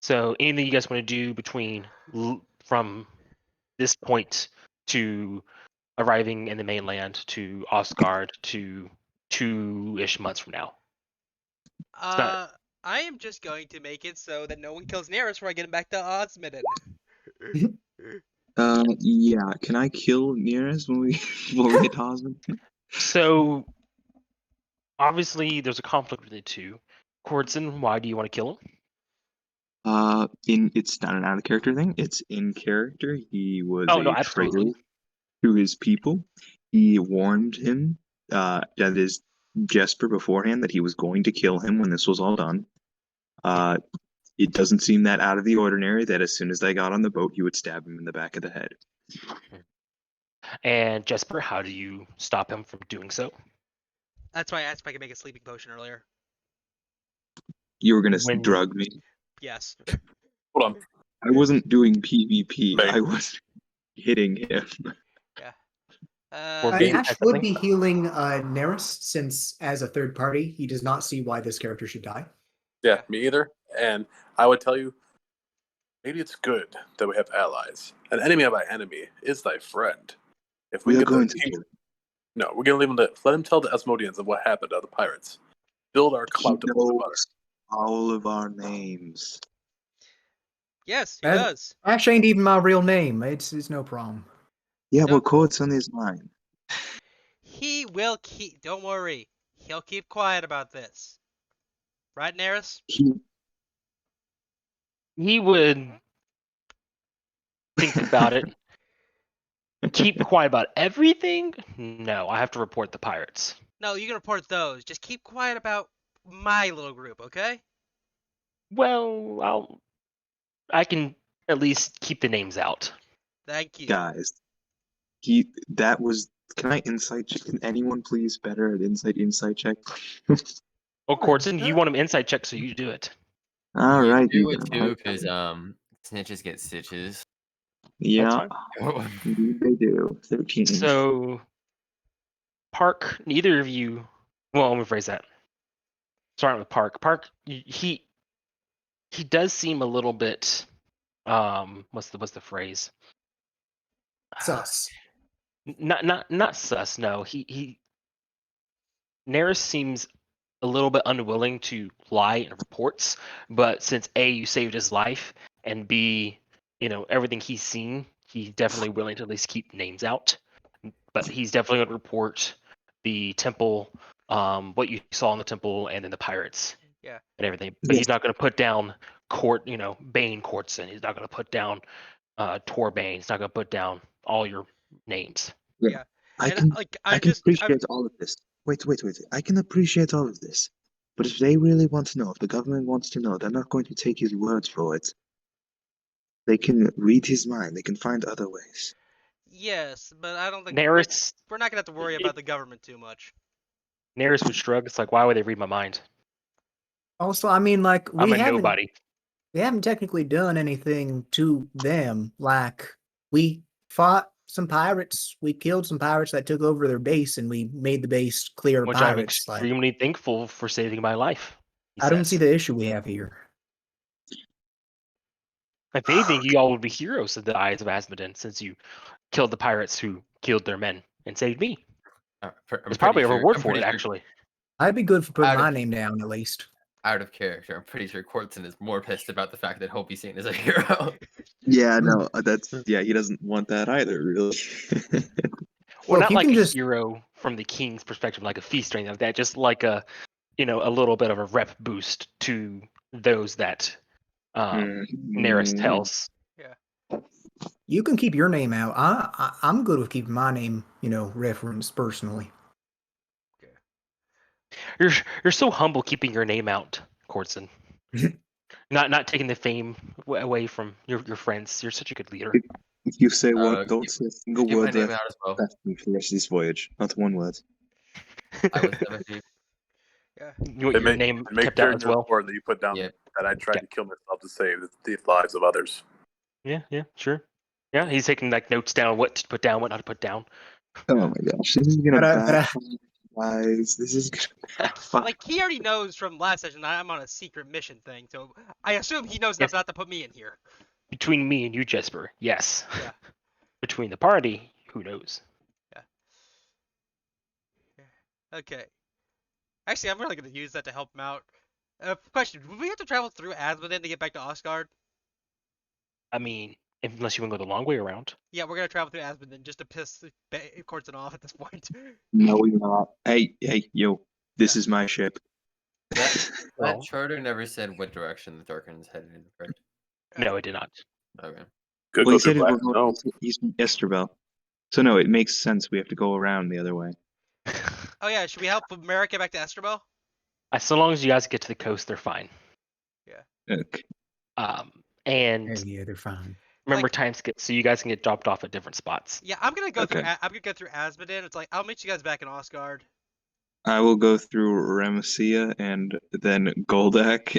So anything you guys want to do between from this point to arriving in the mainland to Osgard to 2-ish months from now. I am just going to make it so that no one kills Neris before I get him back to Osmiden. Yeah. Can I kill Nearest when we hit Hosman? So obviously there's a conflict with the two. Cordson, why do you want to kill him? It's not an out of character thing. It's in character. He was Oh, no, a traitor absolutely. to his people. He warned him, that is Jesper beforehand, that he was going to kill him when this was all done. It doesn't seem that out of the ordinary that as soon as they got on the boat, he would stab him in the back of the head. And Jesper, how do you stop him from doing so? That's why I asked if I could make a sleeping potion earlier. You were gonna When- drug me. Yes. Hold on. I wasn't doing PvP. Right. I was hitting him. Or being Ash would technically- be healing Neris, since as a third party, he does not see why this character should die. Yeah, me either. And I would tell you, maybe it's good that we have allies. An enemy of thy enemy is thy friend. If we We are get going the to king, kill him. no, we're gonna leave him to let him tell the Asmodeans of what happened to the pirates. Build our He clout to butter. knows all of our names. Yes, he As- does. Ash ain't even my real name. It's no problem. Yeah, No. but Cordson is mine. He will keep. Don't worry. He'll keep quiet about this. Right, Neris? He would think about it. Keep quiet about everything? No, I have to report the pirates. No, you can report those. Just keep quiet about my little group, okay? Well, I can at least keep the names out. Thank you. Guys, that was. Can I insight check? Can anyone please better at insight check? Well, Cordson, you want him inside check, so you do it. All right, Do you it go. too, because snitches get stitches. Yeah, That's indeed they do. 13. So, Park, neither of you. Well, let me phrase that. starting with Park. Park, he does seem a little bit. What's the phrase? Sus. Not sus. No, he Neris seems a little bit unwilling to lie in reports, but since A, you saved his life, and B, everything he's seen, he's definitely willing to at least keep names out. But he's definitely going to report the temple, what you saw in the temple, and then the pirates. Yeah. And everything. But he's Yes. not going to put down Bane Courtson. He's not going to put down Tor Bane. He's not going to put down all your names. Yeah. I And can like I I'm can just I'm, appreciate all of this. Wait. I can appreciate all of this. But if they really want to know, if the government wants to know, they're not going to take his words for it. They can read his mind. They can find other ways. yes, but I don't think Neris we're not gonna have to worry about the government too much. would shrug. It's like, why would they read my mind? Also, I mean, like I'm a nobody. we haven't technically done anything to them. Like we fought some pirates, we killed some pirates that took over their base, and we made the base clear of Which I'm pirates. Like extremely thankful for saving my life. He I don't see says. the issue we have here. If anything, you all would be heroes in the eyes of Asmodin, since you killed the pirates who killed their men and saved me. There's probably a reward for it, actually. I'd be good for putting Out my of- name down at least. Out of character, I'm pretty sure Courtson is more pissed about the fact that he'll be seen as a hero. Yeah, no, he doesn't want that either, really. Well, Look, not you like can a just hero from the king's perspective, like a feast or anything like that. Just like a little bit of a rep boost to those that Neris tells. you can keep your name out. I'm good with keeping my name, referenced personally. You're so humble keeping your name out, Courtson. not taking the fame away from your friends. You're such a good leader. If you say one, don't keep- say a single Keep my word name left out as well. after me for the rest of this voyage. Not one word. I was 17. You want your name make kept sure out in as your well. report that you put down Yep. that I tried Yeah. to kill myself to save the lives of others. Yeah, sure. Yeah, he's taking like notes down, what to put down, what not to put down. Oh my gosh, this is gonna But, backfire, guys. This is gonna backfire. Like he already knows from last session I'm on a secret mission thing, so I assume he knows enough not to put me in here. Between me and you, Jesper, yes. Yeah. Between the party, who knows? Okay. Actually, I'm really gonna use that to help him out. Question: would we have to travel through Asmodin to get back to Osgard? I mean, unless you want to go the long way around. Yeah, we're gonna travel through Asmodin just to piss Courtson off at this point. No, we're not. Hey, yo, this is my ship. That Well- charter never said what direction the Darkin's headed in, correct? No, it did not. Okay. Could Well, go he said through we're Black Snow. going, he's from Esterbel. So no, it makes sense. We have to go around the other way. Oh yeah, should we help Merrick get back to Esterbel? So long as you guys get to the coast, they're fine. Okay. And Yeah, they're fine. remember Like- time skip, so you guys can get dropped off at different spots. Yeah, I'm gonna go through. Okay. I'm gonna go through Asmodin. It's like I'll meet you guys back in Osgard. I will go through Ramesia and then Goldak.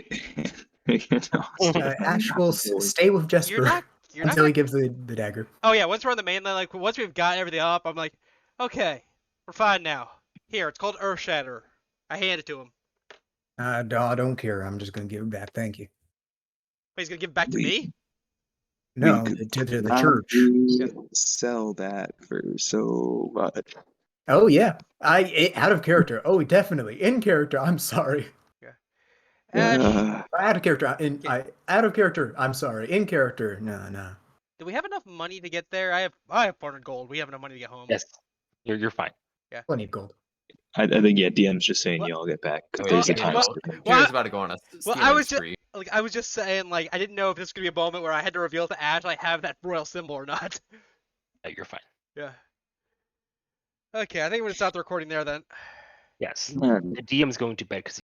Ash will stay with Jesper You're not. You're not. until Gonna... he gives the dagger. Oh yeah, once we're on the mainland, like once we've got everything up, I'm like, okay, we're fine now. Here, it's called Earthshatter. I hand it to him. I don't care. I'm just gonna give it back. Thank you. Wait, he's gonna give it back to me? No, could to the church. probably sell that for so much. Oh yeah, out of character. Oh, definitely in character. I'm sorry. And Out of character. Okay. Out of character. I'm sorry. In character. No. do we have enough money to get there? I have 400 gold. We have enough money to get home. Yes, you're fine. Plenty of gold. I think DM's just saying What? y'all get back because Oh, there's a yeah, time well- skip. well, Jared's about to go on a well, I stealing was just- spree. Like I was just saying, like I didn't know if this was gonna be a moment where I had to reveal to Ash I have that royal symbol or not. No, you're fine. Yeah. Okay, I think we're gonna stop the recording there then. Yes. Man, The DM's going to bed because